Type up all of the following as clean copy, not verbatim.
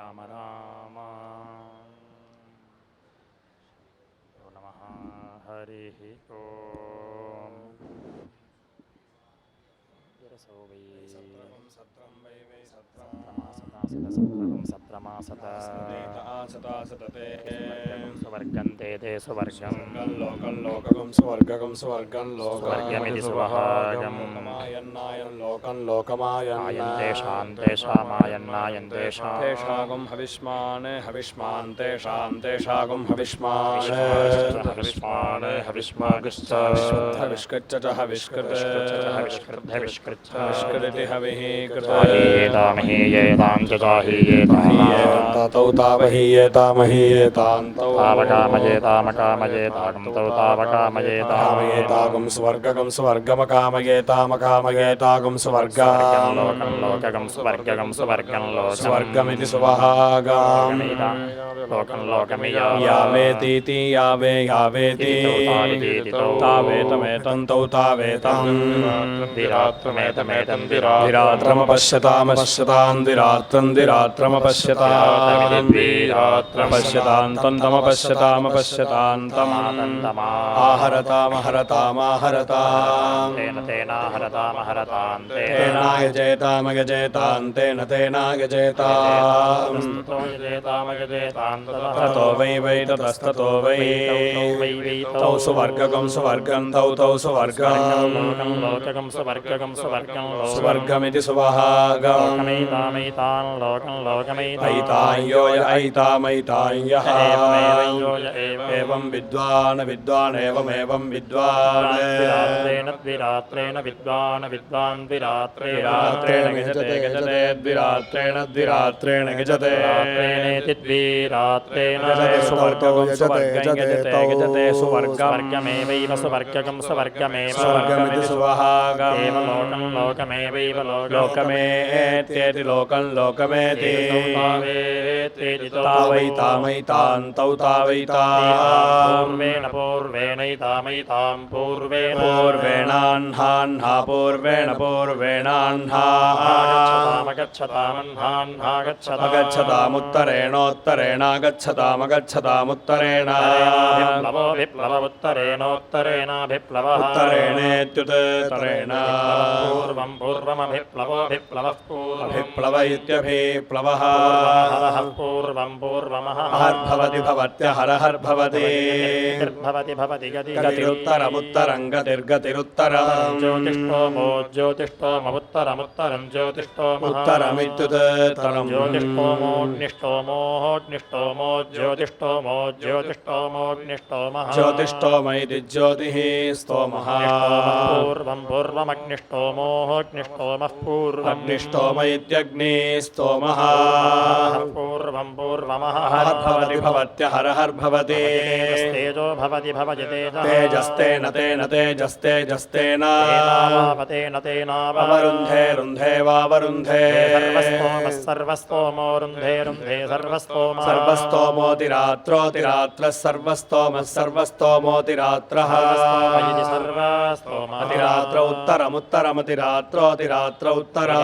राम राम। नमः हरिः ओम्। गिरसो वै सुवर्गं ते सुवर्गं लोकं लोकगं सुवर्गगं सुवर्गं सुवर्गमिति सुवहागं लोकमायन्नायं लोकं लोकमायन्ते शान्ते शामायन्नायन्ते शागं हविष्मान् हविष्मान् तेषां तेषागं हविष्मान् हविष्मान् हविष्मागश्च हविष्कृच्च च हविष्कृत हविष्कृति हविः कृतामहि येतां च तौ तावहीयेतामहीयेतान्तौ तावकामयेतामकामयेतां तौ तावकामयेतां स्वर्गगं स्वर्गमकामयेतामकामयेतागं स्वर्गं लोकं स्वर्गगं स्वर्गं स्वर्गमिति सुवहागाम् लोकं लोकमिया यावेतीति यावे यावेति तावेतमेतं तौ तावेतं विरात्रमेतमेतं विरात्रमपश्यतामपश्यतां विरात्रमपश्यताम् पश्यतान्तं तमपश्यतामपश्यतान्तम् आहरतामहरतामाहरताम् तेनायजेतामयजेतां तेन तेनायजेताम् ततो वै वै ततस्ततो वै तौ सुवर्गगं सुवर्गं तौ तौ सुवर्गं सुवर्गमिति सुवहागम् ऐताञ्यो य ऐतामैताञ्यः एवं विद्वान् विद्वान् एवमेवं विद्वान् द्विरात्रेण विद्वान् विद्वान् द्विरात्रेण गजते गजते द्विरात्रेण द्विरात्रेण गजते द्विरात्रेण सुवर्गं गजते सुवर्गमेवैव सुवर्गं स्वर्गमेव स्वर्गमिति सुवहागम् लोकमेवैव लोकमेत्येति लोकं लोकमेति तावैतामैतान्तौ तावैताम् पूर्वेणैतामैतां पूर्वेणाह्नाह्ना पूर्वेण पूर्वेणाह्नागच्छतामुत्तरेणोत्तरेणागच्छतामगच्छतामुत्तरेण उत्तरेणोत्तरेणाभिप्लवः उत्तरेणेत्युत्तरेण पूर्वमभिप्लवोऽभिप्लवः इत्यभिप्लवः पूर्वमहर्भवति भवत्यहरहर्भवति भवति गतिरुत्तरमुत्तरं गतिर्गतिरुत्तरम् ज्योतिष्ठोमुत्तरमुत्तरं उत्तरमित्युत्तरम् ज्योतिष्ठोमोऽग्निष्ठोमो ज्योतिष्ठोमोऽग्निष्ठोमः ज्योतिष्ठोमैति ज्योतिः स्तोमः पूर्वमग्निष्ठोमोऽग्निष्ठोमः अग्निष्ठोम इत्यग्निस्तोमः पूर्वमहर्भवति भवत्यहरहर्भवति तेजो भवति तेजस्तेन तेन तेजस्तेजस्तेन अवरुन्धे रुन्धे वावरुन्धे सर्वस्तोमो रुन्धे सर्वस्तोमोतिरात्रोतिरात्रः सर्वस्तोमः सर्वस्तोमोतिरात्रः अतिरात्र उत्तरमुत्तरमतिरात्रोतिरात्र उत्तरं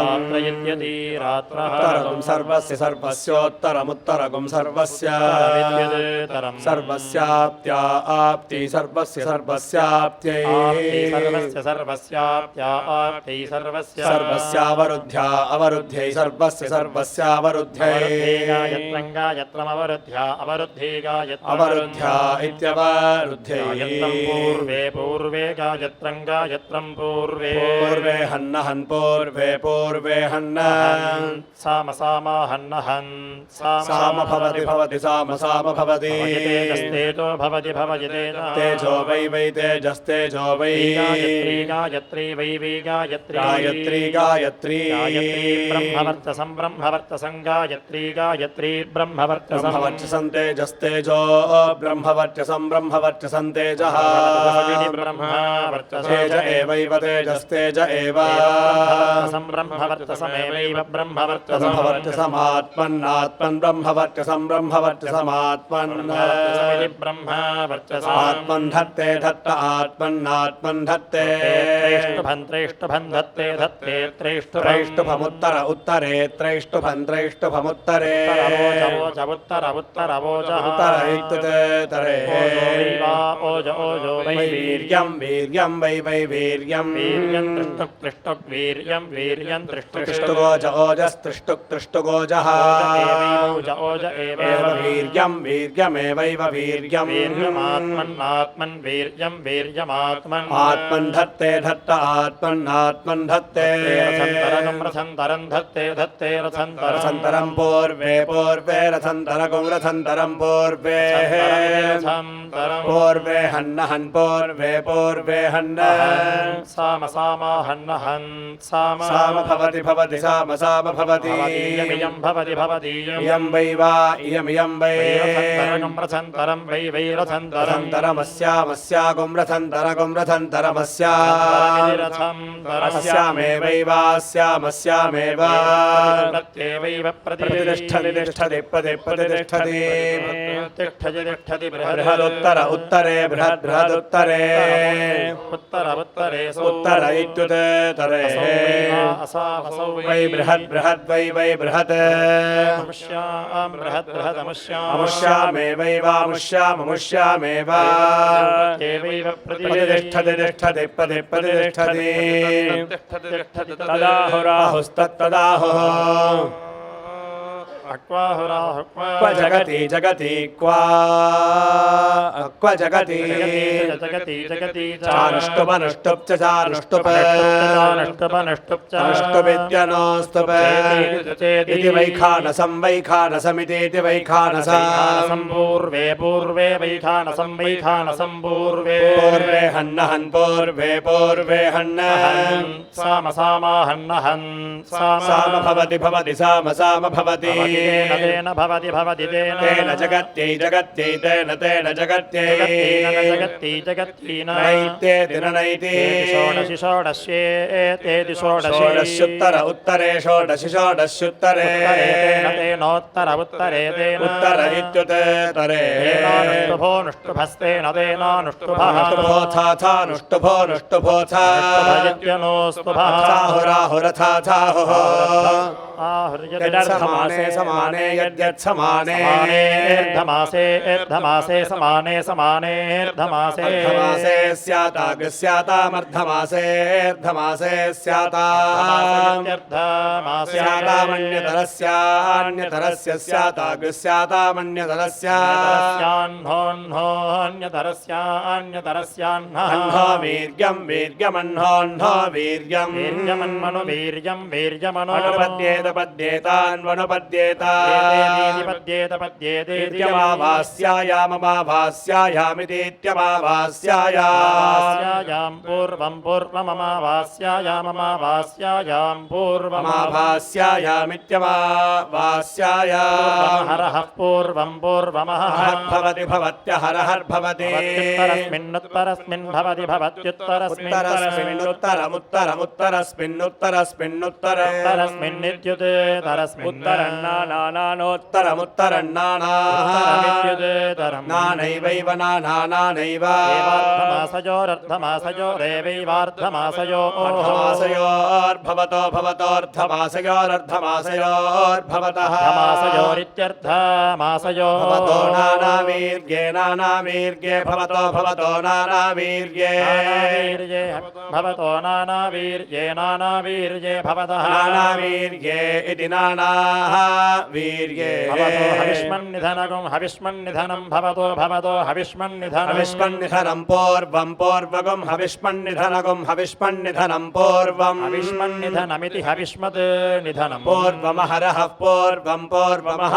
सर्वस्य सर्वस्योत्तरमुत्तरगुं सर्वस्य सर्वस्याप्त्या आप्ति सर्वस्य सर्वस्याप्त्यै सर्वस्यावरुद्ध्या अवरुद्ध्यै सर्वस्य सर्वस्यावरुद्ध्यै अवरुद्ध्या इत्यवरुद्ध्यै पूर्वे गायत्रं पूर्वे हन्नहन् पूर्वे हन्न सामहन्नहन् साम भवति साम भवति तेजो भवति तेजो वै वै तेजस्तेजो वै गायत्री वै गायत्री ब्रह्मवर्चसं गायत्री ब्रह्मवर्चसं तेजस्तेजो ब्रह्मवर्चसं तेजः तेज एवैव तेजस्तेज एव ब्रह्मवर्चसमेवैव ब्रह्मवर्चसम् आत्मन्नात्मन् ब्रह्मवर्चसं ब्रह्मवर्चसमात्मन् समिति ब्रह्मा वर्चसा आत्मन् धत्ते धत्त आत्मन्नात्मन् धत्ते त्रैष्टुभं धत्ते धत्ते त्रैष्टुभमुत्तर उत्तरे त्रैष्टुभमुत्तरे उत्तरवोजः उत्तर इत्युते तरे ओज ओजो वै वीर्यं वीर्यं वै वै वीर्यं वीर्यं त्रिष्टुक् वीर्यं त्रिष्टुगोज ओजस्त्रिष्टुगोजः ओज एव वीर्यं वीर्यमेवैव वीर्यं वीर्यमात्मन्नात्मन् वीर्यमात्मन् आत्मन् धत्ते धत्त आत्मन्नात्मन् धत्ते रथन्तरं धत्ते धत्ते रथन्तरं पूर्वे रथन्तरगुं रथन्तरं पूर्वे पूर्वे हन्न हन् पूर्वे हन्न साम हन्न साम भवति साम भवति इयं भवति इयं वै वा इयं वै रथन्तरं वै रथन्तरमस्यागुं रथन्तरमस्या अस्यामेवैवास्यामस्यामेव प्रत्येवैव प्रतिष्ठति तिष्ठति बृहदुत्तर उत्तरे बृहदुत्तरे उत्तर इत्युते तरे वै बृहद् वै बृहत् अमुष्यामेवैवामुष्यामेव प्रतिष्ठति तदाहुराहुस्तत्तदाहुः क्व जगति क्व जगति चानुष्टुपनुष्टुप् च चानुष्टुपित्यनोस्तुप इति वैखानसमिति वैखानसं पूर्वे वैखानसं पूर्वे हन्न हन् पूर्वे हन्न साम हन्न हन् साम भवति साम भवति तेन भवति तेन जगत्यै तेन जगत्यै नैत्येति नैति षोडशेतेति षोडश्युत्तर उत्तरे षोडश्युत्तरे तेनोत्तर उत्तरे उत्तर इत्युते तरे नुष्टुभस्तेन नुष्टुभोथा चाहुराहुरथाहुः समाने यद्यत्समाने अर्धमासे समाने अर्धमासे स्यातामर्धमासे स्यातामन्यतरस्यान्यतरस्य स्यातागस्यातामन्यतरस्यान्यतरस्यान्नो वीर्यमह्नो वीर्यमनुपद्येतान्वनुपद्येता ीत्यमावास्यायाममावास्यायामितीत्यमावास्यायां पूर्वममावास्यायाममावास्यायामित्यमावास्यायां हरः पूर्वमः भवति भवत्यहरहर्भवति उत्तरस्मिन् भवति उत्तरस्मिन्नित्युते नानैवैव नानैव भवतोऽर्धमासयोर्भवतः भवतो नानावीर्ये भवतो नानावीर्ये भवतः नानावीर्ये इति नानावीर्ये हविष्मन्निधनं भवतो हविष्मन्निधनं पूर्वगुं हविष्मन्निधनं पूर्वम् हविष्मन्निधनमिति हविष्मत् निधनं पूर्वमहरः पूर्वमः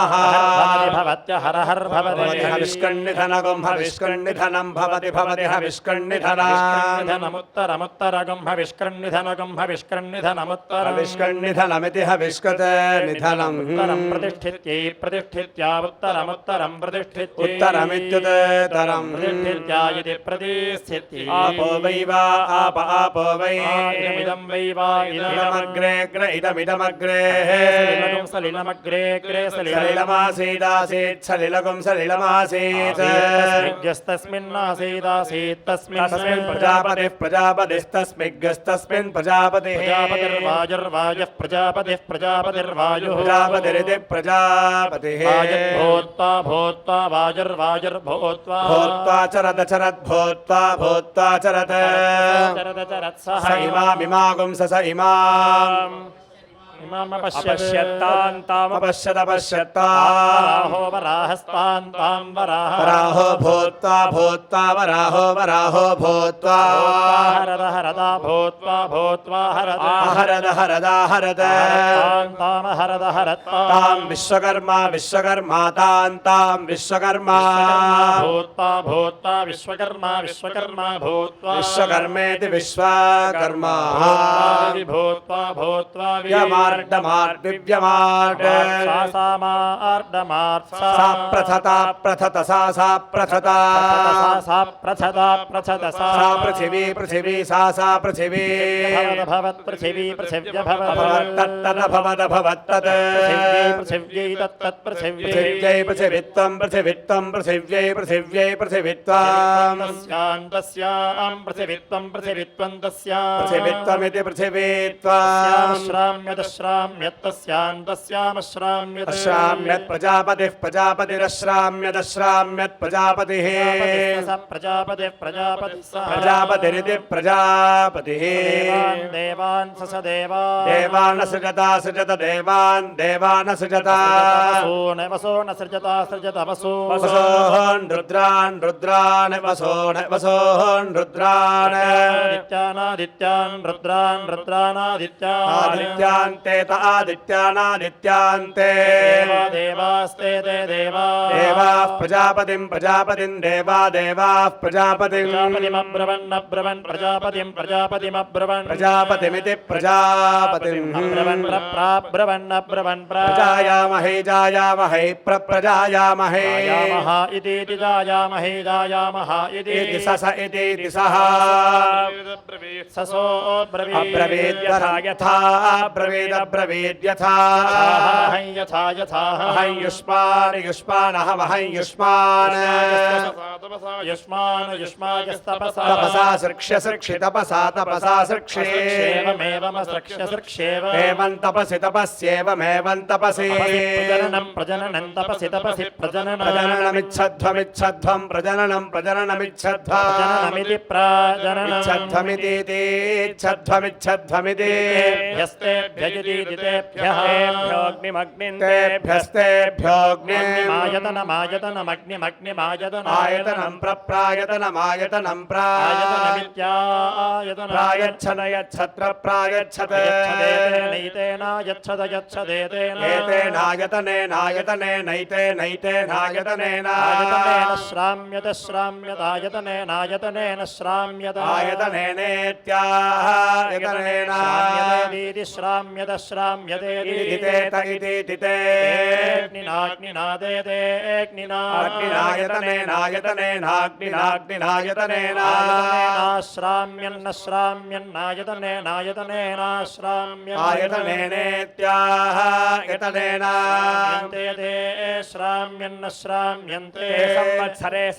भवत्यहरहर्भवति हविष्कन्निधनगुं हविष्कन्निधनं भवति हविष्कन्निधनमुत्तरमुत्तरगुं हविष्कन्निधनमिति हविष्कन्निधनमिति निष्कृत निधनम् उत्तरं प्रतिष्ठित्यै प्रतिष्ठित्या उत्तरमुत्तरं प्रतिष्ठित्यै उत्तरमित्युत्तरम् प्रतिष्ठित्या इति प्रतिष्ठित्यै आपो वै वा आपो वै इदमिदं वै वा इदमग्रे इदमिदमग्रे सलिलगुं सलिलमग्रे अग्रे सलिलमासीदासीत् सलिलगुं सलिलमासीत् तस्मिन्नासीदासीत् तस्मिन् प्रजापतिस्तस्मिग्गस्तस्मिन् प्रजापतिः प्रजापतिर्वायुर्वायुः प्रजापतिः प्रजापतिर्वायुः प्रजापतिरिति प्रजापतिः भूत्वा भूत्वा वायुर्वायुर्भूत्वा भूत्वा चरद चरद् भूत्वा चरत् चरद चरत् स इमामिमागुं स इमाम् अपश्यतामपश्यताम् वराहस्तान्तां वराहो भूत्वा वराहो भूत्वा हरद हरदा भूत्वा हरद तां हरद तां विश्वकर्मा तां विश्वकर्मा भूत्वा विश्वकर्मा भूत्वा विश्वकर्मेति विश्वकर्मा भूत्वा दिव्यमार्ड सा प्रथता सा प्रथता सा पृथिवी सा पृथिवी भवत् पृथिवी पृथिव्यैतत्तत् पृथिव्यै पृथिवित्वं पृथिव्यै पृथिवित्वम् पृथिवित्वं पृथिवित्वमिति पृथिवीत्वम् अश्राम्यत् प्रजापतिरश्राम्यत् प्रजापतिः प्रजापतिरिति प्रजापतिः देवान् सृजत देवान् सृजता वसोन् रुद्रान् वसोन् रुद्रान् आदित्यान्ते आदित्यानादित्यान्ते देवास्ते ते देवाः प्रजापतिं देवाः प्रजापतिमब्रवन् प्रजापतिमिति प्रजापतिम् प्रजायामहे प्रजायामहे इति जायामः इति सस इति सः ससो यथा अब्रवीद्यथा युष्मानः वहं तपसा सृक्ष्य तपसा एवं तपसि तपस्येवमेवं तपसि प्रजननं तपसि प्रजननमिच्छध्वं प्रजननमिच्छध्वमिति इच्छध्वमिति आयतनं प्रप्रायतनं प्रायच्छन यच्छत्र प्रायच्छत् एतेनायतनेनायतनेन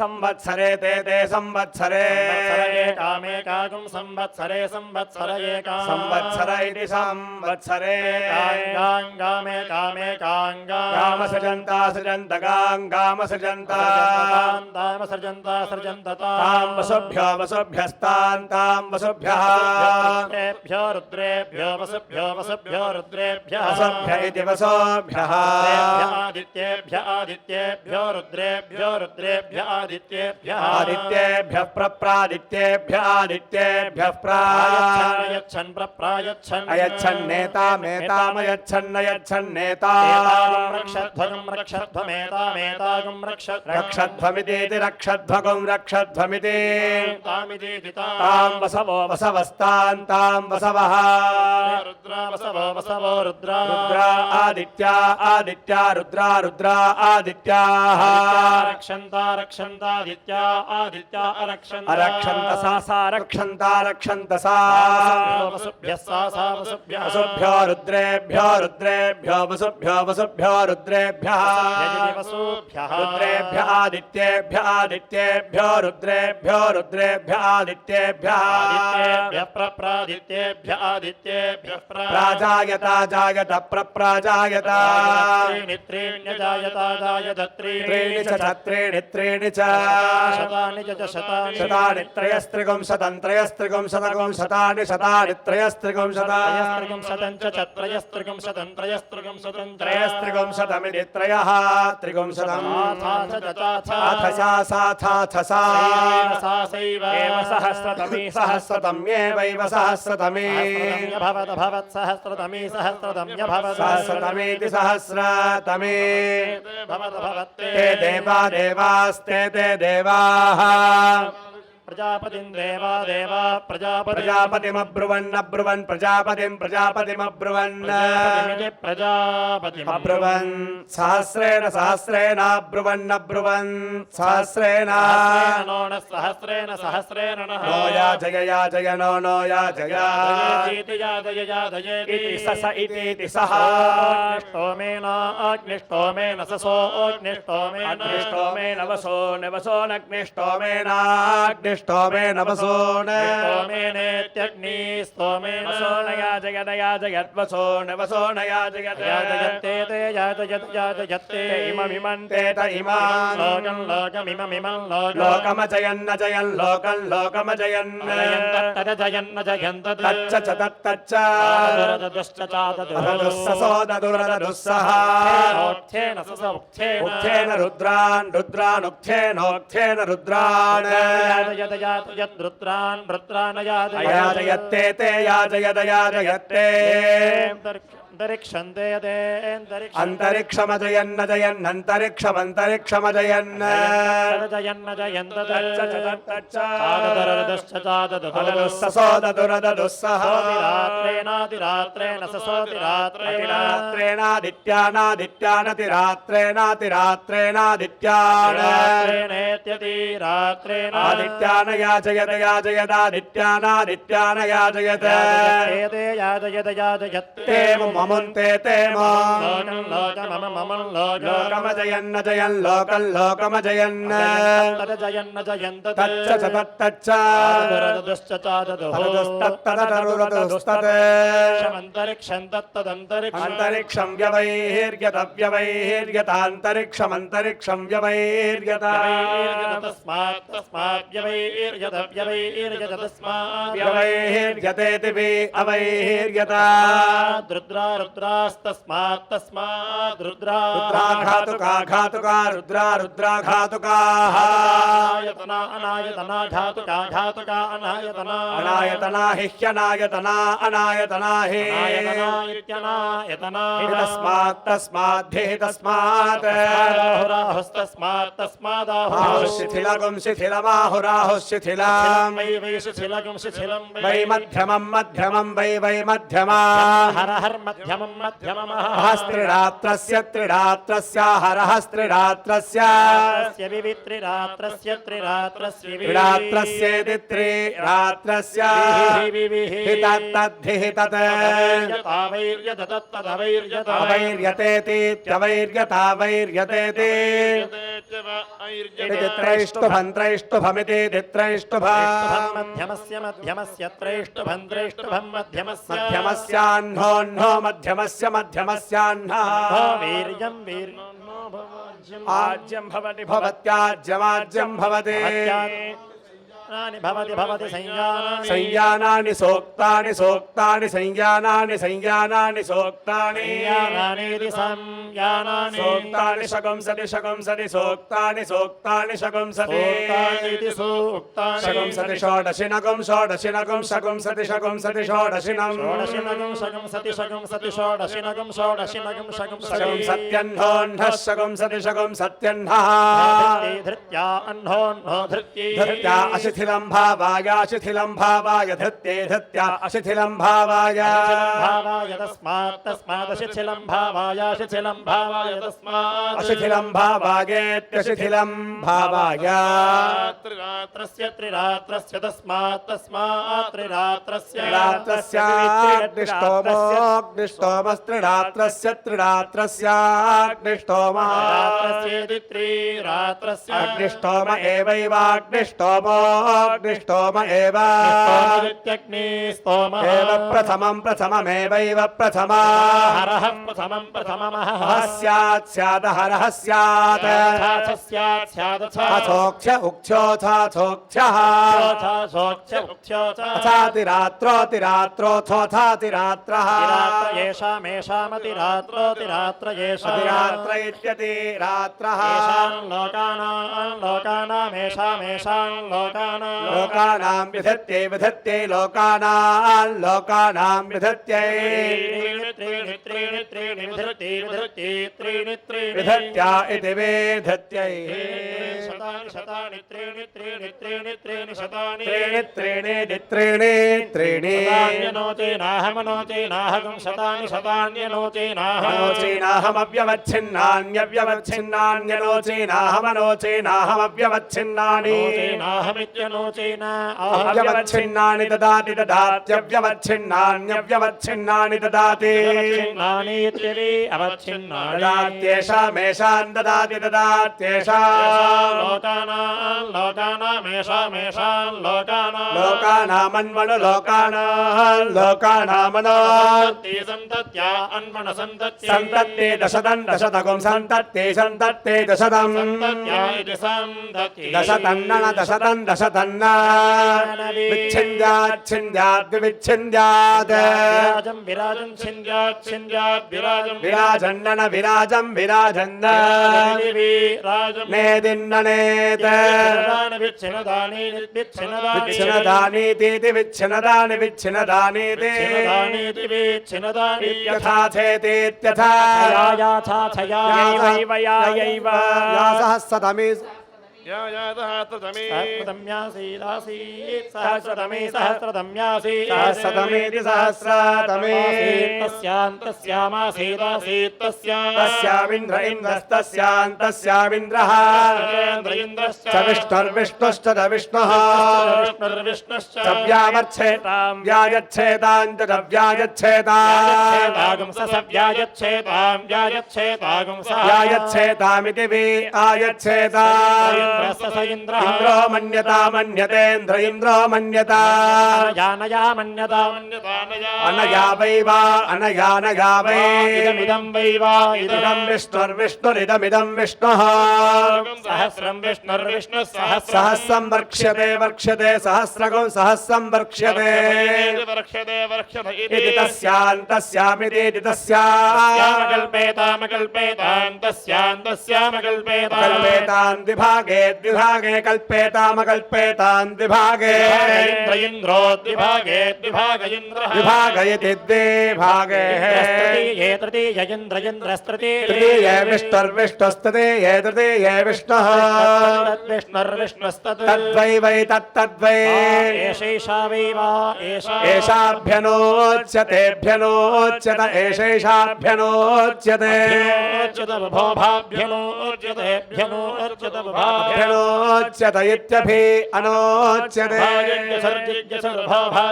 संवत्सरे ते संवत्सरे संवत्सर एका संवत्सर इति संवत्सरे गामसृजन्ता तां वसुभ्यस्तां वसुभ्यः रुद्रेभ्यो वसुभ्यो रुद्रेभ्यः वसुभ्य इति वसुभ्यः आदित्येभ्यो रुद्रेभ्यो आदित्येभ्यः प्रप्रादित्येभ्यः प्रप्रायच्छन् अयच्छन्नेतामयच्छन्नयच्छन्नेता रक्षध्वमेतां तामेतागुं रक्षध्वमितेति रक्षध्वगुं रक्षध्वमिति तामिति तां वसवो वसवस्तां तां वसवः रुद्रा वसवो वसवो रुद्रा रुद्रा आदित्या आदित्या रुद्रा रुद्रा आदित्याः रक्षन्तादित्या आदित्या अरक्षन्तसा रक्षन्ता रक्षन्तसा वसुभ्यः सा वसुभ्यः वसुभ्यो रुद्रेभ्यो रुद्रेभ्यो वसुभ्यो वसुभ्यो रुद्रेभ्यः रुद्रेभ्य आदित्येभ्य आदित्येभ्यो रुद्रेभ्यो रुद्रेभ्य आदित्येभ्य प्रप्रादित्येभ्य आदित्येभ्यः प्राजायता जायत प्रप्राजायता त्रीण्यजायता जायत त्रीणि च त्रीणि त्रीणि च शतानि च शतानि शतानि त्रयस्त्रिगुं शतं त्रयस्त्रिगुं शतगुं शतानि शतानि त्रयस्त्रिगुं त्रयस्त्रिगुं शतं च त्रयस्त्रिगुं शतं त्रयस्त्रिगुं शतं त्रयस्त्रिगुं शतमिति त्रयः त्रिगुं शतम् अथ सा सहस्रतमी सहस्रतम्येवैव सहस्रतमी भवत् सहस्रतमी सहस्रतम्यभवत् सहस्रतमीति सहस्रतमी भवत् ते देवा देवास्ते ते देवाः प्रजापतिं देवा प्रजापतिमब्रुवन् अब्रुवन् प्रजापतिं प्रजापतिमब्रुवन् प्रजापतिमब्रुवन् सहस्रेण सहस्रेणाब्रुवन् अब्रुवन् सहस्रेण सहस्रेण सहस्रेण नो याजय नो नो याजय इति स इति सः अग्निष्टोमेन ससो अग्निष्टोमेन वसो नवसो नग्निष्टोमेन ष्टोमेन वसोनेत्यग्निस्तोमेन याजयद्वसो नवसो न याजयत्ते याजयत्ते इममिमन्तेत इमान् लोकमिममिमं लोकमजयन्न जयन् लोकं लोकमजयन् तदजयन्न जयन्त तच्च च तत्तच्च दुश्चचादुरदुस्सहो ददुरदुस्सः उक्थेन रुद्रान् रुद्रानुक्थेनोक्थेन रुद्रान् रुद्रान् रुद्रान् याजयत्ते ते याजयद याजयत्ते अन्तरिक्षन्ते अन्तरिक्षमजयन्न जयन्नन्तरिक्षमन्तरिक्षमजयन् जयन्न जयन्त ससो ददुरदुस्सः रात्रेणातिरात्रेण ससोतिरात्रेणातिरात्रेणातिरात्रेणादित्यान् आदित्यान याजयद याजयदादित्यानादित्यान याजयत ते ममुन्ते ते लोकमजयन्न जयन् लोकं लोकमजयन् जयन्न जयन्त तच्च च तत्तच्च अन्तरिक्षं तत्तदन्तरिक्षम् अन्तरिक्षं व्यवैर्यतान्तरिक्षमन्तरिक्षं व्यवैर्यत तस्मात् व्यवैर्यतेति अवैर्यता रुद्रास्तस्मात् रुद्रा घातुका रुद्रा रुद्राघातुकाः अनायतना घातुका अनायतना अनायतना हि ह्यनायतना अनायतना हि तस्माद्धिः तस्मात् तस्मादाहुराहुस्तस्मादाहुः शिथिलगुं शिथिलमाहुराहुः शिथिलाम् वै मध्यमं मध्यमं वै मध्यमा मध्यमः स्त्रिरात्रस्य हरः त्रिरात्रस्येति त्रिरात्रस्य तद्धिः तत् अवैर्यतेति त्रैष्टुभमिति मध्यमस्य त्रैष्टुभं मध्यमस्याह्नो मध्यमस्याह्नः वीर्यं आज्यं भवति भवत्याज्यमाज्यं भवति संयानानि भवति भवति संयानानि संयानानि सोक्तानि सोक्तानि संयानानि संयानानि सोक्तानि संयानानीति संयानानि सोक्तानि शकुंसति शकुंसति सोक्तानि सोक्तानि शकुंसति सूक्तानीति सूक्तानि शकुंसति षोडशिनकुं षोडशिनकुं शकुंसति शकुंसति षोडशिनं षोडशिनगं शकुंसति शकुंसति षोडशिनगं षोडशिनगं शकुंसत्यह्नोऽह्नः शकुंसति शकुंसत्यह्नः धृत्या अह्नोऽह्नो धृत्यै धृत्या अशिथिलं भावाय धृत्ये धृत्या अशिथिलं भावाय भावाय तस्मादशिथिलं भावाय शिथिलं भावाय तस्मात् अशिथिलं भावायेत्यशिथिलं भावाय त्रिरात्रस्य त्रिरात्रस्य तस्मात् त्रिरात्रस्य त्रिरात्रस्याग्निष्टोमोऽग्निष्टोमस्त्रिरात्रस्य त्रिरात्रस्याग्निष्टोमः रात्रस्येति त्रिरात्रस्य अग्निष्टोम एवैवाग्निष्टोमोऽग्निष्टोम एव इत्यग्निस्तोमः एव प्रथमं प्रथममेवैव प्रथमा हरः प्रथमं प्रथममः स्यात् स्यादहरः स्यात् स्यात् स्यादथ अथोक्ष्य उक्ष्योऽथाथोक्ष्यः अथातिरात्रोऽतिरात्रोऽथोऽथातिरात्रः येषामेषामतिरात्रोऽतिरात्र अतिरात्र इत्यतिरात्रः लोकानामेषामेषां लोकानां विधत्यै विधत्यै लोकानां विधत्यै विधत्या इति वेधत्यै शतानि त्रीणि त्रीणि मनोचेनाहमनोचेनाहकं शतानि शतान्यनोचेनाह मनोचेनाहमव्यवच्छिन्नान्यव्यवच्छिन्नान्यनोचेनाहमनोचेनाहमव्यवच्छिन्नानि अव्यवच्छिन्नानि ददाति ददात्यव्यवच्छिन्नान्यव्यवच्छिन्नानि ददाति ददात्येषामेषां ददाति ददात्येषां लोकानामन्मनो लोकानामनो सन्तत्ते दशदं दशतगुं सन्तत्ते दशदं दशतन्नन दशतं दशतन्न विच्छिन्द्याच्छिन्द्याद् विच्छिन्द्यात् विराजं छिन्द्यात् विराजं विराजन्नन विराजं विराजन्न नेदिन्ननेत् विच्छिन्नदानीति विच्छिन्नदानीति यथा चेतीत्यथा सहस्रतमी सहस्रतमीति सहस्रतमे तस्यामिन्द्र इन्द्रस्तस्यान्तस्यामिन्द्रः च विष्णुर्विष्णुश्च च विष्णुः च व्यायच्छेतां च व्यायच्छेतामिति वि आयच्छेता इन्द्रो मन्यता मन्यतेन्द्र इन्द्रो मन्यता अनया वै वा अनया वै इदं वै वा इदं विष्णुर्विष्णुरिदमिदं विष्णुः सहस्रं विष्णुर्विष्णुः सहस्रं वर्क्ष्यते सहस्रगुं सहस्रं वर्क्ष्यते इति तस्यान्तस्यामिति तस्यामकल्पेतान् द्विभागे कल्पेतामकल्पेतान् द्विभागे विभागयति द्विभागे तृतीये विष्णुर्विष्णुस्तृतीये तृतीये विष्णुः तद्वै वै तत्तद्वै एषाभ्यनोच्यतेभ्यनोच्यत एषैषाभ्यनोच्यते अभ्यनोच्यत इत्यभि अनोच्यते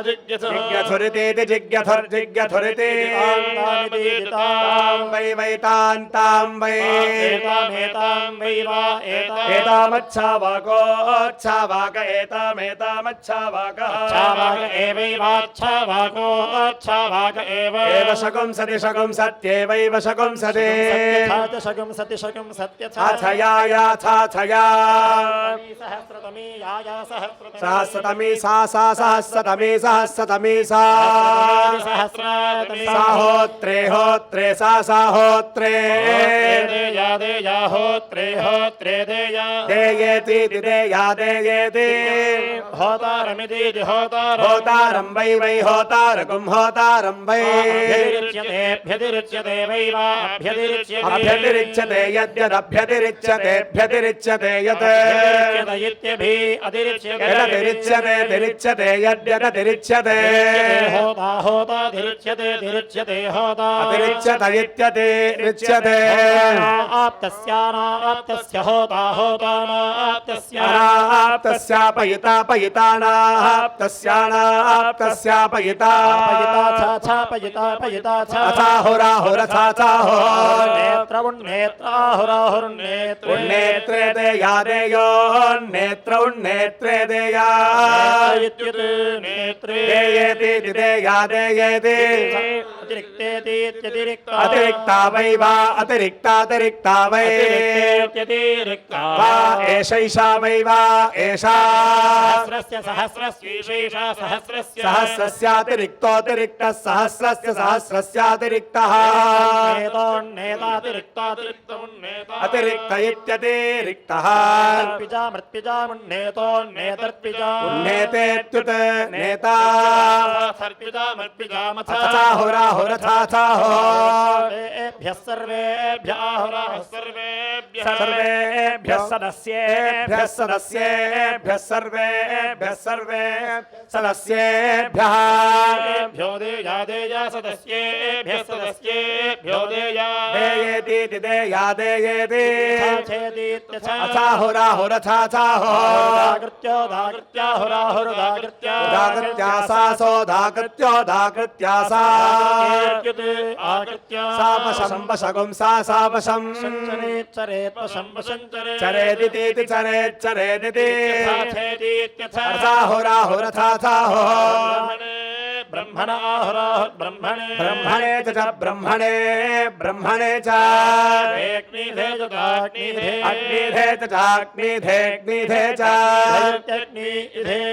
जिज्ञथुरिति जिज्ञथुर्जिज्ञथुरिति वै वै तां वै एतामच्छावाकोच्छावाक एतामेतामच्छावाकः अच्छावाक एवैवाच्छावाकोच्छावाक एव एव शकुंसति शकुंसत्येवैव शकुंसति शकुंसति शकुंसत्यथ अथया याथाथया सहस्रतमी याया सहस्रतमी सहस्रतमी सा सहस्रतमी सहस्रतमी सा सहस्रतमी साहोत्रे होत्रे सा साहोत्रे देया देया होत्रे होत्रे देया देयेति दिदेया देयेति होतारमिति होतार होतारं वै वै होतारकुं होतारं वै अभ्यतिरिच्यते वै वा अभ्यतिरिच्यते अभ्यतिरिच्यते यद्यदभ्यतिरिच्यते अभ्यतिरिच्यते यत् इत्यभि अतिरिच्यते यदतिरिच्यते तिरिच्यते यद्यदतिरिच्यते होता होता तिरिच्यते तिरिच्यते होता अतिरिच्यत इत्यतिरिच्यते आप्तस्यानाप्तस्य होता होतानाप्तस्य अनाप्तस्यापयितापयितानाप्तस्यापयितापयिता पयिता अथाहुराहुरथाथाहो नेत्र उन्नेत्राहुराहुर्नेत्रे उन्नेत्रे देया देयोन्नेत्र उन्नेत्रे देया नेत्रे देयेति दिदेया देयेति अतिरिक्तेति इत्यतिरिक्ता अतिरिक्ता वै वा अतिरिक्तातिरिक्ता वै अतिरिक्ता वा एषैषा वै वा एषा सहस्रस्य सहस्रस्यैषा सहस्रस्य सहस्रस्यातिरिक्तोऽतिरिक्तः सहस्रस्य सहस्रस्यातिरिक्तः नेतातिरिक्तातिरिक्तमुन्नेता अतिरिक्त इत्यतिरिक्तः तर्पिजा मृत्पिजामुन्नेतोन्नेतर्पिजा उन्नेतेत्युत नेता सर्पिजा मृत्पिजामथा अथाहुराहुरथाथाहो एभ्यः सर्वेभ्यः आहुराः सर्वेभ्यः सर्वेभ्यः सदस्येभ्यः सदस्येभ्यः सर्वेभ्यः सर्वे सदस्येभ्यः भ्यो देया देया सदस्येभ्यः सदस्येभ्यो देया देयेति दिदेया देयेति छेदीत्यथा अथाहुराहुरथाथाहो दाकृत्याहुराहुरुदाकृत्या दाकृत्या सा सोदाकृत्यो दाकृत्या सा आकृत्या सापशम्पशकुं सा सापशम् चरेदिति चरेच्चरेदिति अथाहुराहुरथाथाहो ब्रह्मण आहुराहुर् ब्रह्मणे ब्रह्मणे च ब्रह्मणे ब्रह्मणे च अग्निधे च अग्निधे अग्निधे च अग्निधेऽग्निधे च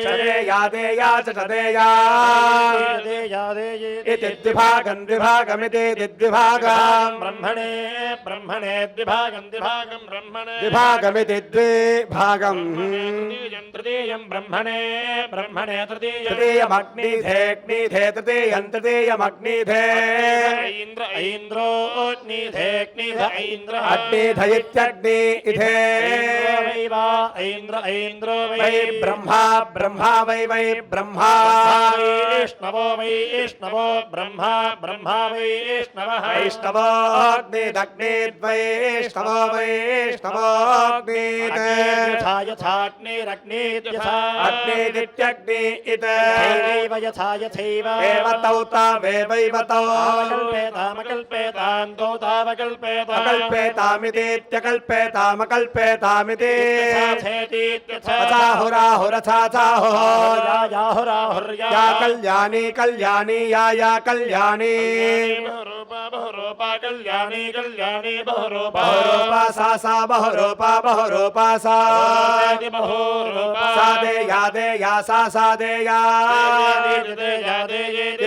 चदेया देया च चदेया इति द्विभागं द्विभागमिति द्विभागम् ब्रह्मणे ब्रह्मणे द्विभागं द्विभागं ब्रह्मणे द्विभागमिति द्विभागम् तृतीयं ब्रह्मणे ब्रह्मणे तृतीयमग्निधेऽग्निधे तृतीयं तृतीयमग्निधे ऐन्द्र ऐन्द्रोऽग्निधेऽग्निध ऐन्द्र अग्निध इत्यग्निधे ऐन्द्र ऐन्द्रो वै ब्रह्मा ब्रह्मा वै वै ब्रह्मा वैष्णवो वैष्णवो ब्रह्मा ब्रह्मा वैष्णवः वैष्णवोऽग्निदग्निद्वैष्णवो वैष्णवोऽग्नित् यथा यथाग्निरग्निद्यथा अग्निदित्यग्नि इत यथैव यथा यथैव एव तौ तावेवैव तौ अकल्पेतामकल्पेतान् तौ तावकल्पेतान् अकल्पेतामितीत्यकल्पेतामकल्पेतामिति अथाहुराहुरथाथाहो या कल्याणी कल्याणी या कल्याणी बहुरूपा कल्याणी कल्याणी बहुरूपा बहुरूपा सा बहुरूपा बहुरूपा सा बहुरूपा देया देया सा देया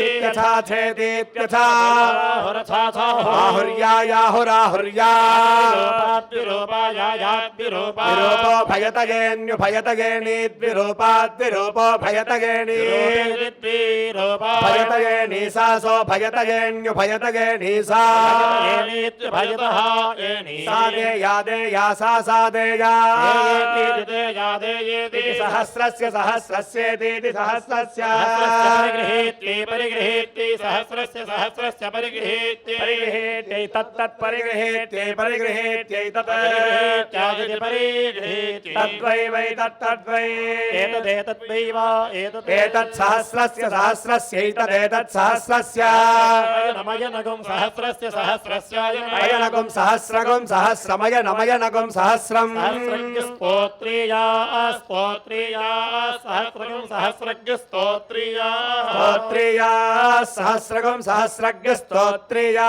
इत्यथा छेदीत्यथा आहुर्या याहुराहुर्या विरूपो भयतगेण्युभयतगेणी द्विरूपाद्विरूपो भयतगेणी भयतगेणी सा सो भयतगेण्युभयतगेणी सा देया देया सा देया सहस्रस्य सहस्रस्येति सहस्रस्य परिगृहेत्यै सहस्रस्य सहस्रस्य परिगृहेत्यै परिगृहेत्यै तत्तत् परिगृहेत्यै परिगृहेत्यै तत् तद्वै वै तत्तद्वै एतदेतद्वै वा एतत् सहस्रस्य सहस्रस्यैतदेतत् सहस्रस्य नमयनगुं सहस्रस्य सहस्रस्यायनम् अयनगुं सहस्रगुं सहस्रमयनमयनगुं सहस्रम् सहस्रज्ञस्तोत्रीया स्तोत्रीया सहस्रगुं सहस्रज्ञस्तोत्रीया स्तोत्रीया सहस्रगुं सहस्रज्ञस्तोत्रीया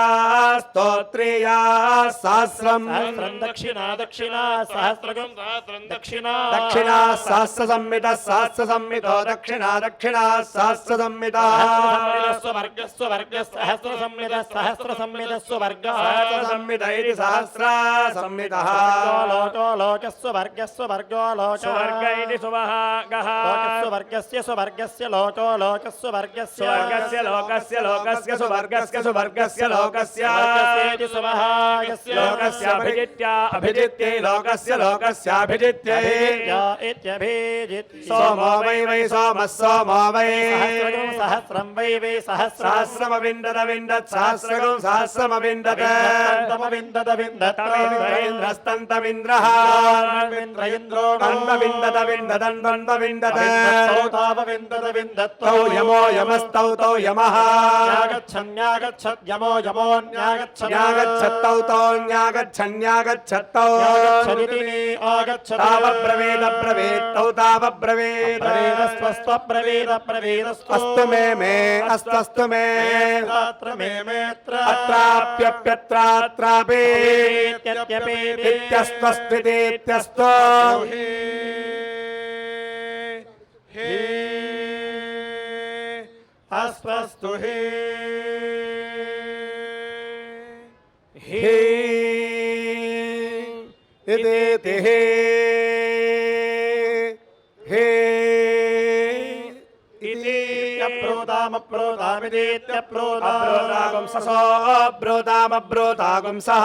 स्तोत्रीया सहस्रम् सहस्रं दक्षिणा दक्षिणा सहस्रगुं सहस्रं दक्षिणा दक्षिणा सहस्रसंमितः सहस्रसंमितो दक्षिणा दक्षिणा सहस्रसंमितः स्वर्गः सहस्रसंमितः सहस्रसंमितः वर्गः सहस्रसंमित इति सहस्रसंमितः लोको लोकस्य वर्गस्य वर्गो लोकः स्वर्ग इति सुवहागः लोकस्य स्वर्गस्य लोको लोकस्य वर्गस्य स्वर्गस्य लोकस्य लोकस्य सुवर्गस्य सुवर्गस्य लोकस्य वर्गस्येति सुवहागस्य लोकस्य अभिजित्यै लोकस्य लोकस्याभिजित्यै इत्यभिजित्य सोमो वै सोमः सोमो वै सहस्रं वै सहस्रमविन्दत विन्दत् सहस्रगुं सहस्रमविन्दत विन्दत विन्दत इन्द्रस्तन्तमिन्द्रः इन्द्रो तन्वविन्दत विन्ददन्वन्वविन्दत तावविन्दत विन्दत् तौ यमो यमस्तौ तौ यमः न्यागच्छत् यमो न्यागच्छत्तौ तौ न्यागच्छन्यागच्छत्तौ आगच्छत् तावब्रवीदब्रवीत्तौ तावब्रवीत् अस्तु मे अस्तु मे अत्राप्यप्यत्रात्रापि इत्यस्त्वस्त्वितीत्यस्तु अस्वस्तु हि इति हे अप्रोदामप्रोदामिदेत्यप्रोदागुं ससोऽब्रोदामब्रोदागुं सः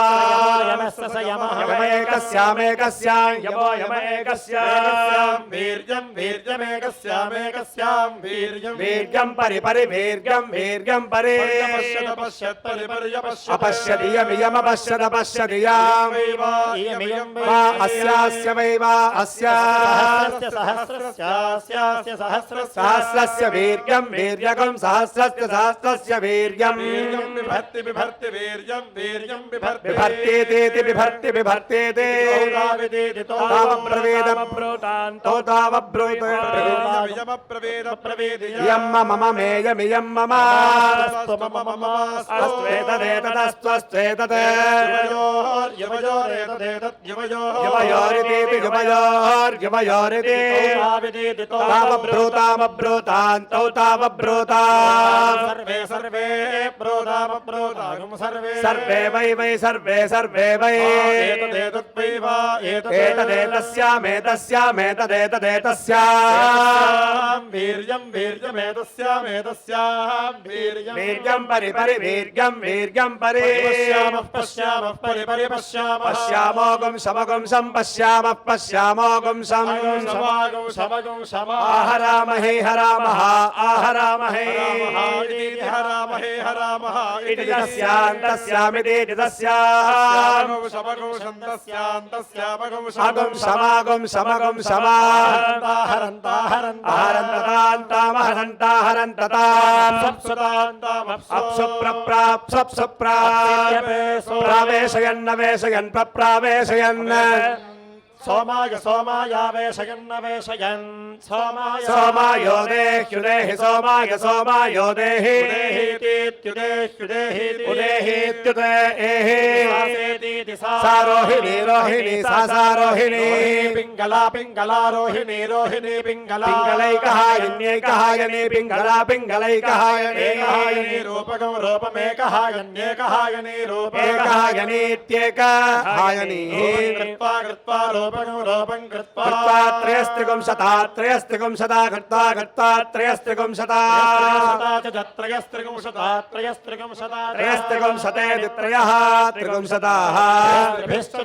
यमैकस्यामेकस्यां यमो यम एकस्यां वीर्यं वीर्यमेकस्यामेकस्यां वीर्यं वीर्यं परि वीर्यं वीर्यं परि पश्यत् परिपर्यपश्यत् अपश्यति यमपश्यत् पश्यति इयमियं वा अस्यास्य वै वा सहस्रस्य सहस्रस्य वीर्यं वीर्यगं सहस्रस्य सहस्रस्य वीर्यं बिभर्ति बिभर्ति वीर्यं वीर्यं बिभर्ति बिभर्त्येति बिभर्ति बिभर्त्येति तावब्रवीदब्रोतान्तो तावब्रोत इयं मम मेयमियं मम अस्त्वेतदेतदस्त्वस्त्वेतत् युवयोरिति युवयोर्युवयोरिति तावब्रोतामब्रोतान्तौ तावब्रोता सर्वे प्रोदामप्रोदागुं सर्वे वै सर्वे वै एतदेतस्यामेतस्यामेतदेतदेतस्याम् वीर्यं वीर्यमेतस्यामेतस्यां वीर्यं परि वीर्यं परि पश्यामः पश्यामः पश्यामोगुं शमगुं सम्पश्यामः पश्यामोगुं शमगुं आहरामहे हरामः आहरामहे हरामः इति तस्यान्तस्यामिति तस्याम् अगुं समागुं समगुं समाहरन्ताहरन्तताम् प्रावेशयन् प्रप्रावेशयन् सोमायावेशयन्नवेशयन् सोमायो देह्युदेहि सोमाय सोमायो देहि उदेहीत्युदेहि सारोहिणी रोहिणी सारोहिणी पिङ्गला रोहिणी पिङ्गला पिङ्गलैकहायन्यैकहायनी पिङ्गला पिङ्गलैकहायनी रूपकं रूपमेकहायन्येकहायनी एकहायनीत्येकहायनी कृत्वा रूपं कृत्वा त्रयस्त्रिगुं शता कृत्वा त्रयस्त्रिगुं शता त्रयस्त्रिगुं शतेति त्रयः त्रिगुं शताः त्रिभिश्च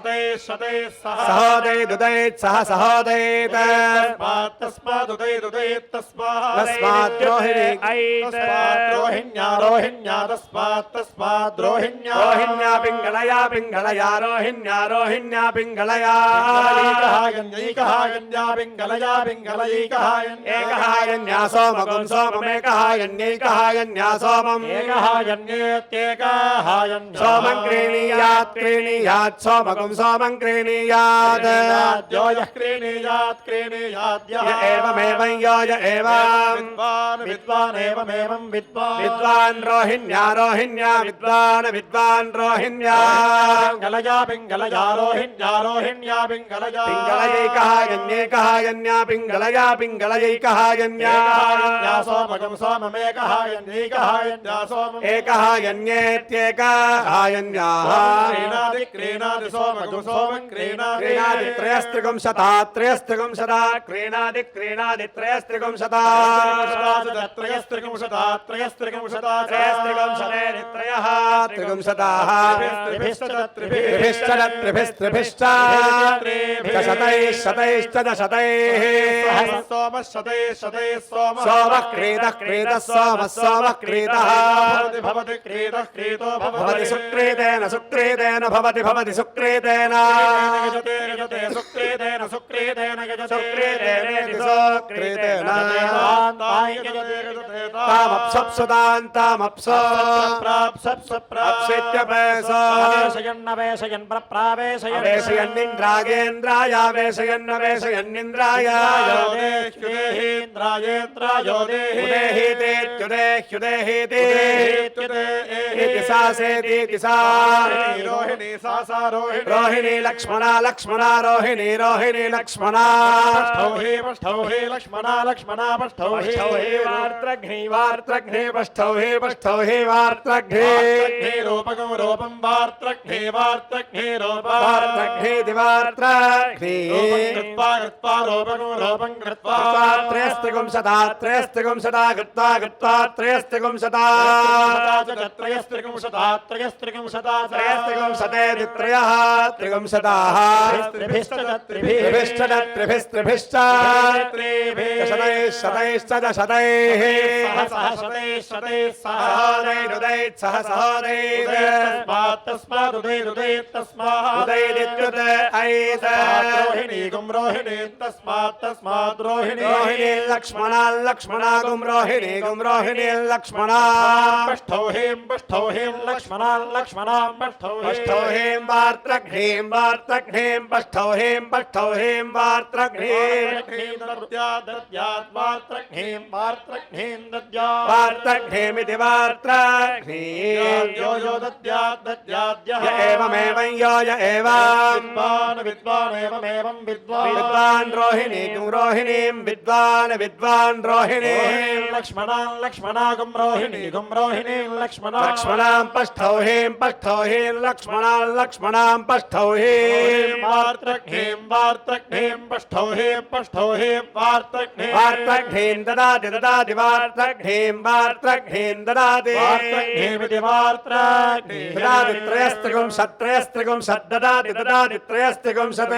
शतैश्च सहोदैदुदैत् सह सहोदैत् तस्मादुदैदुदैत् तस्मात् रोहिण्या तस्मात् रोहिण्या रोहिण्या पिङ्गलया पिङ्गलया रोहिण्या रोहिण्या पिङ्गलया एकहायन्या सोमगुं सोममेकहायन्यैकहायन्या सोमम् सोमं क्रीणीयात् क्रीणीयात् सोमगुं सोमं क्रीणीयात् एवमेवं यो य एवं विद्वान् रोहिण्या रोहिण्या विद्वान् विद्वान् रोहिण्या पिङ्गलयैकहायन्यैकहायन्या पिङ्गलया पिङ्गलयैकहायन्या एकहायन्येत्येकहायन्याः त्रयस्त्रिगुं शता त्रयस्त्रिगुं शता क्रीणादि क्रीणादि त्रयस्त्रिगुं शता त्रयस्त्रिगुं शतेरित्रयः त्रिगुं शताः त्रिभिश्च शतैः शतैश्च शतैः सोमः क्रीडः क्रीडः सोमः सोमः क्रीडः भवति सुक्रीतेन सुक्रीतेन भवति भवति सुक्रीतेन सुक्रीतेन तामप्सुदान्तामप्सु अवेशयन्निन्द्रायेन्द्रायावेशयन्नवेशयन्निन्द्राय रोहिणी लक्ष्मणा लक्ष्मणा रोहिणी रोहिणी लक्ष्मणा वार्त्रघ्नी वार्त्रघ्नी पष्ठौ हि वार्त्रघ्नी रूपकं रूपं वार्त्रघ्नी वार्त्रघ्नी वार्त्रघ्नी दिवार्त्रघ्नी रूपं कृत्वा त्रयस्त्रिगुं शता त्रयस्त्रिगुं शता कृत्वा कृत्वा त्रयस्त्रिगुं शता त्रयस्त्रिगुं शतेरित्रयः त्रिगुं शताः त्रिभिश्च त्रिभिस्त्रिभिश्च शतैश्च शतैः सह रोहिणी लक्ष्मणा लक्ष्मणा गुं रोहिणी लक्ष्मणा पष्ठौ हीं लक्ष्मणा पष्ठौ हीं वार्त्रघ्नीं वार्त्रघ्नीं पष्ठौ हीं वार्त्रघ्नीमिति वार्त्रघ्नी एवमेवं यो य एवं विद्वान् रोहिणी गुं रोहिणीं विद्वान् रोहिणी लक्ष्मणागुं रोहिणी लक्ष्मणां पष्ठौ हीं लक्ष्मणां पष्ठौ हीं वार्त्रघ्नीं पष्ठौ हीं वार्त्रघ्नीं ददाति वार्त्रघ्नीं ददाति ददाति त्रयस्त्रिगुं शत् ददाति त्रयस्त्रिगुं शत्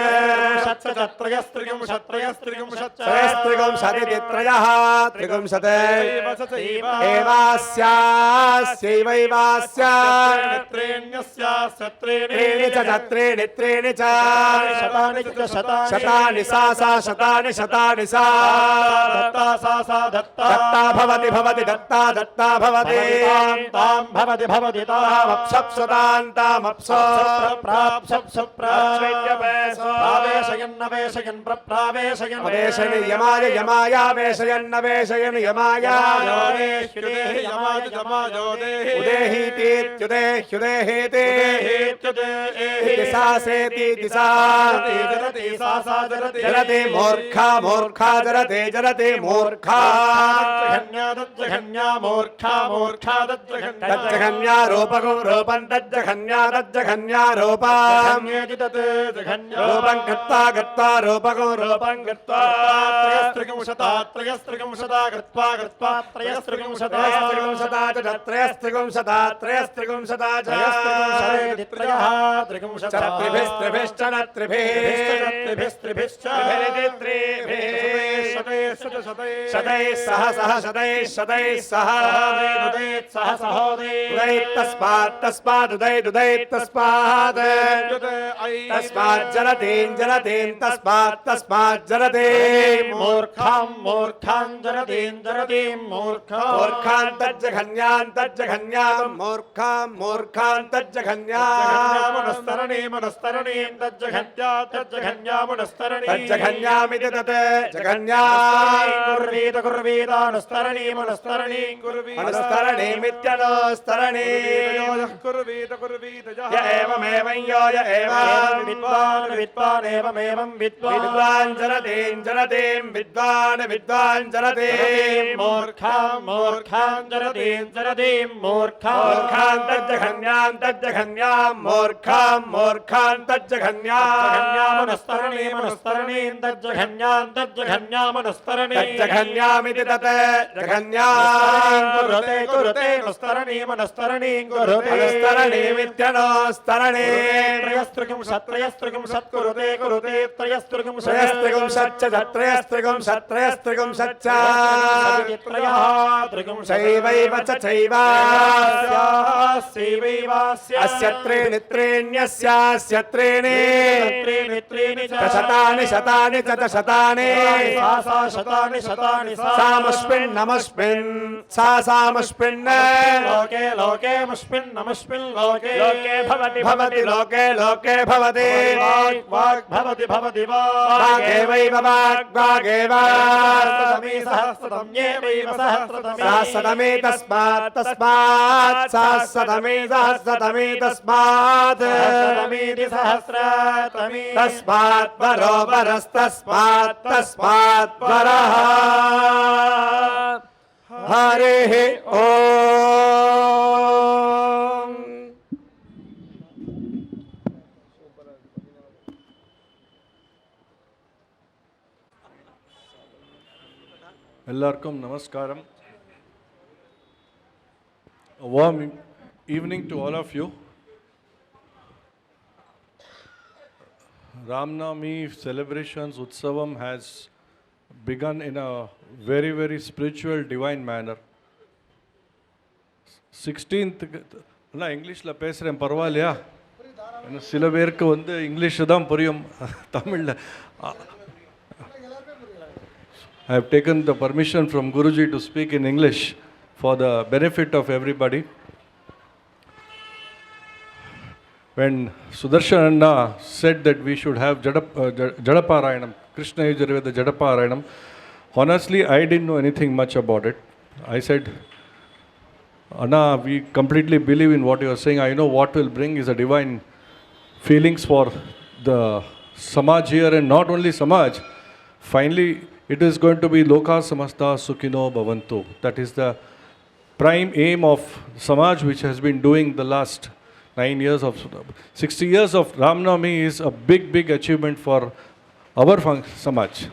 त्रयस्त्रिगुं शदिति त्रयः त्रिगुं शत् एवास्यास्यैवैवास्य त्रीणि च त्रीणि च शतानि सा शतानि सा दत्ता भवति दत्ता भवति तामप्सप्सुतान्तामप्सु यमायावेशयन्नवेशयन् यमाय उदेहीतीत्युदेहीति सासेति जरति मूर्खा जरति मूर्खा तज्जघन्या रूपं तज्जघन्या रूपं गत्वा रूपकं रूपं गत्वा त्रयस्त्रिगुं शता कृत्वा त्रयस्त्रिगुं शता त्रिभिश्च शतैः सह सह शतैः शतैः सह सह सहोदय तस्मात् तस्मात् उदयत् तस्मात् तस्मात् जलतीं जलतीं तस्मात् तस्मात् जलतीं मूर्खां जरतीं मूर्खान् तज्जघन्यान् मूर्खान् तज्जघन्यान् मनस्तरणीं तज्जघन्यामिति तत् जघन्या कुर्वीतानुस्तरणीं अनुस्तरणीमित्यनुस्तरणी य एवमेवं यो य एवं विद्वान् एवमेवं विद्वान् जलतीं विद्वान् जलतीं मूर्खां जरतीं मूर्खान् तज्जघन्यान् मूर्खान् तज्जघन्यामनुस्तरणीं तज्जघन्यामिति तत् जघन्या कुरुते अनुस्तरणीं अनुस्तरणीमित्यनुस्तरणी त्रयस्त्रिगुं सत्कुरुते त्रयस्त्रिगुं सच्च चैवैव च चैवास्यैवैवास्य अस्य त्रीण्यस्यास्य त्रीणि शतानि च शतानि शतानि सामस्मिन् लोके मुष्मिन् लोके भवति लोके भवति वाग्भवति वागेवैव वागेव सहस्रतम्येवैव सहस्रतमे तस्मात् सहस्रतमे तस्मात् सहस्रतमीति सहस्रतमी तस्मात् बरोबरस्तस्मात् वरः हरिः ॐ எல்லாருக்கும் நமஸ்காரம். A warm evening to all of you. Ramnavami celebrations Utsavam has begun in a very, very spiritual, divine manner. 16th, நான் இங்கிலீஷில் பேசுகிறேன், பரவாயில்லையா? சில பேருக்கு வந்து இங்கிலீஷ் தான் புரியும், தமிழில். I have taken the permission from Guruji to speak in English for the benefit of everybody. When Sudarshananna said that we should have Jadaparayanam, Krishna Yajurveda Jadaparayanam, honestly I didn't know anything much about it. I said, Anna, we completely believe in what you are saying. I know what will bring is a divine feelings for the Samaj here, and not only Samaj. Finally, it is going to be Loka Samasta Sukhino Bhavantu. That is the prime aim of Samaj, which has been doing the last 9 years of 60 years of Ramnavami is a big, big achievement for our Samaj.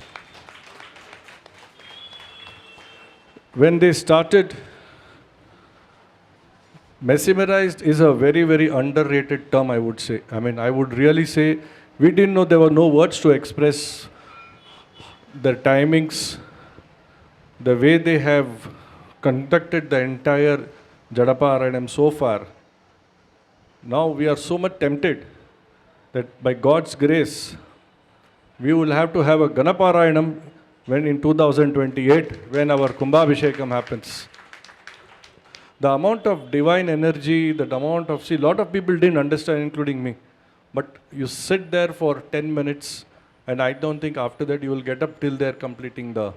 When they started, mesmerized is a very, very underrated term, I would say. I mean, I would really say we didn't know, there were no words to express the timings, the way they have conducted the entire Jadaparayanam so far. Now we are so much tempted that by God's grace, we will have to have a Ganaparayanam when in 2028, when our Kumbhabhishekam happens. The amount of divine energy, that amount of, see, a lot of people didn't understand, including me. But you sit there for 10 minutes, and I don't think after that you will get up till they're completing the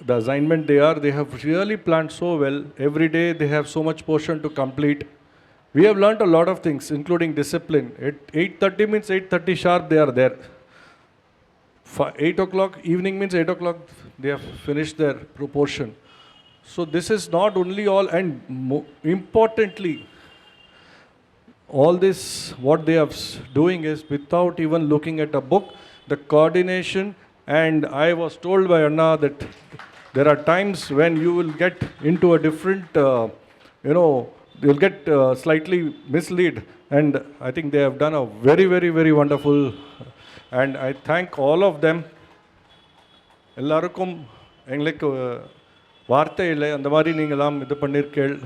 assignment they have really planned so well. Every day they have so much portion to complete. We have learnt a lot of things, including discipline. At 8:30 means 8:30 sharp they are there. 8 o'clock, evening means 8 o'clock they have finished their proportion. So this is not only all, and importantly, all this what they are doing is without even looking at a book, the coordination. And I was told by Anna that there are times when you will get into a different, you'll get slightly misled. And I think they have done a very, very, very wonderful, and I thank all of them. எல்லாருக்கும் எங்களுக்கு வார்த்தை இல்லை அந்த மாதிரி நீங்களாம் இது பண்ணியிருக்கேள்.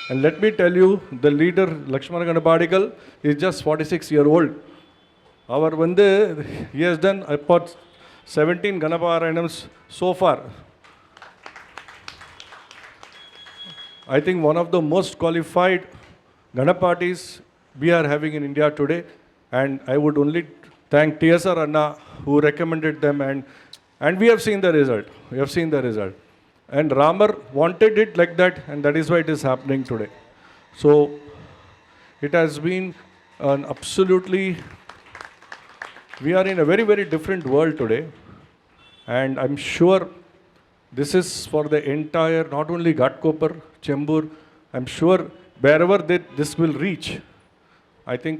And let me tell you, the leader Lakshmana Ganapadigal is just 46-year-old. அவர் வந்து he has done about 17 Ganaparayanams so far. I think one of the most qualified Ganapatis we are having in India today, and I would only thank TSR Anna who recommended them, and we have seen the result. We have seen the result. And Ramar wanted it like that, and that is why it is happening today. So it has been an absolutely, we are in a very, very different world today, and I'm sure this is for the entire, not only Ghatkopar, Chembur, I'm sure wherever this will reach, I think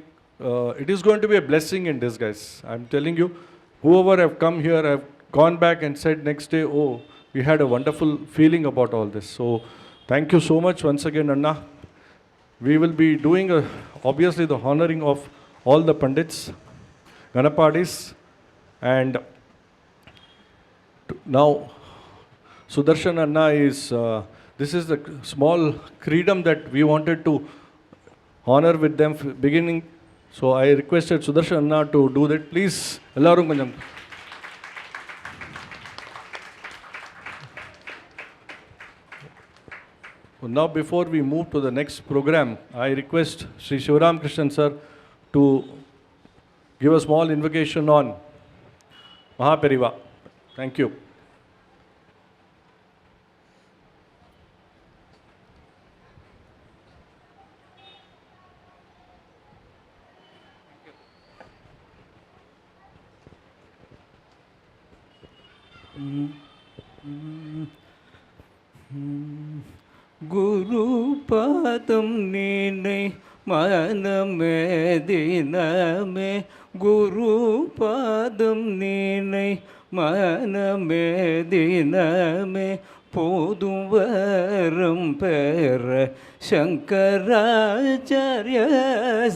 it is going to be a blessing in disguise. I'm telling you, whoever have come here have gone back and said next day, oh, we had a wonderful feeling about all this. So thank you so much once again, Anna. We will be doing obviously the honoring of all the Pandits, Ganapadis, and now Sudarshan Anna is, this is the small freedom that we wanted to honor with them beginning. So I requested Sudarshan Anna to do that. Please, ellarum konjam. Now before we move to the next program, I request Sri Shivaram Krishnan sir to give a small invocation on Mahaperiva. Thank you. Gurupatham நீனை மனமே தினமே, குருபாதம் நீனை மனமே தினமே, போதும் வரம் பெற சங்கராச்சாரிய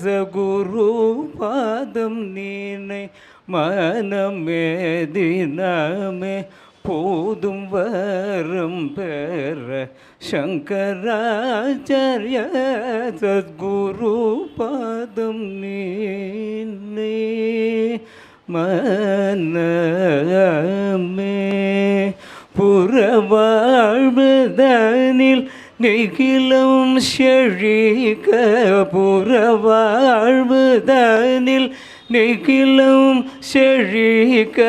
சகுருபாதம் நீனை மனமே தினமே, போதும் வரம் பெற சங்கராச்சாரிய சத்குரு பாதம் நீனை மனமே, புறவாழ்வதனில் நிகிலம் செழிக்க, புறவாழ்வதனில் நிகிலம் செழிக்க,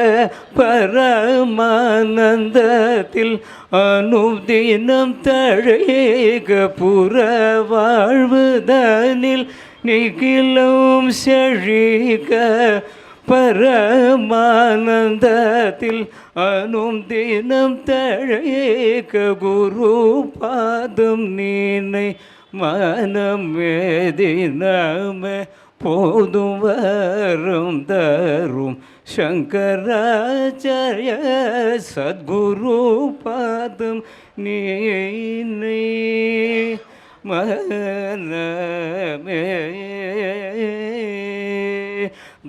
பரமானந்தத்தில் அனுதினம் தழைக, புறவாழ்வதனில் நிகிலம் செழிக்க, பரமானந்தத்தில் அனுதினம் தழைக, குரு பாதம் நீனை மனமே தினமே, போதும் வரம் தரும் சங்கராச்சாரிய சத்குரு பாதம் நீனை மனமே.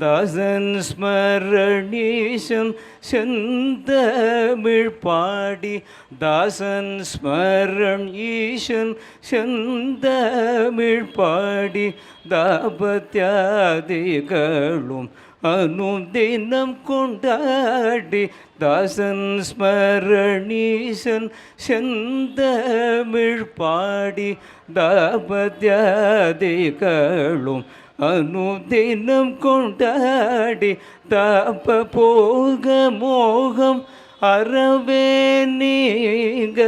தாசன் ஸ்மரணீசன் செந்தமிழ் பாடி, தாசன் ஸ்மரண் ஈசன் செந்தமிழ் பாடி, தாபத்யாதிகளும் அனுதினம் கொண்டாடி, தாசன் ஸ்மரணீசன் செந்தமிழ் பாடி, தாபத்யாதிகளும் அனுதினம் கொண்டாடி, தாப போக மோகம் அறவே நீங்க,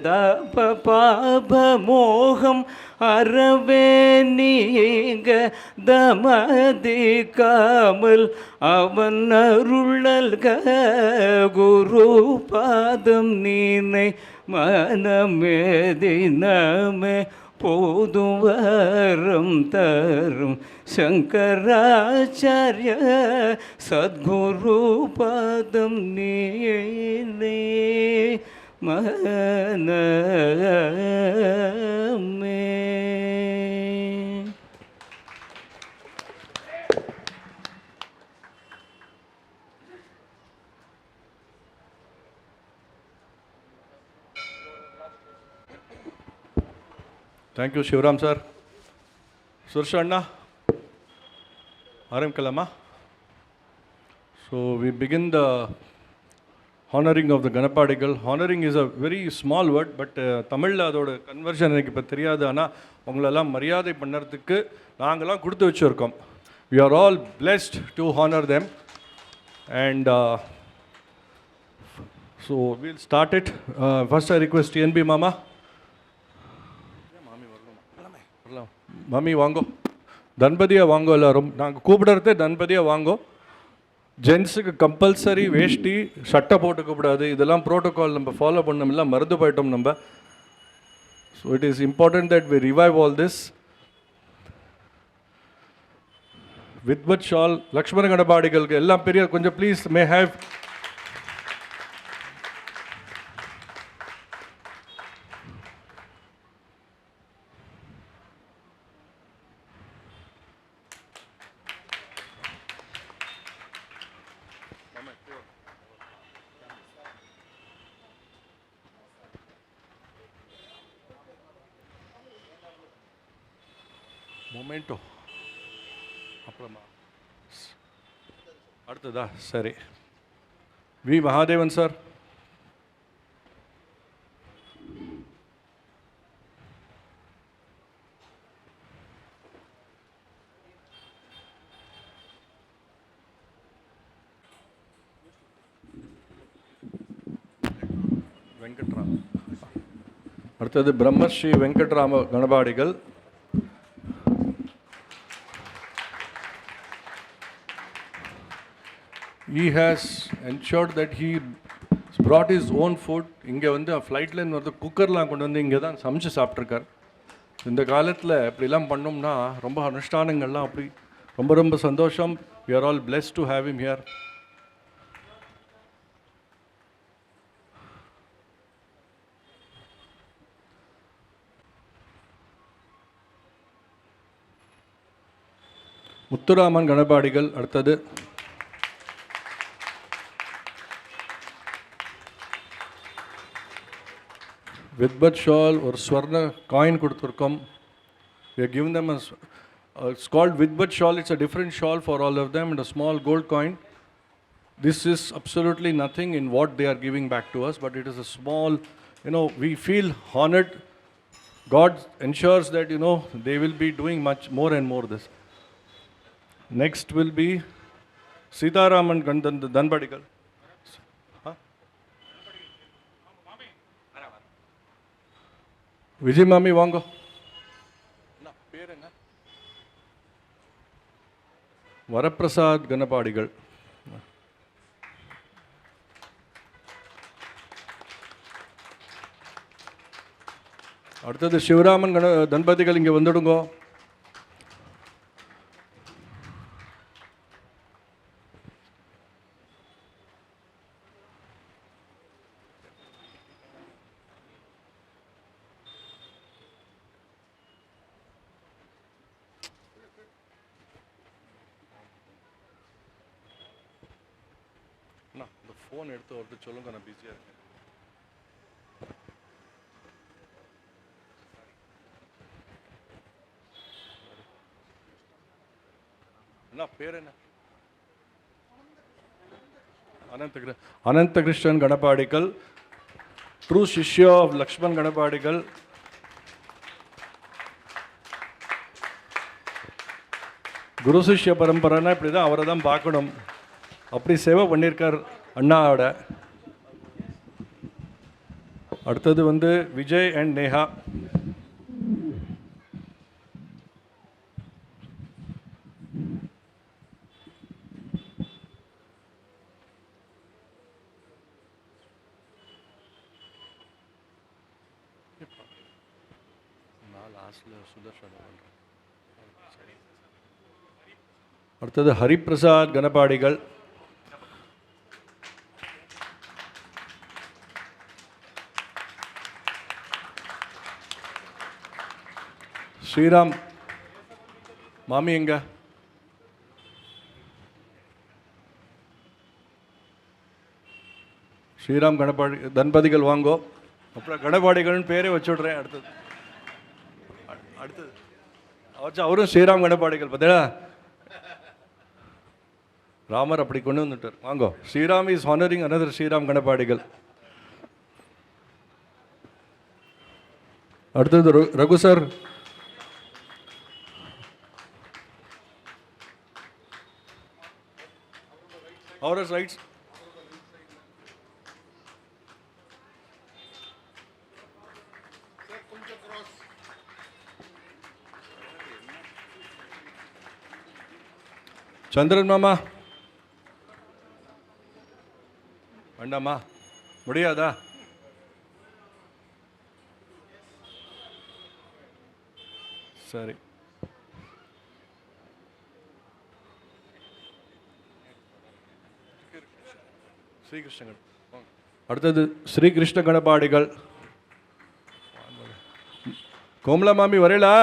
தாப பாப மோகம் அறவே நீங்க, தமதிக்காமல் அவன் அருளல்க, குரு பாதம் நீனை மனமே தினமே, போதும் வரம் தரும் சங்கராச்சாரிய சத்குரு பாதம் நீனை மனமே. Thank you, Shivram sir. Sursha Anna, Aram Kalama. So we begin the honoring of the Ganapadigal. Honoring is a very small word, but Tamil அதோட conversion எனக்கு இப்போ தெரியாது. ஆனால் உங்களெல்லாம் மரியாதை பண்ணுறதுக்கு நாங்கள்லாம் கொடுத்து வச்சுருக்கோம். We are all blessed to honor them. And so we'll start it. First I request TNB Mama. Mami வாங்கோ, தன்பதியாக வாங்கோ, எல்லாரும் நாங்கள் கூப்பிடுறதே தன்பதியாக வாங்கோ. ஜென்ஸுக்கு கம்பல்சரி வேஷ்டி சட்டை போட்டுக்கூடாது, இதெல்லாம் ப்ரோட்டோகால் நம்ம ஃபாலோ பண்ணோம்ல, மறந்து போயிட்டோம் நம்ம. So it is important that we revive all this. வித்வத் ஷால் லக்ஷ்மண கணபாடிகளுக்கு எல்லாம் பெரிய கொஞ்சம் ப்ளீஸ் மே ஹேவ். மொமெண்டோ அப்புறமா அடுத்ததா சரி. V Mahadevan sir. வெங்கட்ராம். அடுத்தது Brahmashri Venkatrama கணபாடிகள். He has ensured that he brought his own food. இங்கே வந்து ஃப்ளைட்லேருந்து வந்து குக்கர்லாம் கொண்டு வந்து இங்கே தான் சமைச்சு சாப்பிட்ருக்கார். இந்த காலத்தில் இப்படிலாம் பண்ணோம்னா ரொம்ப அனுஷ்டானங்கள்லாம் அப்படி ரொம்ப ரொம்ப சந்தோஷம். We are all blessed to have him here. Muthuraman கணபாடிகள். அடுத்தது வித்பத் ஷால் ஒரு ஸ்வர்ண காயின் கொடுத்துருக்கோம். We have given them it's called Vidbat shawl. It's a different shawl for all of them and a small gold coin. This is absolutely nothing in what they are giving back to us, but it is a small, we feel honored. God ensures that, they will be doing much more and more this. Next will be Sitaraman Danbadigal. Vijay மாமி வாங்கோ. பேர் என்ன? வரப்பிரசாத் கணபாடிகள். அடுத்தது சிவராமன் தன்பதிகள் இங்கே வந்துடுங்கோ. இந்த phone எடுத்து ஒருத்தர் சொல்லுங்க, நான் பிஸியாக இருக்கேன். என்ன பேர் என்ன? அனந்தகிருஷ்ணன் கணபாடிகள், ட்ரூ சிஷ்யா ஆஃப் லக்ஷ்மண் கணபாடிகள். குரு சிஷ்ய பரம்பரைனா இப்படி தான், அவரை தான் பார்க்கணும். அப்படி சேவை பண்ணியிருக்கார் அண்ணாவோட. அடுத்தது வந்து விஜய் அண்ட் நேஹா. அடுத்தது ஹரிபிரசாத் கணபாடிகள். ஸ்ரீராம் மாமி எங்க? ஸ்ரீராம் கணபாடி தன்பதிகள் வாங்கோ. அப்புறம் கணபாடிகள்னு பேரே வச்சுடுறேன். அடுத்தது அவரும் ஸ்ரீராம் கணபாடிகள் பார்த்தா ராமர் அப்படி கொண்டு வந்துட்டார். வாங்கோ, Sriram is honouring another Sriram கணபாடிகள். அடுத்தது Raghu sir. Our rights. Chandran மாமா வேண்டாமா, முடியாதா? சரி. ஸ்ரீகிருஷ்ணன். அடுத்தது ஸ்ரீகிருஷ்ண கணபாடிகள். கோமலா மாமி வரலா?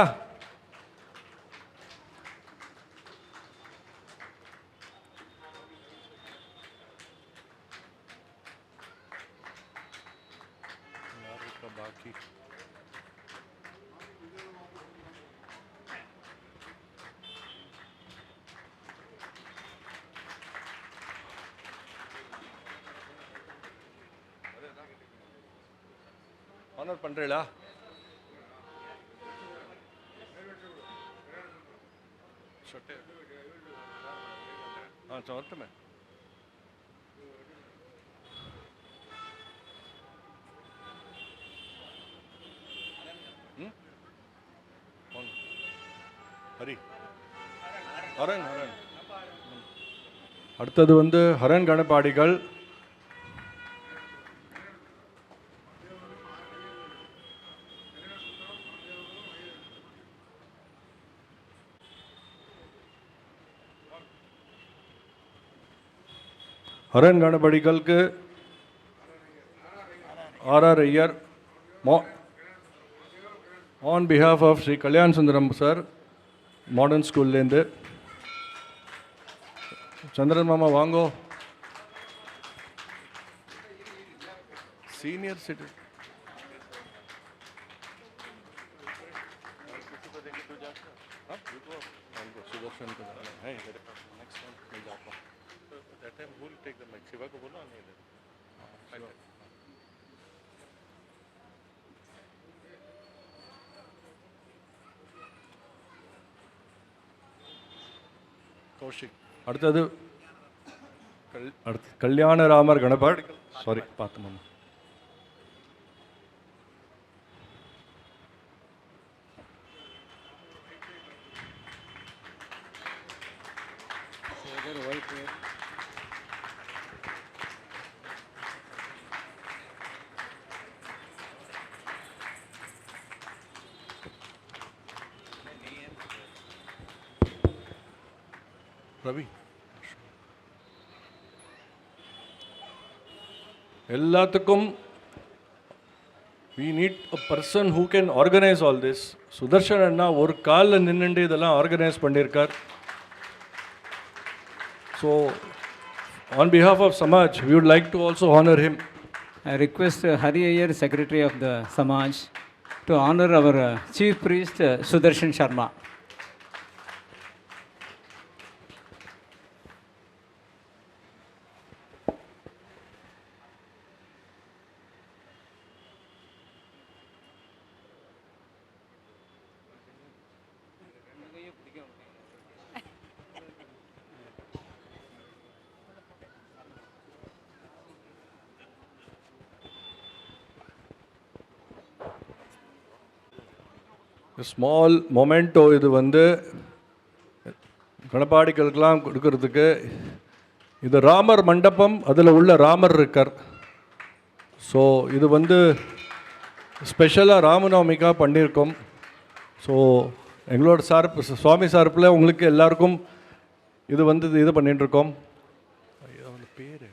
பாக்கி ஆனர் பண்றீங்களா? வரட்டுமே. ஹரி ஹரன் ஹரன். அடுத்தது வந்து ஹரன் கணபாடிகள். ஹரன் கணபடிகளுக்கு R Iyer on behalf of Sri Kalyan Sundaram sir, Modern School லேருந்து. சந்திரன் மாமா வாங்கோ. Senior citizen. सुदर्शन को जाना है इधर नेक्स्ट टाइम मैं जाता हूँ that time who will take the mic Shiva को बोलो नहीं इधर கௌஷிக். அடுத்தது கல்யாணராமர் கணபாடி. சாரி பார்த்து மாமா. ரவி எல்லாத்துக்கும் we need a person who can organize all this. Sudarshan அண்ணா ஒரு காலில் நின்னுண்டு இதெல்லாம் ஆர்கனைஸ் பண்ணியிருக்கார். So on behalf of Samaj, we would like to also honor him. I request Hari Iyer, Secretary of the Samaj, to honor our Chief Priest Sudarshan Sharma. Small memento இது வந்து கணபாடிகளுக்கெல்லாம் கொடுக்கறதுக்கு. இது ராமர் மண்டபம், அதில் உள்ள ராமர் இருக்கார். ஸோ இது வந்து ஸ்பெஷலாக ராமநவமிக்காக பண்ணியிருக்கோம். ஸோ எங்களோட சார்பு சுவாமி சார்பில் உங்களுக்கு எல்லாருக்கும் இது வந்து இது பண்ணிட்டுருக்கோம். பேர்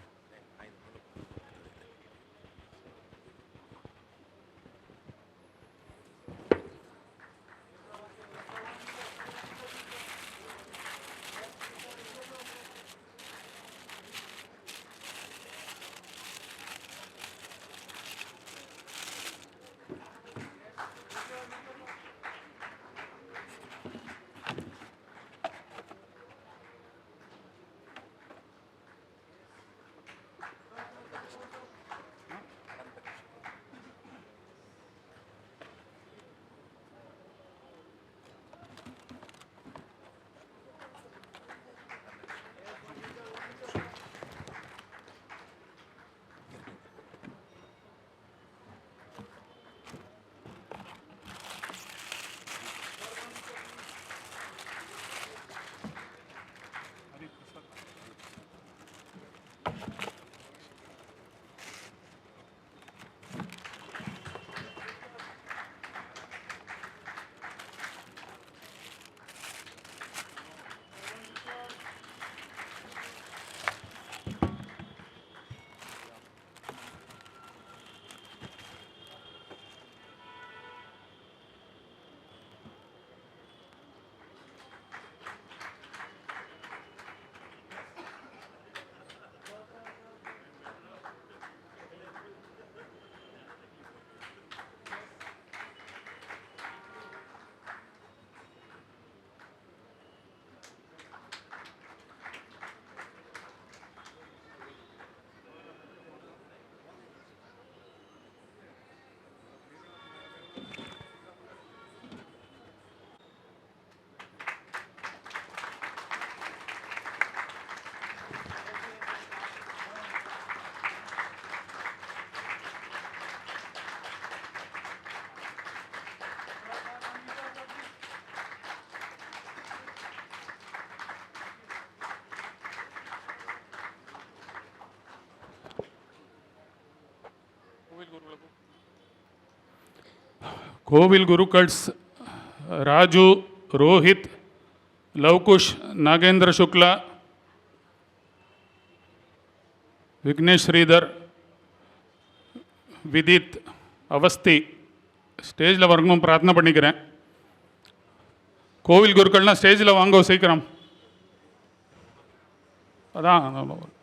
கோவில் குருக்கள்ஸ் ராஜு, ரோஹித், லவ்குஷ், நாகேந்திர சுக்லா, விக்னேஷ் ஸ்ரீதர், விதித், அவஸ்தி ஸ்டேஜில் வரணும் பிரார்த்தனை பண்ணிக்கிறேன். கோவில் குருக்கள்லாம் ஸ்டேஜில் வாங்க சீக்கிரம். அதான்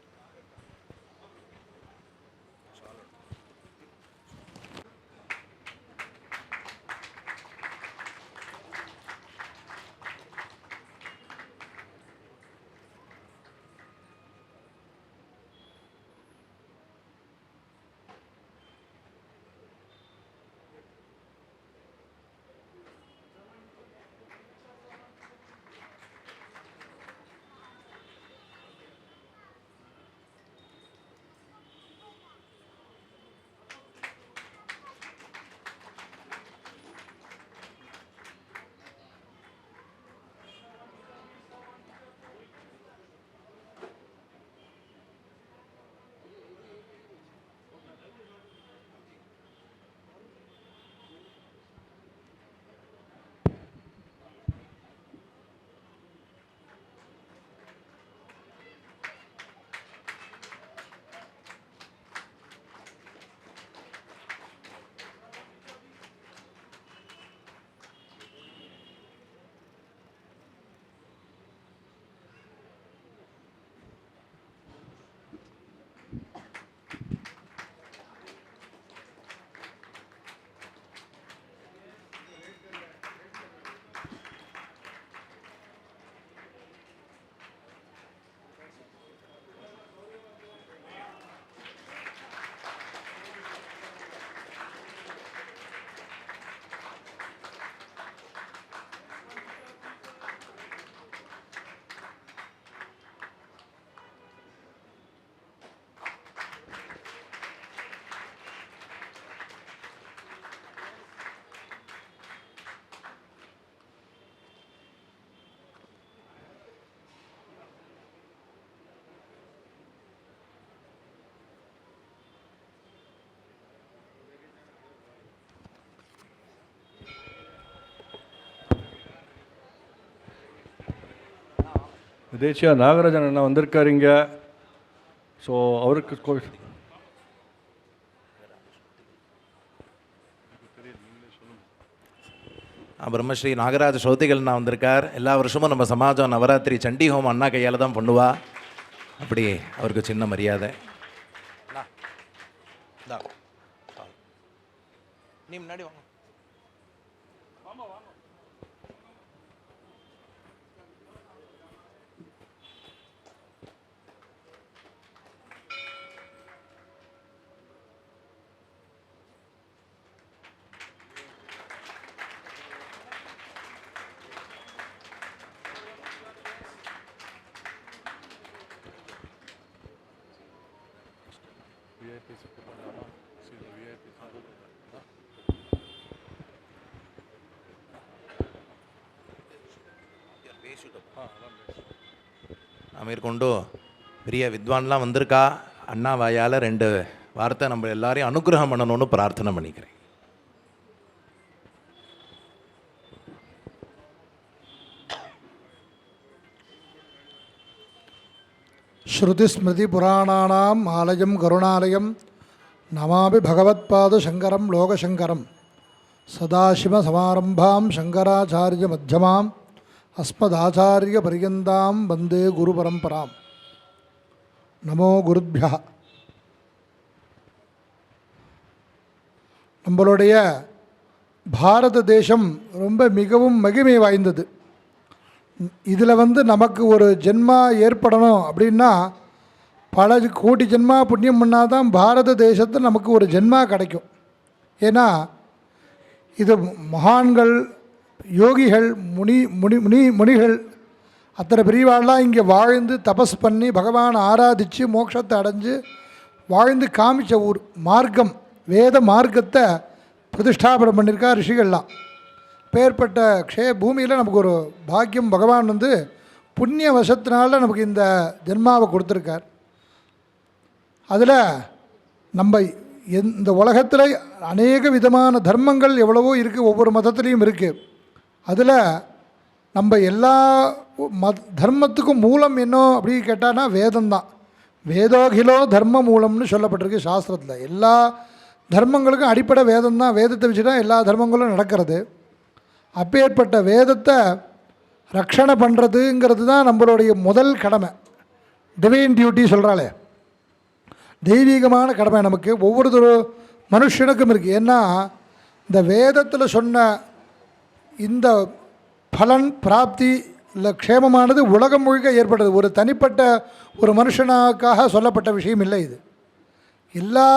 தேசியா நாகராஜன் அண்ணா வந்திருக்காருங்க. ஸோ அவருக்கு பிரம்மஸ்ரீ நாகராஜ சௌத்திகள் நான் வந்திருக்கார். எல்லா வருஷமும் நம்ம சமாஜம் நவராத்திரி சண்டி ஹோமம் அண்ணா கையால் தான் பண்ணுவா. அப்படி அவருக்கு சின்ன மரியாதை. நீ முன்னாடி வாங்க. மேற்கொண்டு பெரிய வித்வான்லாம் வந்திருக்கா. அண்ணா வாயால் 2 வார்த்தை நம்ம எல்லாரையும் அனுகிரகம் பண்ணணும்னு பிரார்த்தனை பண்ணிக்கிறேன். ஸ்ருதிஸ்மிருதி புராணானாம் ஆலயம் கருணாலயம் நமாமி பகவத்பாத சங்கரம் லோகசங்கரம் சதாசிவசமாரம்பாம் சங்கராச்சாரிய மத்தியமாம் அஸ்மதாச்சாரிய பரியந்தாம் வந்தே குரு பரம்பராம். நமோ குருப்யா. நம்மளுடைய பாரத தேசம் ரொம்ப மிகவும் மகிமை வாய்ந்தது. இதில் நமக்கு ஒரு ஜென்மா ஏற்படணும் அப்படின்னா பல கோடி ஜென்மா புண்ணியம் பண்ணால் தான் பாரத தேசத்தில் நமக்கு ஒரு ஜென்மா கிடைக்கும். ஏன்னா இது மகான்கள், யோகிகள், முனிகள் அத்தனை பெரியவாள்லாம் இங்கே வாழ்ந்து தபஸ் பண்ணி பகவான் ஆராதித்து மோட்சத்தை அடைஞ்சு வாழ்ந்து காமிச்ச ஊர். மார்க்கம், வேத மார்க்கத்தை பிரதிஷ்டாபனம் பண்ணியிருக்கா ரிஷிகள்லாம். பேர்பட்ட பூமியில் நமக்கு ஒரு பாக்கியம் பகவான் புண்ணிய வசத்தினால நமக்கு இந்த ஜென்மாவை கொடுத்துருக்கார். அதில் நம்ம இந்த உலகத்தில் அநேக விதமான தர்மங்கள் எவ்வளவோ இருக்குது, ஒவ்வொரு மதத்துலேயும் இருக்குது. அதில் நம்ம எல்லா தர்மத்துக்கும் மூலம் என்ன அப்படின்னு கேட்டான்னா வேதம்தான். வேதோகிலோ தர்ம மூலம்னு சொல்லப்பட்டிருக்கு சாஸ்திரத்தில். எல்லா தர்மங்களுக்கும் அடிப்படை வேதம் தான். வேதத்தை வச்சு தான் எல்லா தர்மங்களும் நடக்கிறது. அப்பேற்பட்ட வேதத்தை ரக்ஷணை பண்ணுறதுங்கிறது தான் நம்மளுடைய முதல் கடமை. டிவைன் டியூட்டி சொல்கிறாளே, தெய்வீகமான கடமை நமக்கு ஒவ்வொரு மனுஷனுக்கும் இருக்குது. ஏன்னா இந்த வேதத்தில் சொன்ன இந்த பலன் பிராப்தி இல்லை க்ஷேமமானது உலகம் முழுக்க ஏற்பட்டது. ஒரு தனிப்பட்ட ஒரு மனுஷனுக்காக சொல்லப்பட்ட விஷயம் இல்லை. இது எல்லா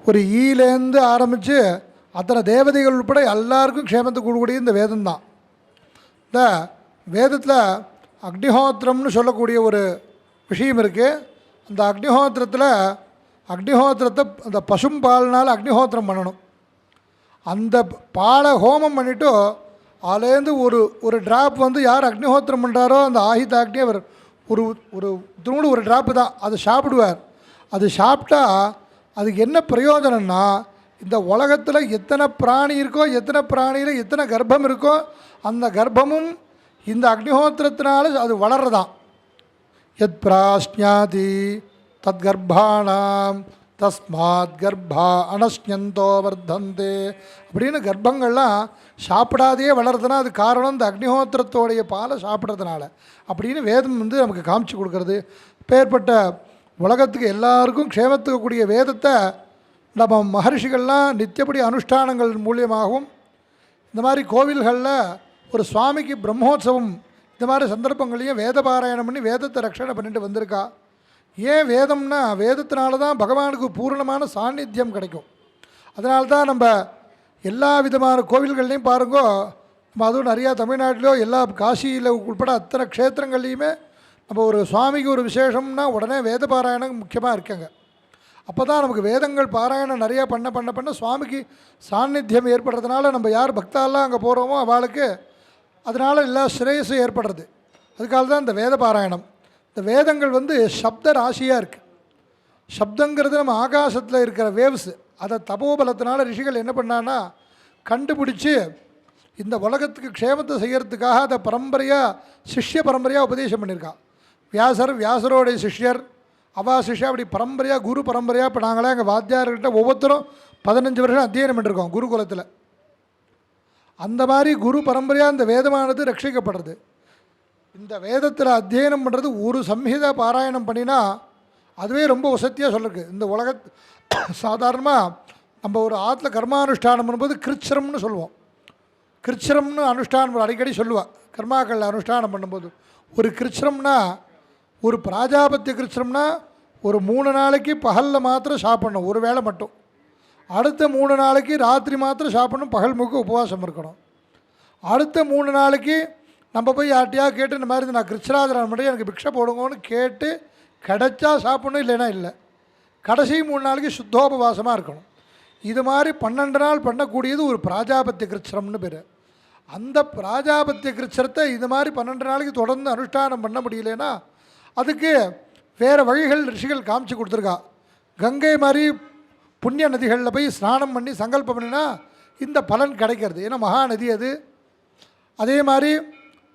ஒரு ஈலேருந்து ஆரம்பித்து அத்தனை தேவதைகள் உட்பட எல்லாருக்கும் க்ஷேமத்தை கொடுக்கக்கூடிய இந்த வேதம்தான். இந்த வேதத்தில் அக்னிஹோத்திரம்னு சொல்லக்கூடிய ஒரு விஷயம் இருக்குது. அந்த அக்னிஹோத்திரத்தை அந்த பசும்பால்னால் அக்னிஹோத்திரம் பண்ணணும். அந்த பாலை ஹோமம் பண்ணிவிட்டு அதுலேருந்து ஒரு ட்ராப் வந்து யார் அக்னிஹோத்திரம் பண்ணுறாரோ அந்த ஆஹிதாக்னி அவர் ஒரு ட்ராப்பு தான் அதை சாப்பிடுவார். அது சாப்பிட்டா அதுக்கு என்ன பிரயோஜனம்னா, இந்த உலகத்தில் எத்தனை பிராணி இருக்கோ, எத்தனை பிராணியில் எத்தனை கர்ப்பம் இருக்கோ, அந்த கர்ப்பமும் இந்த அக்னிஹோத்திரத்தினால அது வளர்றதான். யத் பிராஸ்ஞாதி தத் கர்ப்பானாம் தஸ்மாத் கர்ப்பா அனஸ்யந்தோ வர்த்தந்தே அப்படின்னு கர்ப்பங்கள்லாம் சாப்பிடாதே வளர்றதுனா அது காரணம் இந்த அக்னிஹோத்திரத்தோடைய பாலை சாப்பிட்றதுனால அப்படின்னு வேதம் வந்து நமக்கு காமிச்சு கொடுக்கறது. பேர்பட்ட உலகத்துக்கு எல்லாருக்கும் க்ஷேமத்துக்கு கூடிய வேதத்தை நம்ம மகர்ஷிகள்லாம் நித்தியப்படி அனுஷ்டானங்கள் மூலியமாகவும் இந்த மாதிரி கோவில்களில் ஒரு சுவாமிக்கு பிரம்மோற்சவம் இந்த மாதிரி சந்தர்ப்பங்களையும் வேத பாராயணம் பண்ணி வேதத்தை ரட்சணை பண்ணிட்டு வந்திருக்கா. ஏன் வேதம்னா வேதத்தினால தான் பகவானுக்கு பூர்ணமான சாநித்தியம் கிடைக்கும். அதனால தான் நம்ம எல்லா விதமான கோவில்கள்லையும் பாருங்கோ, நம்ம அதுவும் நிறையா தமிழ்நாட்டிலோ எல்லா காசியில் உட்பட அத்தனை க்ஷேத்திரங்கள்லையுமே நம்ம ஒரு சுவாமிக்கு ஒரு விசேஷம்னா உடனே வேத பாராயணம் முக்கியமாக இருக்குங்க. அப்போ தான் நமக்கு வேதங்கள் பாராயணம் நிறையா பண்ண சுவாமிக்கு சாநித்தியம் ஏற்படுறதுனால நம்ம யார் பக்தாலாம் அங்கே போகிறோமோ அவளுக்கு அதனால் எல்லா ஸ்ரேயஸும் ஏற்படுறது. அதுக்காக தான் இந்த வேத பாராயணம். இந்த வேதங்கள் வந்து சப்த ராசியாக இருக்குது. சப்தங்கிறது நம்ம ஆகாசத்தில் இருக்கிற வேவ்ஸு. அதை தபோபலத்தினால ரிஷிகள் என்ன பண்ணான்னா கண்டுபிடிச்சி இந்த உலகத்துக்கு க்ஷேமத்தை செய்கிறதுக்காக அதை சிஷ்ய பரம்பரையாக உபதேசம் பண்ணியிருக்கா. வியாசரோடைய சிஷ்யர், சிஷ்யா அப்படி பரம்பரையாக குரு பரம்பரையாக. இப்போ நாங்களே எங்கள் வாத்தியார்கிட்ட ஒவ்வொருத்தரும் 15 வருஷம் அத்தியனம் பண்ணியிருக்கோம் குருகுலத்தில். அந்த மாதிரி குரு பரம்பரையாக இந்த வேதமானது ரட்சிக்கப்படுறது. இந்த வேதத்தில் அத்தியனம் பண்ணுறது ஒரு சம்ஹிதா பாராயணம் பண்ணினா அதுவே ரொம்ப வசதியாக சொல்லிருக்கு. இந்த சாதாரணமாக நம்ம ஒரு ஆற்றுல கர்மானுஷ்டானம் பண்ணும்போது கிருச்சிரம்னு சொல்லுவோம். கிருச்சிரம்னு அனுஷ்டானம் அடிக்கடி சொல்லுவாள். கர்மாக்கள் அனுஷ்டானம் பண்ணும்போது ஒரு கிருச்சிரம்னா ஒரு பிராஜாபத்திய கிருச்சிரம்னா ஒரு 3 நாளைக்கு பகலில் மாத்திரம் சாப்பிட்ணும், ஒரு வேளை மட்டும். அடுத்த 3 நாளைக்கு ராத்திரி மாத்திரம் சாப்பிட்ணும், பகல் முழுக்க உபவாசம் இருக்கணும். அடுத்த 3 நாளைக்கு நம்ம போய் யார்ட்டையா கேட்டு இந்த மாதிரி நான் கிருஷ்ணராஜன் மட்டும் எனக்கு பிக்ஷை போடுங்கன்னு கேட்டு கிடைச்சா சாப்பிட்ணும், இல்லைன்னா இல்லை. கடைசி 3 நாளைக்கு சுத்தோபவாசமாக இருக்கணும். இது மாதிரி 12 நாள் பண்ணக்கூடியது ஒரு பிராஜாபத்திய கிருச்சிரம்னு பேர். அந்த பிராஜாபத்திய கிருச்சிரத்தை இது மாதிரி 12 நாளைக்கு தொடர்ந்து அனுஷ்டானம் பண்ண முடியலன்னா அதுக்கு வேறு வழிகள் ரிஷிகள் காமிச்சு கொடுத்துருக்கா. கங்கை மாதிரி புண்ணிய நதிகளில் போய் ஸ்நானம் பண்ணி சங்கல்பம் பண்ணினா இந்த பலன் கிடைக்கிறது. ஏன்னா மகாநதி அது. அதே மாதிரி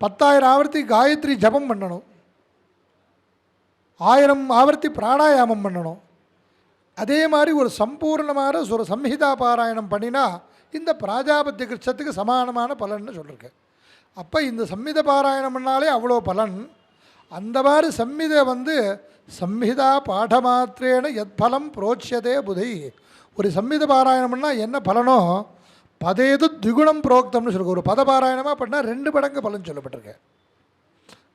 10,000 ஆவர்த்தி காயத்ரி ஜபம் பண்ணணும், 1000 ஆவர்த்தி பிராணாயாமம் பண்ணணும். அதே மாதிரி ஒரு சம்பூர்ணமான ஒரு சம்ஹிதா பாராயணம் பண்ணினா இந்த பிராஜாபத்திய கிருஷ்ணத்துக்கு சமானமான பலன்னு சொல்லியிருக்கேன். அப்போ இந்த சம்ஹித பாராயணம் பண்ணாலே அவ்வளோ பலன். அந்த மாதிரி சம்ஹிதா பாடமாத்திரேன எத் பலம் புரோட்சியதே புதை. ஒரு சம்ஹித பாராயணம் பண்ணால் என்ன பலனோ பதேது திகுணம் புரோக்தம்னு சொல்லுங்க. ஒரு பத பாராயணமாக பண்ணால் 2 மடங்கு பலன் சொல்லப்பட்டிருக்கேன்.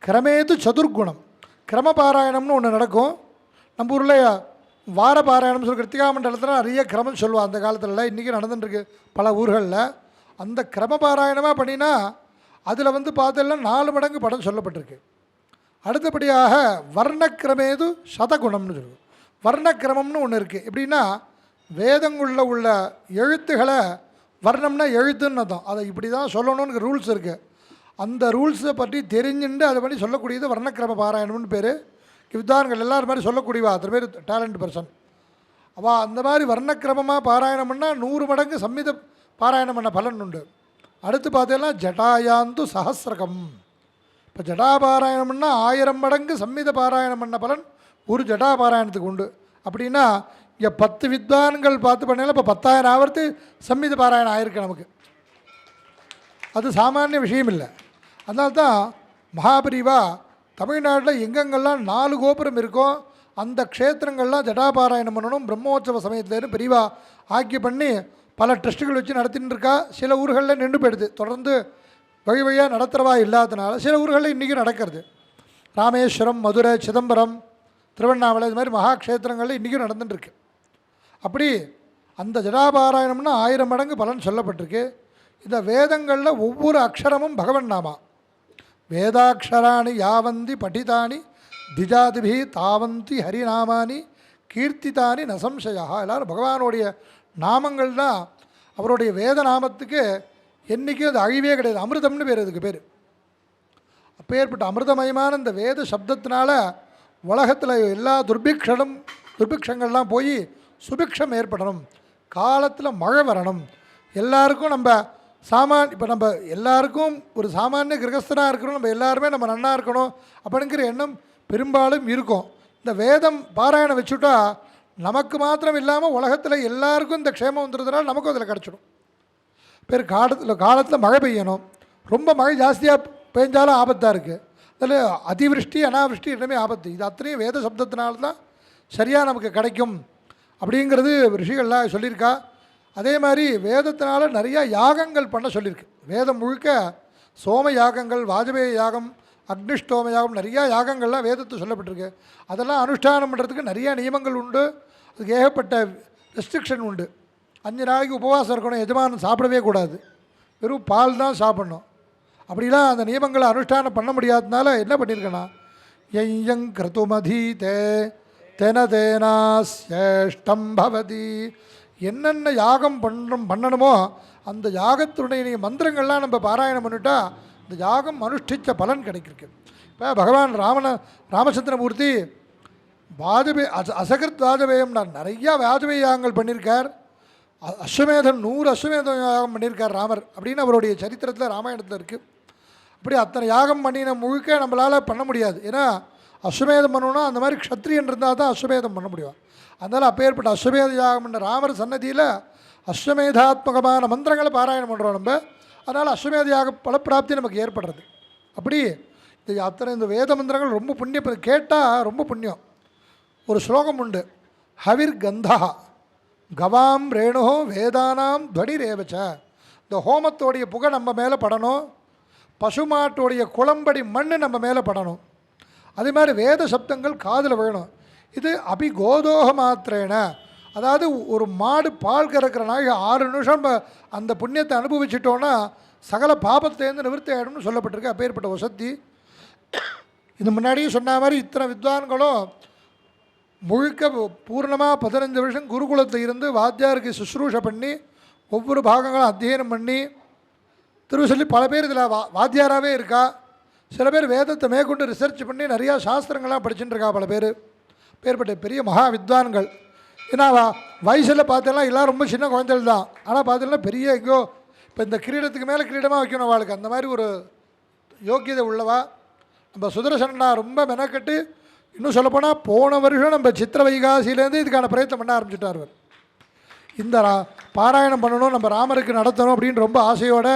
கிரமேது சதுர்குணம். கிரம பாராயணம்னு ஒன்று நடக்கும். நம்ம ஊரில் வார பாராயணம் சொல்லி கிருத்திகா மண்டலத்தில் நிறைய கிரமம் சொல்லுவாள். அந்த காலத்தில் இன்றைக்கி நடந்துட்டுருக்கு பல ஊர்களில். அந்த கிரம பாராயணமாக பண்ணினா அதில் பார்த்தெல்லாம் 4 மடங்கு படம் சொல்லப்பட்டிருக்கு. அடுத்தபடியாக வர்ணக்கிரமேது சதகுணம்னு சொல்லுவோம். வர்ணக்கிரமம்னு ஒன்று இருக்குது. எப்படின்னா வேதங்களில் உள்ள எழுத்துக்களை வர்ணம்னா எழுத்துன்னு தான், அதை இப்படி தான் சொல்லணும்னு ரூல்ஸ் இருக்குது. அந்த ரூல்ஸை பற்றி தெரிஞ்சுட்டு அதை பண்ணி சொல்லக்கூடியது வர்ணக்கிரம பாராயணம்னு பேர். வித்வான்கள் எல்லோரும் மாதிரி சொல்லக்கூடியவா, அத்தனை பேர் டேலண்ட் பர்சன். அவள் அந்த மாதிரி வர்ணக்கிரமமாக பாராயணம் பண்ணால் 100 மடங்கு சம்மித பாராயணம் பண்ண பலன் உண்டு. அடுத்து பார்த்தீங்கன்னா ஜட்டாயாந்து சஹஸ்ரகம். இப்போ ஜடாபாராயணம் பண்ணால் 1000 மடங்கு சம்மித பாராயணம் பண்ண பலன் ஒரு ஜடாபாராயணத்துக்கு உண்டு. அப்படின்னா இங்கே 10 வித்வான்கள் பார்த்து பண்ணல இப்போ 10,000 ஆவர்த்து சம்மித பாராயணம் ஆயிருக்கு நமக்கு. அது சாமானிய விஷயம் இல்லை. அதனால தான் மகாபரிவா தமிழ்நாட்டில் எங்கெங்கெல்லாம் 4 கோபுரம் இருக்கோ அந்த க்ஷேத்திரங்கள்லாம் ஜடாபாராயணம் பண்ணணும் பிரம்மோற்சவ சமயத்துலேருந்து பெரியவா ஆக்கி பண்ணி பல ட்ரஸ்ட்டுகள் வச்சு நடத்தின்னு இருக்கா. சில ஊர்களில் நின்று போயிடுது, தொடர்ந்து வழி வழியாக நடத்துகிறவா இல்லாதனால. சில ஊர்களில் இன்றைக்கும் நடக்கிறது. ராமேஸ்வரம், மதுரை, சிதம்பரம், திருவண்ணாமலை இது மாதிரி மகாக்ஷேத்திரங்களில் இன்றைக்கும் நடந்துட்டுருக்கு. அப்படி அந்த ஜடாபாராயணம்னா 1000 மடங்கு பலன் சொல்லப்பட்டிருக்கு. இந்த வேதங்களில் ஒவ்வொரு அக்ஷரமும் பகவன் நாமா. வேதாட்சராணி யாவந்தி படிதானி திஜாதிபி தாவந்தி ஹரிநாமானி கீர்த்திதானி நசம்சயா. எல்லோரும் பகவானுடைய நாமங்கள் தான். அவருடைய வேத நாமத்துக்கு என்றைக்கும் அது அழிவே கிடையாது. அமிர்தம்னு பேர், இதுக்கு பேர். அப்பேற்பட்ட அமிர்தமயமான இந்த வேத சப்தத்தினால உலகத்தில் எல்லா துர்பிக்ஷங்கள்லாம் போய் சுபிக்ஷம் ஏற்படணும். காலத்தில் மழை வரணும். எல்லாருக்கும் நம்ம இப்போ நம்ம எல்லாருக்கும் ஒரு சாமானிய கிரகஸ்தனாக இருக்கணும், நம்ம எல்லாருமே நம்ம நன்னா இருக்கணும் அப்படிங்கிற எண்ணம் பெரும்பாலும் இருக்கும். இந்த வேதம் பாராயணம் வச்சுட்டா நமக்கு மாத்திரம் இல்லாமல் உலகத்தில் எல்லாருக்கும் இந்த க்ஷேமம் வந்துடுறதுனால நமக்கும் அதில் கிடச்சிடும். காலத்தில் மழை பெய்யணும். ரொம்ப மழை ஜாஸ்தியாக பெஞ்சாலும் ஆபத்தாக இருக்குது. அதில் அதிவிருஷ்டி அனாவிருஷ்டி எல்லாமே ஆபத்து. இது அத்தனையும் வேத சப்தத்தினால்தான் சரியாக நமக்கு கிடைக்கும் அப்படிங்கிறது ரிஷிகள்லாம் சொல்லியிருக்கா. அதே மாதிரி வேதத்தினால நிறையா யாகங்கள் பண்ண சொல்லியிருக்கு. வேதம் முழுக்க சோம யாகங்கள், வாஜபேய யாகம், அக்னிஷ்டோம யாகம், நிறையா யாகங்கள்லாம் வேதத்தை சொல்லப்பட்டிருக்கு. அதெல்லாம் அனுஷ்டானம் பண்ணுறதுக்கு நிறையா நியமங்கள் உண்டு. அதுக்கு ஏகப்பட்ட ரெஸ்ட்ரிக்ஷன் உண்டு. 5 நாளைக்கு உபவாசம் இருக்கணும், எஜமானன் சாப்பிடவே கூடாது, வெறும் பால் தான் சாப்பிட்ணும். அப்படிலாம் அந்த நியமங்களை அனுஷ்டானம் பண்ண முடியாததுனால என்ன பண்ணியிருக்கேன்னா யங் கிருத்துமதீதே தென தேனாஸ்யேஷ்டம் பவதி. என்னென்ன யாகம் பண்ணணுமோ அந்த யாகத்துடைய மந்திரங்கள்லாம் நம்ம பாராயணம் பண்ணிட்டா இந்த யாகம் அனுஷ்டித்த பலன் கிடைக்கிருக்கு. இப்போ பகவான் ராமச்சந்திரமூர்த்தி அசகிருத் வாஜபேயம்னா நிறையா வாஜபேய யாகங்கள் பண்ணியிருக்கார். அஸ்வமேதம் 100 அஸ்வமேத யாகம் பண்ணியிருக்கார் ராமர் அப்படின்னு அவருடைய சரித்திரத்தில் ராமாயணத்தில் இருக்குது. அப்படி அத்தனை யாகம் பண்ணின முழுக்க நம்மளால் பண்ண முடியாது. ஏன்னா அஸ்வமேதம் பண்ணணும்னா அந்த மாதிரி க்ஷத்ரியன் இருந்தால் தான் அஸ்வமேதம் பண்ண முடியும். அதனால் அப்பேற்பட்ட அஸ்வமேத யாகம் என்ற ராமர் சன்னதியில் அஸ்வமேதாத்மகமான மந்திரங்களை பாராயணம் பண்ணுறோம் நம்ம. அதனால் அஸ்வமேத யாக பலப்பிராப்தி நமக்கு ஏற்படுறது. அப்படி இந்த வேத மந்திரங்கள் ரொம்ப புண்ணியம், கேட்டால் ரொம்ப புண்ணியம். ஒரு ஸ்லோகம் உண்டு, ஹவிர் கந்தா கவாம் ரேணு வேதானாம் துவனி ரேவச்ச. இந்த ஹோமத்தோடைய புகை நம்ம மேலே படணும், பசுமாட்டோடைய குளம்படி மண் நம்ம மேலே படணும். அதே மாதிரி வேத சப்தங்கள் காதில் விழணும். இது அபிகோதோக மாத்திரேன, அதாவது ஒரு மாடு பால் கறக்கிற நாளைக்கு 6 நிமிஷம் அந்த புண்ணியத்தை அனுபவிச்சிட்டோன்னா சகல பாபத்திலேருந்து நிவர்த்தி ஆகிடும்னு சொல்லப்பட்டிருக்கு. அப்பேற்பட்ட வசதி. இது முன்னாடியே சொன்ன மாதிரி இத்தனை வித்வான்களும் முழுக்க பூர்ணமாக 15 வருஷம் குருகுலத்தில் இருந்து வாத்தியாருக்கு சுஷ்ரூஷை பண்ணி ஒவ்வொரு பாகங்களும் அத்தியனம் பண்ணி திருவசல்லி பல பேர் இதில் வாத்தியாராகவே இருக்கா. சில பேர் வேதத்தை மேற்கொண்டு ரிசர்ச் பண்ணி நிறையா சாஸ்திரங்கள்லாம் படிச்சுட்டு இருக்கா பல பேர். பேர்பட்ட பெரிய மகா வித்வான்கள். ஏன்னா வயசில் பார்த்தோன்னா எல்லாம் ரொம்ப சின்ன குழந்தைகள் தான். ஆனால் பார்த்தீங்கன்னா பெரிய எங்கோ இப்போ இந்த கிரீடத்துக்கு மேலே கிரீடமாக வைக்கணும் அவளுக்கு, அந்த மாதிரி ஒரு யோக்கியதை உள்ளவா. நம்ம சுதர்சனா ரொம்ப மெனக்கட்டு, இன்னும் சொல்லப்போனால் போன வருஷம் நம்ம சித்திர வைகாசியிலேருந்து இதுக்கான பிரயத்தனம் பண்ண ஆரம்பிச்சுட்டார். இந்த பாராயணம் பண்ணணும், நம்ம ராமருக்கு நடத்தணும் அப்படின்னு ரொம்ப ஆசையோடு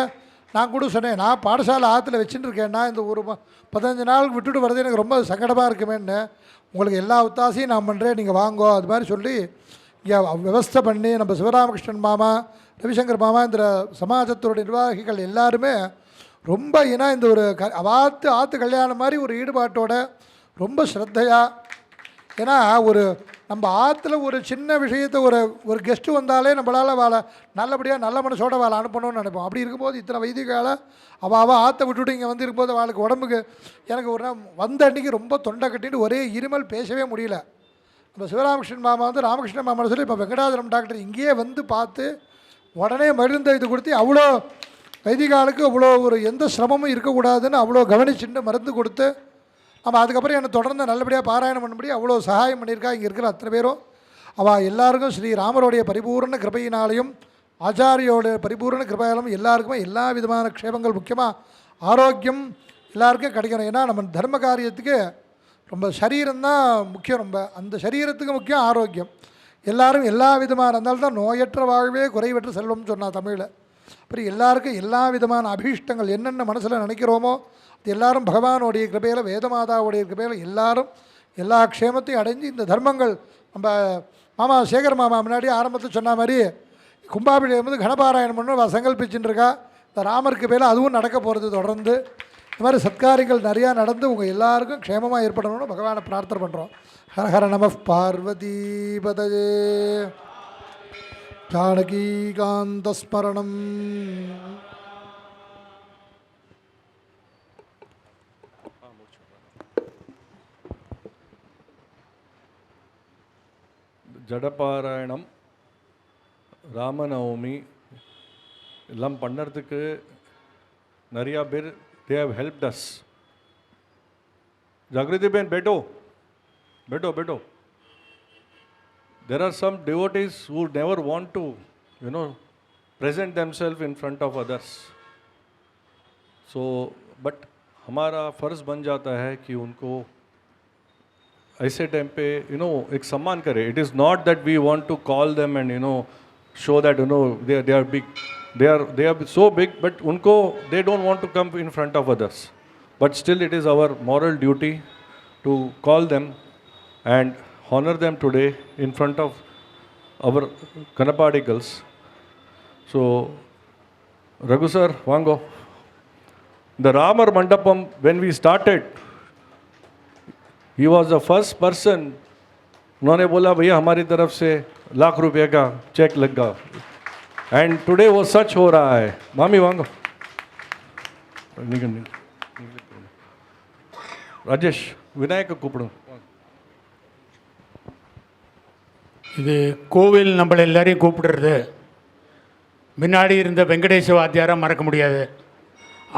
நான் கூட சொன்னேன். நான் பாடசாலை ஆற்றுல வச்சுட்டு இருக்கேன்னா இந்த ஒரு 15 நாள் விட்டுட்டு வர்றது எனக்கு ரொம்ப சங்கடமாக இருக்குமேன்னு. உங்களுக்கு எல்லா ஒத்தாசையும் நான் பண்ணுறேன், நீங்கள் வாங்கோ அது மாதிரி சொல்லி இங்கே விவஸ்தை பண்ணி நம்ம சிவராமகிருஷ்ணன் மாமா, ரவிசங்கர் மாமா, இந்த சமாஜத்தோடைய நிர்வாகிகள் எல்லாருமே ரொம்ப ஏன்னா இந்த ஒரு ஆற்று கல்யாணம் மாதிரி ஒரு ஈடுபாட்டோட ரொம்ப ஸ்ரத்தையாக. ஏன்னா ஒரு நம்ம ஆற்றுல ஒரு சின்ன விஷயத்தை ஒரு கெஸ்ட்டு வந்தாலே நம்மளால் வாழை நல்லபடியாக நல்ல மனசோட வாழை அனுப்பணும்னு நினைப்போம். அப்படி இருக்கும்போது இத்தனை வைதிகால அவள் ஆற்றை விட்டுவிட்டு இங்கே வந்து இருக்கும்போது அவளுக்கு உடம்புக்கு எனக்கு ஒரு நாள் வந்த அன்றைக்கி ரொம்ப தொண்டை கட்டிட்டு ஒரே இருமல், பேசவே முடியல. நம்ம சிவராமகிருஷ்ணன் மாமா வந்து ராமகிருஷ்ணன் மாமா சொல்லி இப்போ வெங்கடாஜலம் டாக்டர் இங்கேயே வந்து பார்த்து உடனே மருந்து இது கொடுத்து அவ்வளோ வைதிகாலுக்கு அவ்வளோ ஒரு எந்த சிரமமும் இருக்கக்கூடாதுன்னு அவ்வளோ கவனிச்சுட்டு மருந்து கொடுத்து நம்ம அதுக்கப்புறம் என்னை தொடர்ந்து நல்லபடியாக பாராயணம் பண்ணபடி அவ்வளோ சகாயம் பண்ணியிருக்கா இங்கே இருக்கிற அத்தனை பேரும். அவள் எல்லாருக்கும் ஸ்ரீராமருடைய பரிபூர்ண கிருபையினாலையும் ஆச்சாரியோட பரிபூர்ண கிருபையாலும் எல்லாருக்குமே எல்லா விதமான க்ஷேமங்கள், முக்கியமாக ஆரோக்கியம் எல்லாருக்கும் கிடைக்கணும். ஏன்னா நம்ம தர்ம காரியத்துக்கு ரொம்ப சரீரம்தான் முக்கியம். ரொம்ப அந்த சரீரத்துக்கு முக்கியம் ஆரோக்கியம். எல்லாரும் எல்லா விதமாக இருந்தால்தான் தான் நோயற்ற வாழ்வே குறைவற்ற செல்வம்னு சொன்னால் தமிழில். அப்புறம் எல்லாருக்கும் எல்லா விதமான அபீஷ்டங்கள் என்னென்ன மனசில் நினைக்கிறோமோ அது எல்லாரும் பகவானுடைய கிருபையில், வேதமாதாவுடைய கிருபையில் எல்லாரும் எல்லா க்ஷேமத்தையும் அடைஞ்சு இந்த தர்மங்கள் நம்ம மாமா சேகர் மாமா முன்னாடி ஆரம்பத்தில் சொன்ன மாதிரி கும்பாபிஷேகம் வந்து கணபாராயணம் பண்ண சங்கல்பிச்சுட்டு இருக்கா. இந்த ராமருக்கு பேரில் அதுவும் நடக்க போகிறது. தொடர்ந்து இந்த மாதிரி சத்காரியங்கள் நிறையா நடந்து உங்கள் எல்லாருக்கும் க்ஷேமமாக ஏற்படணும்னு பகவானை பிரார்த்தனை பண்ணுறோம். ஹர ஹர நம பார்வதி பதயே ஜானகீகாந்தஸ்மரணம். ஜடபாராயணம், ராமநவமி எல்லாம் பண்ணுறதுக்கு நிறையா பேர் they have helped us. Jagriti Ben, beto. There are some devotees who never want to, present themselves in front of others. So, but हमारा फर्ज बन जाता है कि उनको ऐसे टाइम पे एक सम्मान करें. It is not that we want to call them and show that they are big. They are so big, but unko they don't want to come in front of others. But still, it is our moral duty to call them and honor them today in front of our Kanapadigals. So, Raghu sir, Vango. The Ramar Mandapam, when we started, he was the first person. उन्होंने बोला भैया हमारी तरफ से ₹1,00,000 का check लगा. And today वो सच हो रहा है. मामी वांगो राजेश विनायक கூப்பிடும். இது கோவில் நம்மளை எல்லாரையும் கூப்பிடுறது. முன்னாடி இருந்த வெங்கடேச வாத்தியாரை மறக்க முடியாது.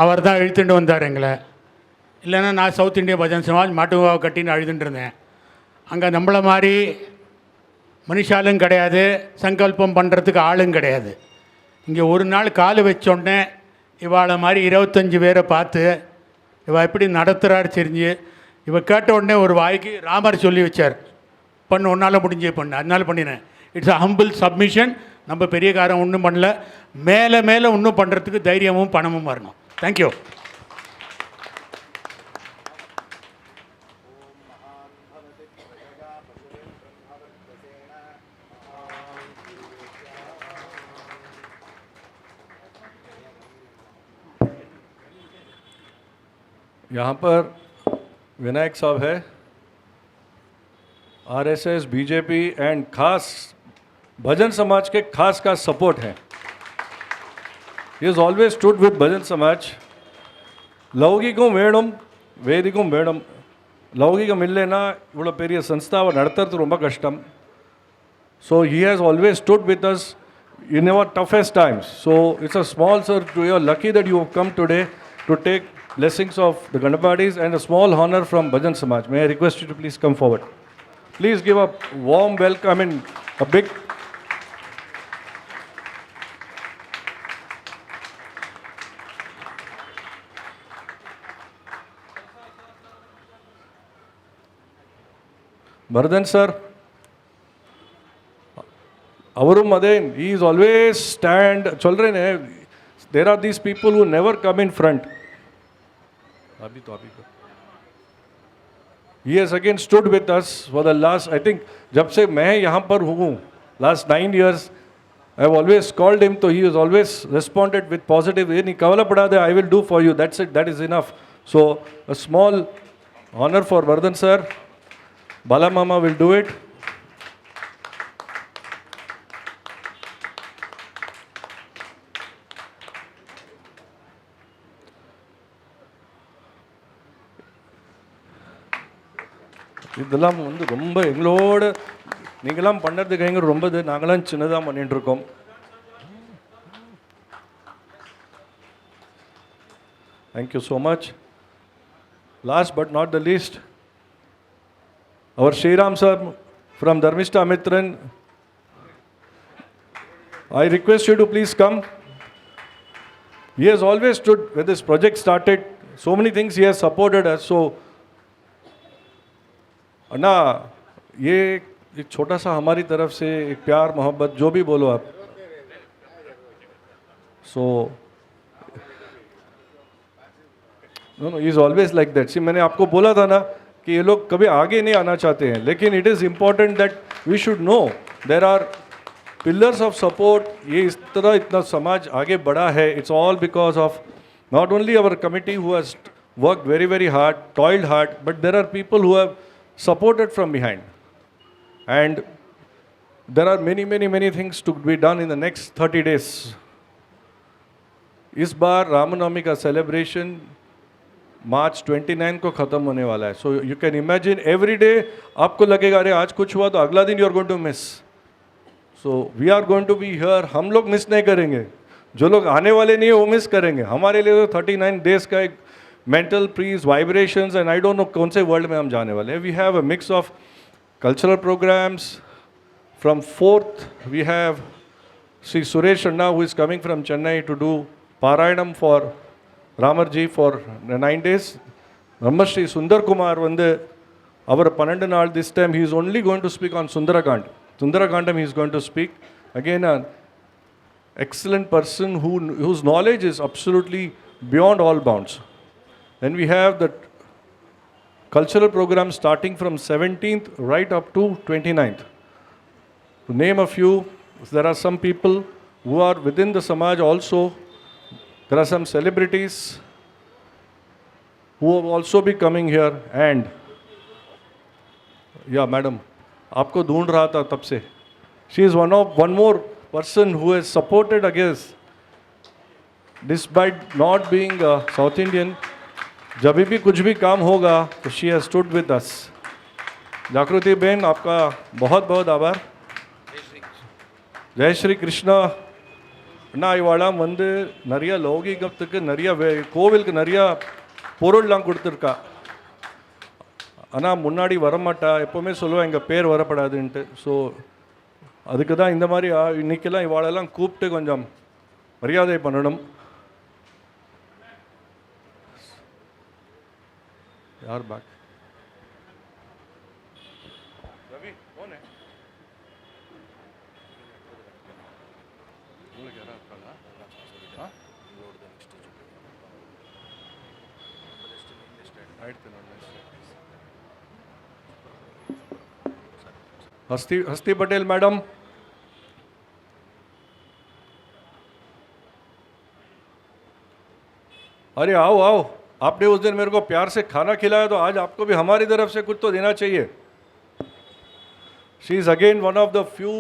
அவர் தான் இழுத்துட்டு வந்தார் எங்களை. இல்லைன்னா நான் சவுத் இந்தியா பஜன் சமாஜ் மாட்டுவாவை கட்டின்னு அழுதுட்டு இருந்தேன். அங்கே நம்மளை மாதிரி மனுஷாலும் கிடையாது, சங்கல்பம் பண்ணுறதுக்கு ஆளும் கிடையாது. இங்கே ஒரு நாள் கால் வச்சோடனே இவாளை மாதிரி 25 பேரை பார்த்து இவள் எப்படி நடத்துகிறாரு தெரிஞ்சு இவள் கேட்ட உடனே ஒரு வாய்க்கு ராமர் சொல்லி வச்சார், பண்ணு ஒன்றால் முடிஞ்சே பண்ணு. அதனால பண்ணினேன். It's a humble submission. நம்ம பெரிய காரம் ஒன்றும் பண்ணல. மேலே மேலே இன்னும் பண்ணுறதுக்கு தைரியமும் பணமும் வரணும். தேங்க்யூ. यहाँ पर विनायक साहब है, आरएसएस, बीजेपी एंड खास भजन समाज के खास सपोर्ट है. He has always stood with भजन समाज. लौकिकम वेणुम वेदिकम वेणुम लौकिकम इल्लेना इवलो पेरिय संस्थाव नडत्तरदु रोम्ब कष्टम. So he has always stood with us in our toughest times. So it's a small, sir, you are lucky that you have come today to take blessings of the Ganapadis and a small honor from Bhajan Samaj. May I request you to please come forward. Please give a warm welcome, a big Bharadhan sir. Avarum Aden, he is always stand. Children, there are these people who never come in front. He has again stood with us for the last, I think, जब से मैं यहाँ पर हूँ, last 9 years, I have always called him, so he has always responded with positive. नहीं कवला पड़ा दे, I will do for you. That's it. That is enough. So a small honor for Vardhan sir. Bala Mama will do it. இதெல்லாம் வந்து ரொம்ப எங்களோட நீங்களாம் பண்ணுறதுக்கு எங்க ரொம்ப நாங்களாம் சின்னதாக பண்ணிட்டு இருக்கோம். Thank you so much. Last but not the least, our Shriram sir, from Dharmishta Amitran. I request you to please come. He has always stood, when this project started, so many things he has supported us. So, अन्ना ये एक छोटा सा हमारी तरफ से एक प्यार मोहब्बत जो भी बोलो आप. So, no, he is always like that. See, मैंने आपको बोला था ना कि ये लोग कभी आगे नहीं आना चाहते हैं, लेकिन it is important that we should know there are pillars of support. ये इस तरह इतना समाज आगे बढ़ा है. It's all because of not only our committee who has worked very, very hard, toiled hard, but there are people who have supported from behind. And there are many, many, many things to be done in the next 30 days. इस बार रामनवमी का celebration मार्च 29 को ख़त्म होने वाला है. So you can imagine every day आपको लगेगा अरे आज कुछ हुआ तो अगला दिन you are going to miss. So we are going to be here. हम लोग मिस नहीं करेंगे, जो लोग आने वाले नहीं है वो मिस करेंगे. हमारे लिए तो 39 डेज का एक mental peace, vibrations and I don't know कौन से वर्ल्ड में हम जाने वाले हैं. We have a mix of cultural programs. From 4th we have Shri Suresh Anna who is coming from Chennai to do Parayanam for Ramarji for 9 days. Brahmashri Sundar Kumar வந்து அவர் 12 நாள், this time he is only going to speak on Sundarakand. Sundarakandam he is going to speak. Again an excellent person whose knowledge is absolutely beyond all bounds. Then we have the cultural program starting from 17th right up to 29th. To name a few, there are some people who are within the Samaj also. There are some celebrities who will also be coming here. And yeah, madam, आपको ढूंढ रहा था तब से. She is one more person who has supported against, despite not being a South Indian. जब भी कुछ भी काम होगा तो she has stood with us. जागृति बहन आपका बहुत बहुत आभार. जय श्री कृष्णा. அண்ணா இவாளாம் வந்து நிறைய லௌகிகத்துக்கு நிறைய கோவிலுக்கு நிறையா பொருள்லாம் கொடுத்துருக்கா. ஆனால் முன்னாடி வரமாட்டா, எப்போவுமே சொல்லுவேன் எங்கள் பேர் வரப்படாதுன்ட்டு. ஸோ அதுக்கு தான் இந்த மாதிரி இன்றைக்கெல்லாம் இவாளெல்லாம் கூப்பிட்டு கொஞ்சம் மரியாதை பண்ணணும். யார் பேக்? हस्ती पटेल मैडम. अरे आओ आओ, आपने उस दिन मेरे को प्यार से खाना खिलाया तो आज आपको भी हमारी तरफ से कुछ तो देना चाहिए. She is again one of the few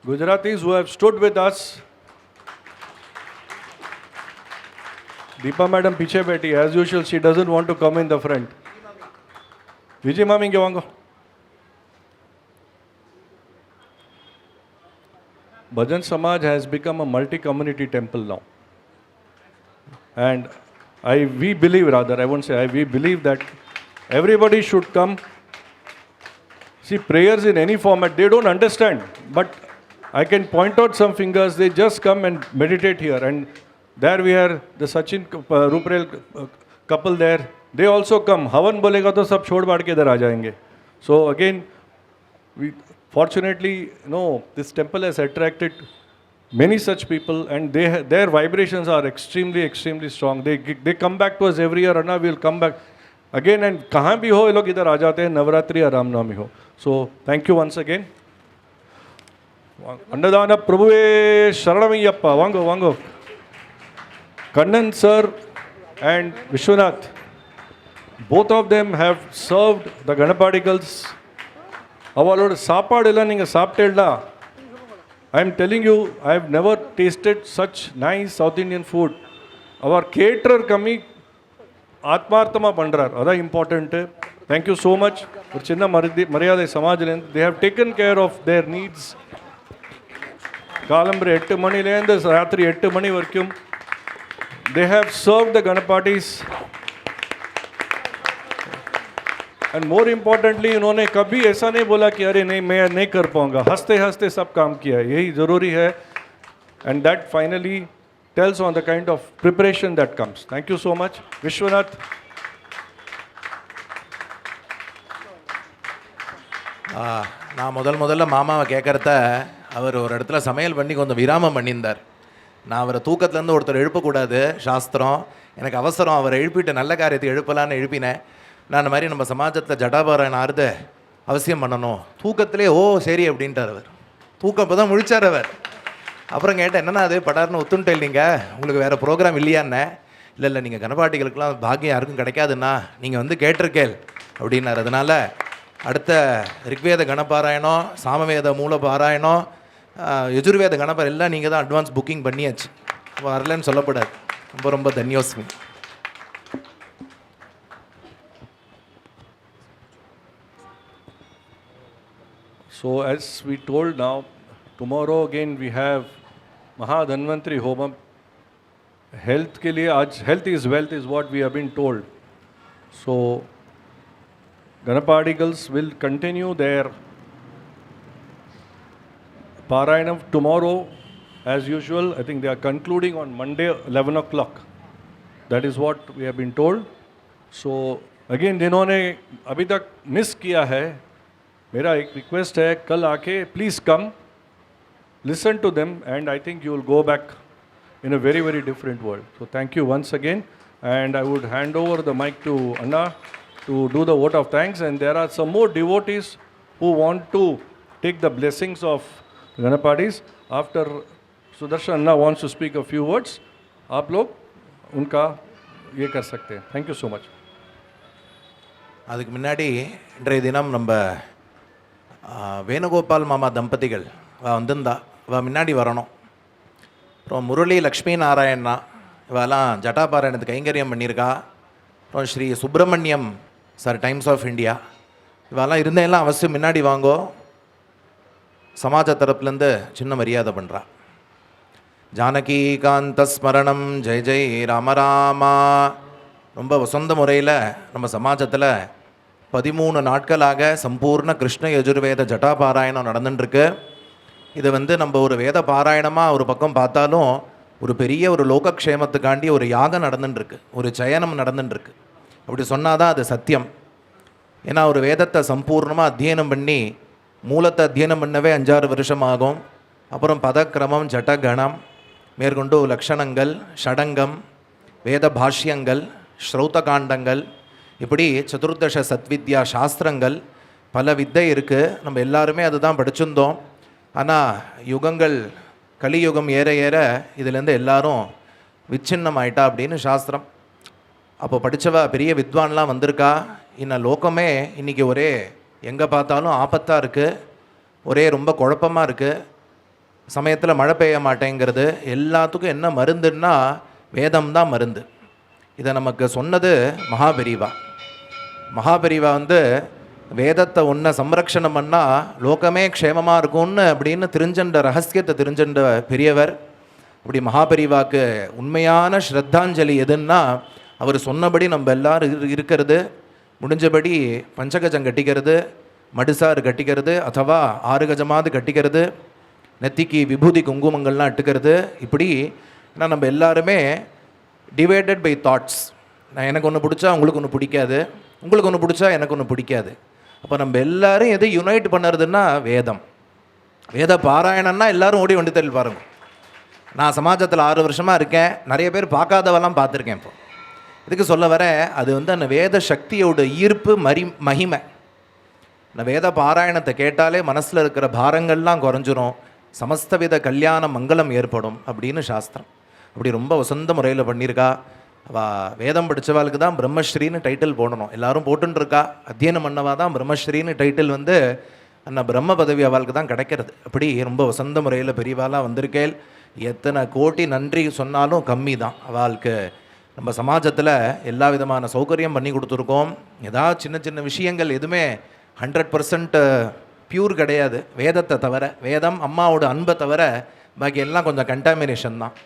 Gujaratis who have stood with us. Deepa madam पीछे बैठी, as usual she doesn't want to come in the front. Vijay mami Inge वांगो. Bhajan Samaj has become a multi-community temple now. And we believe that everybody should come. See, prayers in any format, they don't understand. But I can point out some fingers, they just come and meditate here. And there we are, the Sachin Ruprel couple there. They also come. Havan bolega to sab chhod baad ke idhar aa jayenge. So again, fortunately, this temple has attracted many such people, and their vibrations are extremely, extremely strong. They come back to us every year. Anna, we'll come back again, and kahan bhi ho, ye log idhar aa jate hain, Navratri or Ramnavami ho. So thank you once again. Annadana Prabhuve Sharanamayyappa, Vango. Kannan sir and Vishwanath, both of them have served the Ganapadigals. அவளோட சாப்பாடு எல்லாம் நீங்கள் சாப்பிட்டேடா. I am telling you, I have never tasted such nice South Indian food. Our cater கம்மி ஆத்மார்த்தமாக பண்ணுறார், அதான் important. Thank you so much. ஒரு சின்ன மரியாதை சமாஜ்லேருந்து they have taken care of their needs. காலம்பரை 8 மணிலேருந்து ராத்திரி 8 மணி வரைக்கும் they have served the Ganapatis. And more importantly इन्होंने कभी ऐसा नहीं बोला कि अरे नहीं मैं नहीं कर पाऊंगा, हंसते हंसते सब काम किया है, यही ज़रूरी है. And that finally tells on the kind of preparation that comes. Thank you so much. Vishwanath. நான் முதல்ல மாமாவை கேட்குறத அவர் ஒரு இடத்துல சமையல் பண்ணி கொஞ்சம் விராமம் பண்ணியிருந்தார். நான் அவரை தூக்கத்துலேருந்து ஒருத்தர் எழுப்பக்கூடாது, சாஸ்திரம், எனக்கு அவசரம், அவரை எழுப்பிட்டு நல்ல காரியத்தை எழுப்பலான்னு எழுப்பினேன். நான் இந்த மாதிரி நம்ம சமாஜத்தில் ஜடாபாராயணம் ஆறுத அவசியம் பண்ணணும். தூக்கத்திலே ஓ சரி அப்படின்ட்டார் அவர். தூக்கம் இப்போ தான் முழிச்சார் அவர். அப்புறம் கேட்டேன், என்னென்னா அது படார்னு ஒத்துன்ட்டு இல்லைங்க, உங்களுக்கு வேறு ப்ரோக்ராம் இல்லையான்னே. இல்லை நீங்கள் கனபாட்டிகளுக்கெல்லாம் பாக்கியம் யாருக்கும் கிடைக்காதுண்ணா, நீங்கள் வந்து கேட்டிருக்கேள் அப்படின்னார். அதனால் அடுத்த ரிக்வேத கணபாராயணம், சாமவேத மூல பாராயணம், யஜுர்வேத கணபர் எல்லாம் நீங்கள் தான் அட்வான்ஸ் புக்கிங் பண்ணியாச்சு, வரலன்னு சொல்லப்படாது. ரொம்ப ரொம்ப தன்யோஸ்மி. So as we told now, tomorrow again we have Mahadhanvantri Homam. Health के लिए आज health is wealth is what we have been told. So Ganapadigals will continue their Parayanam tomorrow as usual. I think they are concluding on Monday 11 o'clock. That is what we have been told. So again जिन्होंने अभी तक miss किया है, मेरा एक request है, कल आके please come, listen to them, and I think you will go back in a very, very different world. So thank you once again, and I would hand over the mic to Anna to do the vote of thanks, and there are some more devotees who want to take the blessings of Ganapadis. After Sudarshan Anna wants to speak a few words, आप लोग उनका ये कर सकते हैं. Thank you so much. அதுக்கு முன்னாடி இன்றைய தினம் நம்ம வேணுகோபால் மாமா தம்பதிகள் வந்திருந்தா, முன்னாடி வரணும். அப்புறம் முரளி லக்ஷ்மி நாராயணா இவெல்லாம் ஜட்டாபாராயணத்துக்கு கைங்கரியம் பண்ணியிருக்கா. அப்புறம் Shri Subramaniam sir, Times of India, இவெல்லாம் இருந்தெல்லாம் அவசியம் முன்னாடி வாங்கோ. சமாஜ தரப்புலேருந்து சின்ன மரியாதை பண்ணுறா. ஜானகி காந்த ஸ்மரணம் ஜெய் ஜெய் ராமராமா. ரொம்ப வசந்த முறையில் நம்ம சமாஜத்தில் 13 நாட்களாக சம்பூர்ண கிருஷ்ண யஜுர்வேத ஜட்டாபாராயணம் நடந்துட்டுருக்கு. இது நம்ம ஒரு வேத பாராயணமாக ஒரு பக்கம் பார்த்தாலும் ஒரு பெரிய ஒரு லோகக்ஷேமத்துக்காண்டி ஒரு யாகம் நடந்துட்டுருக்கு, ஒரு சயனம் நடந்துட்டுருக்கு. அப்படி சொன்னால் தான் அது சத்தியம். ஏன்னா ஒரு வேதத்தை சம்பூர்ணமாக அத்தியனம் பண்ணி மூலத்தை அத்தியனம் பண்ணவே 5-6 வருஷம் ஆகும். அப்புறம் பதக்கிரமம், ஜட்டகணம், மேற்கொண்டு லக்ஷணங்கள், ஷடங்கம், வேத பாஷ்யங்கள், ஸ்ரௌத காண்டங்கள், இப்படி சதுர்தச சத்வித்யா சாஸ்திரங்கள், பல வித்தை இருக்குது. நம்ம எல்லாருமே அதுதான் படிச்சிருந்தோம். ஆனால் யுகங்கள் கலியுகம் ஏற ஏற இதுலேருந்து எல்லாரும் விச்சின்னம் ஆயிட்டா அப்படின்னு சாஸ்திரம். அப்போ படித்தவா பெரிய வித்வான்லாம் வந்திருக்கா. இன்னும் லோகமே இன்றைக்கி ஒரே எங்கே பார்த்தாலும் ஆபத்தாக இருக்குது, ஒரே ரொம்ப குழப்பமாக இருக்குது. சமயத்தில் மழை பெய்ய மாட்டேங்கிறது. எல்லாத்துக்கும் என்ன மருந்துன்னா வேதம் தான் மருந்து. இதை நமக்கு சொன்னது மகாபெரிவா. மகாபெரிவா வேதத்தை ஒன்றை சம்ரக்ஷணம் பண்ணால் லோகமே க்ஷேமமாக இருக்கும்னு அப்படின்னு தெரிஞ்சண்ட ரகசியத்தை தெரிஞ்சண்ட பெரியவர். அப்படி மகாபெரிவாக்கு உண்மையான ஸ்ரத்தாஞ்சலி எதுன்னா அவர் சொன்னபடி நம்ம எல்லோரும் இருக்கிறது, முடிஞ்சபடி பஞ்சகஜம் கட்டிக்கிறது, மடுசாறு கட்டிக்கிறது, அथवा 6 கஜமாவது கட்டிக்கிறது, நெத்திக்கு விபூதி குங்குமங்கள்லாம் இட்டுக்கிறது. இப்படி ஏன்னா நம்ம எல்லாருமே டிவைடட் பை தாட்ஸ். நான் எனக்கு ஒன்று பிடிச்சா உங்களுக்கு ஒன்று பிடிக்காது, உங்களுக்கு ஒன்று பிடிச்சா எனக்கு ஒன்று பிடிக்காது. அப்போ நம்ம எல்லோரும் எதை யுனைட் பண்ணுறதுன்னா வேதம். வேத பாராயணம்னா எல்லோரும் ஓடி வந்து தெரியல பாருங்க. நான் சமாஜத்தில் 6 வருஷமாக இருக்கேன், நிறைய பேர் பார்க்காதவெல்லாம் பார்த்துருக்கேன். இப்போ இதுக்கு சொல்ல வர அது அந்த வேத சக்தியோட ஈர்ப்பு மகிமை. இந்த வேத பாராயணத்தை கேட்டாலே மனசில் இருக்கிற பாரங்கள்லாம் குறைஞ்சிரும், சமஸ்தவித கல்யாண மங்களம் ஏற்படும் அப்படின்னு சாஸ்திரம். அப்படி ரொம்ப வசந்த முறையில் பண்ணியிருக்கா. வேதம் படித்தவாளுக்கு தான் பிரம்மஸ்ரீன்னு டைட்டில் போடணும், எல்லோரும் போட்டுருக்கா. அத்தியனம் பண்ணவா தான் பிரம்மஸ்ரீன்னு டைட்டில் அந்த பிரம்ம பதவி அவளுக்கு தான் கிடைக்கிறது. அப்படி ரொம்ப வசந்த முறையில் பெரியவாளாக வந்திருக்கேள். எத்தனை கோடி நன்றி சொன்னாலும் கம்மி தான். அவளுக்கு நம்ம சமாஜத்தில் எல்லா விதமான சௌகரியம் பண்ணி கொடுத்துருக்கோம். ஏதாவது சின்ன சின்ன விஷயங்கள் எதுவுமே 100% பியூர் கிடையாது. வேதத்தை தவிர, வேதம் அம்மாவோட அன்பை தவிர பாக்கி எல்லாம் கொஞ்சம் கண்டாமினேஷன் தான்.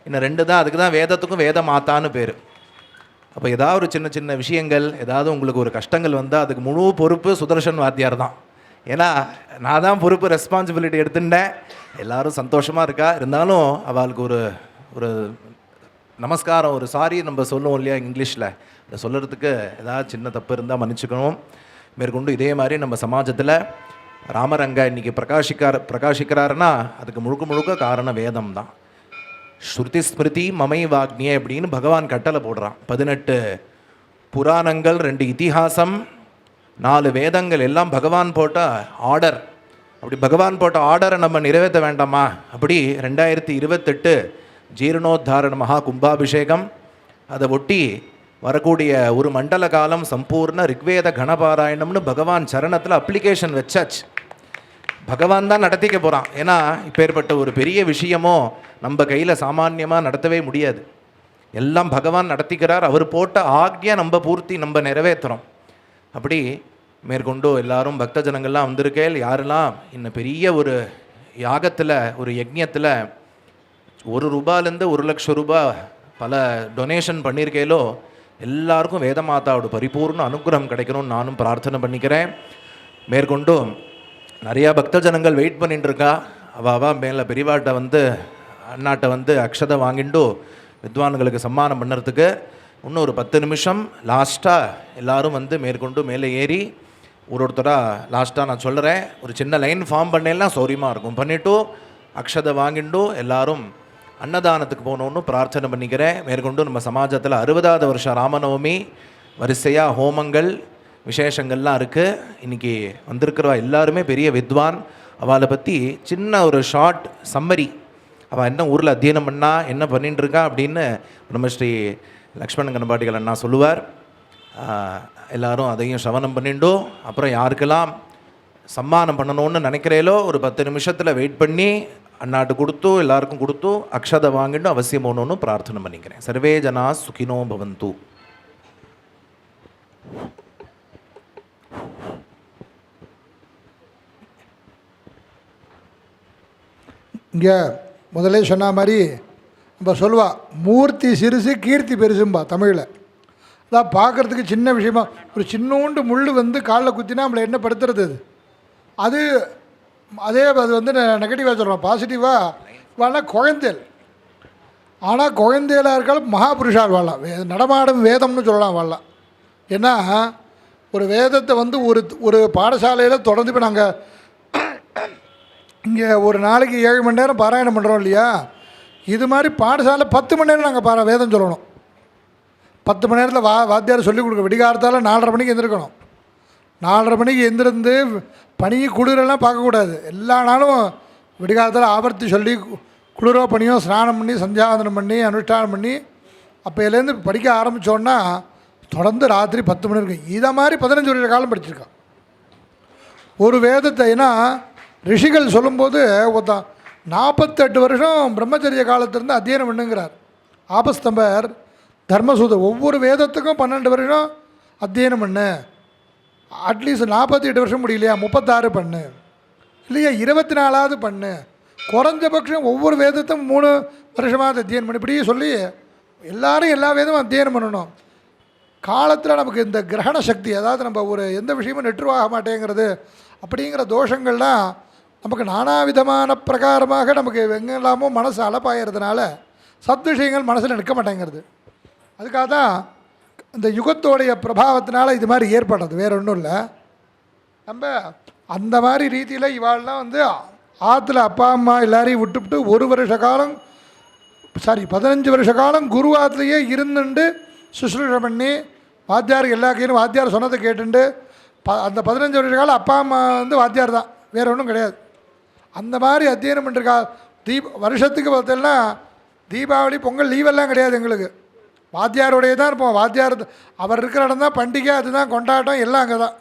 இன்னும் 2 தான். அதுக்கு தான் வேதத்துக்கும் வேத மாதான்னு பேர். அப்போ ஏதாவது ஒரு சின்ன சின்ன விஷயங்கள், ஏதாவது உங்களுக்கு ஒரு கஷ்டங்கள் வந்தால் அதுக்கு முழு பொறுப்பு சுதர்ஷன் வாத்தியார் தான். ஏன்னா நான் தான் பொறுப்பு, ரெஸ்பான்சிபிலிட்டி எடுத்துட்டேன். எல்லோரும் சந்தோஷமாக இருக்கா. இருந்தாலும் அவளுக்கு ஒரு ஒரு நமஸ்காரம், ஒரு சாரி நம்ம சொல்லுவோம் இல்லையா இங்கிலீஷில், அதை சொல்கிறதுக்கு ஏதாவது சின்ன தப்பு இருந்தால் மன்னிச்சுக்கணும். மேற்கொண்டு இதே மாதிரி நம்ம சமாஜத்தில் ராமரங்கா இன்றைக்கி பிரகாசிக்கிறாருன்னா அதுக்கு முழுக்க முழுக்க காரணம் வேதம் தான். ஸ்ருதி ஸ்மிருதி மமை வாக்னியே அப்படின்னு பகவான் கட்டளை போடுறான். 18 புராணங்கள், 2 இதிகாசம், 4 வேதங்கள் எல்லாம் பகவான் போட்ட ஆர்டர். அப்படி பகவான் போட்ட ஆர்டரை நம்ம நிறைவேற்ற வேண்டாமா? அப்படி 2028 ஜீர்ணோத்தாரண மகா கும்பாபிஷேகம், அதை ஒட்டி வரக்கூடிய ஒரு மண்டல காலம் சம்பூர்ண ரிக்வேத கணபாராயணம்னு பகவான் சரணத்தில் அப்ளிகேஷன் வச்சாச்சு. பகவான் தான் நடத்திக்க போகிறான். ஏன்னா இப்பேற்பட்ட ஒரு பெரிய விஷயமோ நம்ம கையில் சாமான்யமாக நடத்தவே முடியாது. எல்லாம் பகவான் நடத்திக்கிறார். அவர் போட்ட ஆக்ஞை நம்ம பூர்த்தி நம்ம நிறைவேற்றுறோம். அப்படி மேற்கொண்டு எல்லாரும் பக்த ஜனங்கள்லாம் வந்திருக்கேள். யாரெல்லாம் இன்னும் பெரிய ஒரு யாகத்தில், ஒரு யஜ்ஞத்தில் ₹1 1 லட்சம் ரூபாய் பல டொனேஷன் பண்ணியிருக்கேலோ எல்லாருக்கும் வேதமாதாவோட பரிபூர்ண அனுகிரகம் கிடைக்கணும்னு நானும் பிரார்த்தனை பண்ணிக்கிறேன். மேற்கொண்டும் நிறையா பக்த ஜனங்கள் வெயிட் பண்ணிட்டுருக்கா. அவள் மேலே பெரியவாட்ட அண்ணாட்ட அக்ஷதை வாங்கிட்டு வித்வான்களுக்கு சம்மானம் பண்ணுறதுக்கு இன்னும் ஒரு 10 நிமிஷம் லாஸ்ட்டாக எல்லோரும் மேற்கொண்டு மேலே ஏறி ஒருத்தராக லாஸ்ட்டாக நான் சொல்கிறேன், ஒரு சின்ன லைன் ஃபார்ம் பண்ணேன்னா சௌரியமாக இருக்கும். பண்ணிவிட்டு அக்ஷதை வாங்கிட்டு எல்லாரும் அன்னதானத்துக்கு போகணுன்னு பிரார்த்தனை பண்ணிக்கிறேன். மேற்கொண்டு நம்ம சமாஜத்தில் 60வது வருஷம் ராமநவமி வரிசையாக ஹோமங்கள் விசேஷங்கள்லாம் இருக்குது. இன்றைக்கி வந்திருக்கிறவா எல்லாருமே பெரிய வித்வான். அவளை பற்றி சின்ன ஒரு ஷார்ட் சம்மரி, அவள் என்ன ஊரில் அத்தியனம் பண்ணா, என்ன பண்ணிட்டு இருக்கா அப்படின்னு நம்ம ஸ்ரீ லக்ஷ்மண கணபாட்டிகள் அண்ணா சொல்லுவார். எல்லோரும் அதையும் சிரவணம் பண்ணிட்டோம். அப்புறம் யாருக்கெல்லாம் சம்மானம் பண்ணணும்னு நினைக்கிறேலோ ஒரு 10 நிமிஷத்தில் வெயிட் பண்ணி அண்ணாட்டு கொடுத்து எல்லாருக்கும் கொடுத்து அக்ஷதை வாங்கிட்டு அவசியம் போகணுன்னு பிரார்த்தனை பண்ணிக்கிறேன். சர்வே ஜனா சுகினோ பவந்து. இங்கே முதலே சொன்ன மாதிரி நம்ம சொல்லுவா, மூர்த்தி சிறுசு கீர்த்தி பெருசும்பா தமிழில். அதான் பார்க்குறதுக்கு சின்ன விஷயமா ஒரு சின்னோண்டு முள் காலில் குத்தினா நம்மளை என்ன படுத்துறது அது அதே அது நெகட்டிவாக சொல்கிறோம். பாசிட்டிவாக வாழலாம் குழந்தைகள். ஆனால் குழந்தைகளாக இருக்காலும் மகாபுருஷால் வாழலாம். நடமாடும் வேதம்னு சொல்லலாம் வாழலாம். ஏன்னா ஒரு வேதத்தை ஒரு பாடசாலையில் தொடர்ந்து இப்போ நாங்கள் இங்கே ஒரு நாளைக்கு 7 மணி நேரம் பாராயணம் பண்ணுறோம் இல்லையா, இது மாதிரி பாடசாலை 10 மணி நேரம் நாங்கள் வேதம் சொல்லணும். 10 மணி நேரத்தில் வாத்தியார் சொல்லிக் கொடுக்க. விடிகாலத்தால் 4:30 மணிக்கு எழுந்திருக்கணும். 4:30 மணிக்கு எழுந்திருந்து பனி குளிரெல்லாம் பார்க்கக்கூடாது. எல்லா நாளும் விடிகாலத்தில் ஆவர்த்தி சொல்லி குளிரோ பனியோ ஸ்நானம் பண்ணி சந்தியாவந்தனம் பண்ணி அனுஷ்டானம் பண்ணி அப்போலேருந்து படிக்க ஆரம்பித்தோன்னா தொடர்ந்து ராத்திரி 10 மணி இருக்கும். இதை மாதிரி 15 வருஷ காலம் படிச்சிருக்கான் ஒரு வேதத்தை. ஏன்னா ரிஷிகள் சொல்லும்போது 48 வருஷம் பிரம்மச்சரிய காலத்திலேருந்து அத்தியனம் பண்ணுங்கிறார் ஆபஸ்தம்பர் தர்மசூதர். ஒவ்வொரு வேதத்துக்கும் 12 வருஷம் அத்தியனம் பண்ணு. அட்லீஸ்ட் 48 வருஷம் முடியலையா 36 பண்ணு, இல்லையா 24ஆவது பண்ணு. குறைஞ்சபட்சம் ஒவ்வொரு வேதத்தும் 3 வருஷமாவது அத்தியனம் பண்ணி இப்படி சொல்லி எல்லாரும் எல்லா வேதமும் அத்தியனம் பண்ணணும். காலத்தில் நமக்கு இந்த கிரகண சக்தி, அதாவது நம்ம ஒரு எந்த விஷயமும் நெற்றுவாக மாட்டேங்கிறது அப்படிங்கிற தோஷங்கள்லாம் நமக்கு நானாவிதமான பிரகாரமாக நமக்கு எங்கெல்லாமோ மனசு அலப்பாகிறதுனால சத்விஷயங்கள் மனசில் நிற்க மாட்டேங்கிறது. அதுக்காக தான் இந்த யுகத்தோடைய பிரபாவத்தினால இது மாதிரி ஏற்படுறது, வேறு ஒன்றும் இல்லை. நம்ம அந்த மாதிரி ரீதியில் இவாள்லாம் ஆற்றுல அப்பா அம்மா எல்லாரையும் விட்டுவிட்டு 1 வருஷ காலம் 15 வருஷ காலம் குரு ஆற்றுலையே இருந்துட்டு சுஷ்ரூஷை பண்ணி வாத்தியாருக்கு எல்லா கையிலும் வாத்தியார் சொன்னதை கேட்டுண்டு அந்த 15 வருஷ காலம் அப்பா அம்மா வாத்தியார் தான், வேறு ஒன்றும் கிடையாது. அந்த மாதிரி அத்தியனம் பண்ணிருக்கா. வருஷத்துக்கு பார்த்தோம்னா தீபாவளி பொங்கல் லீவெல்லாம் கிடையாது எங்களுக்கு. வாத்தியாரோடையே தான் இருப்போம். வாத்தியார் அவர் இருக்கிற இடம் தான் பண்டிகை, அதுதான் கொண்டாட்டம், எல்லாம் அங்கே தான்.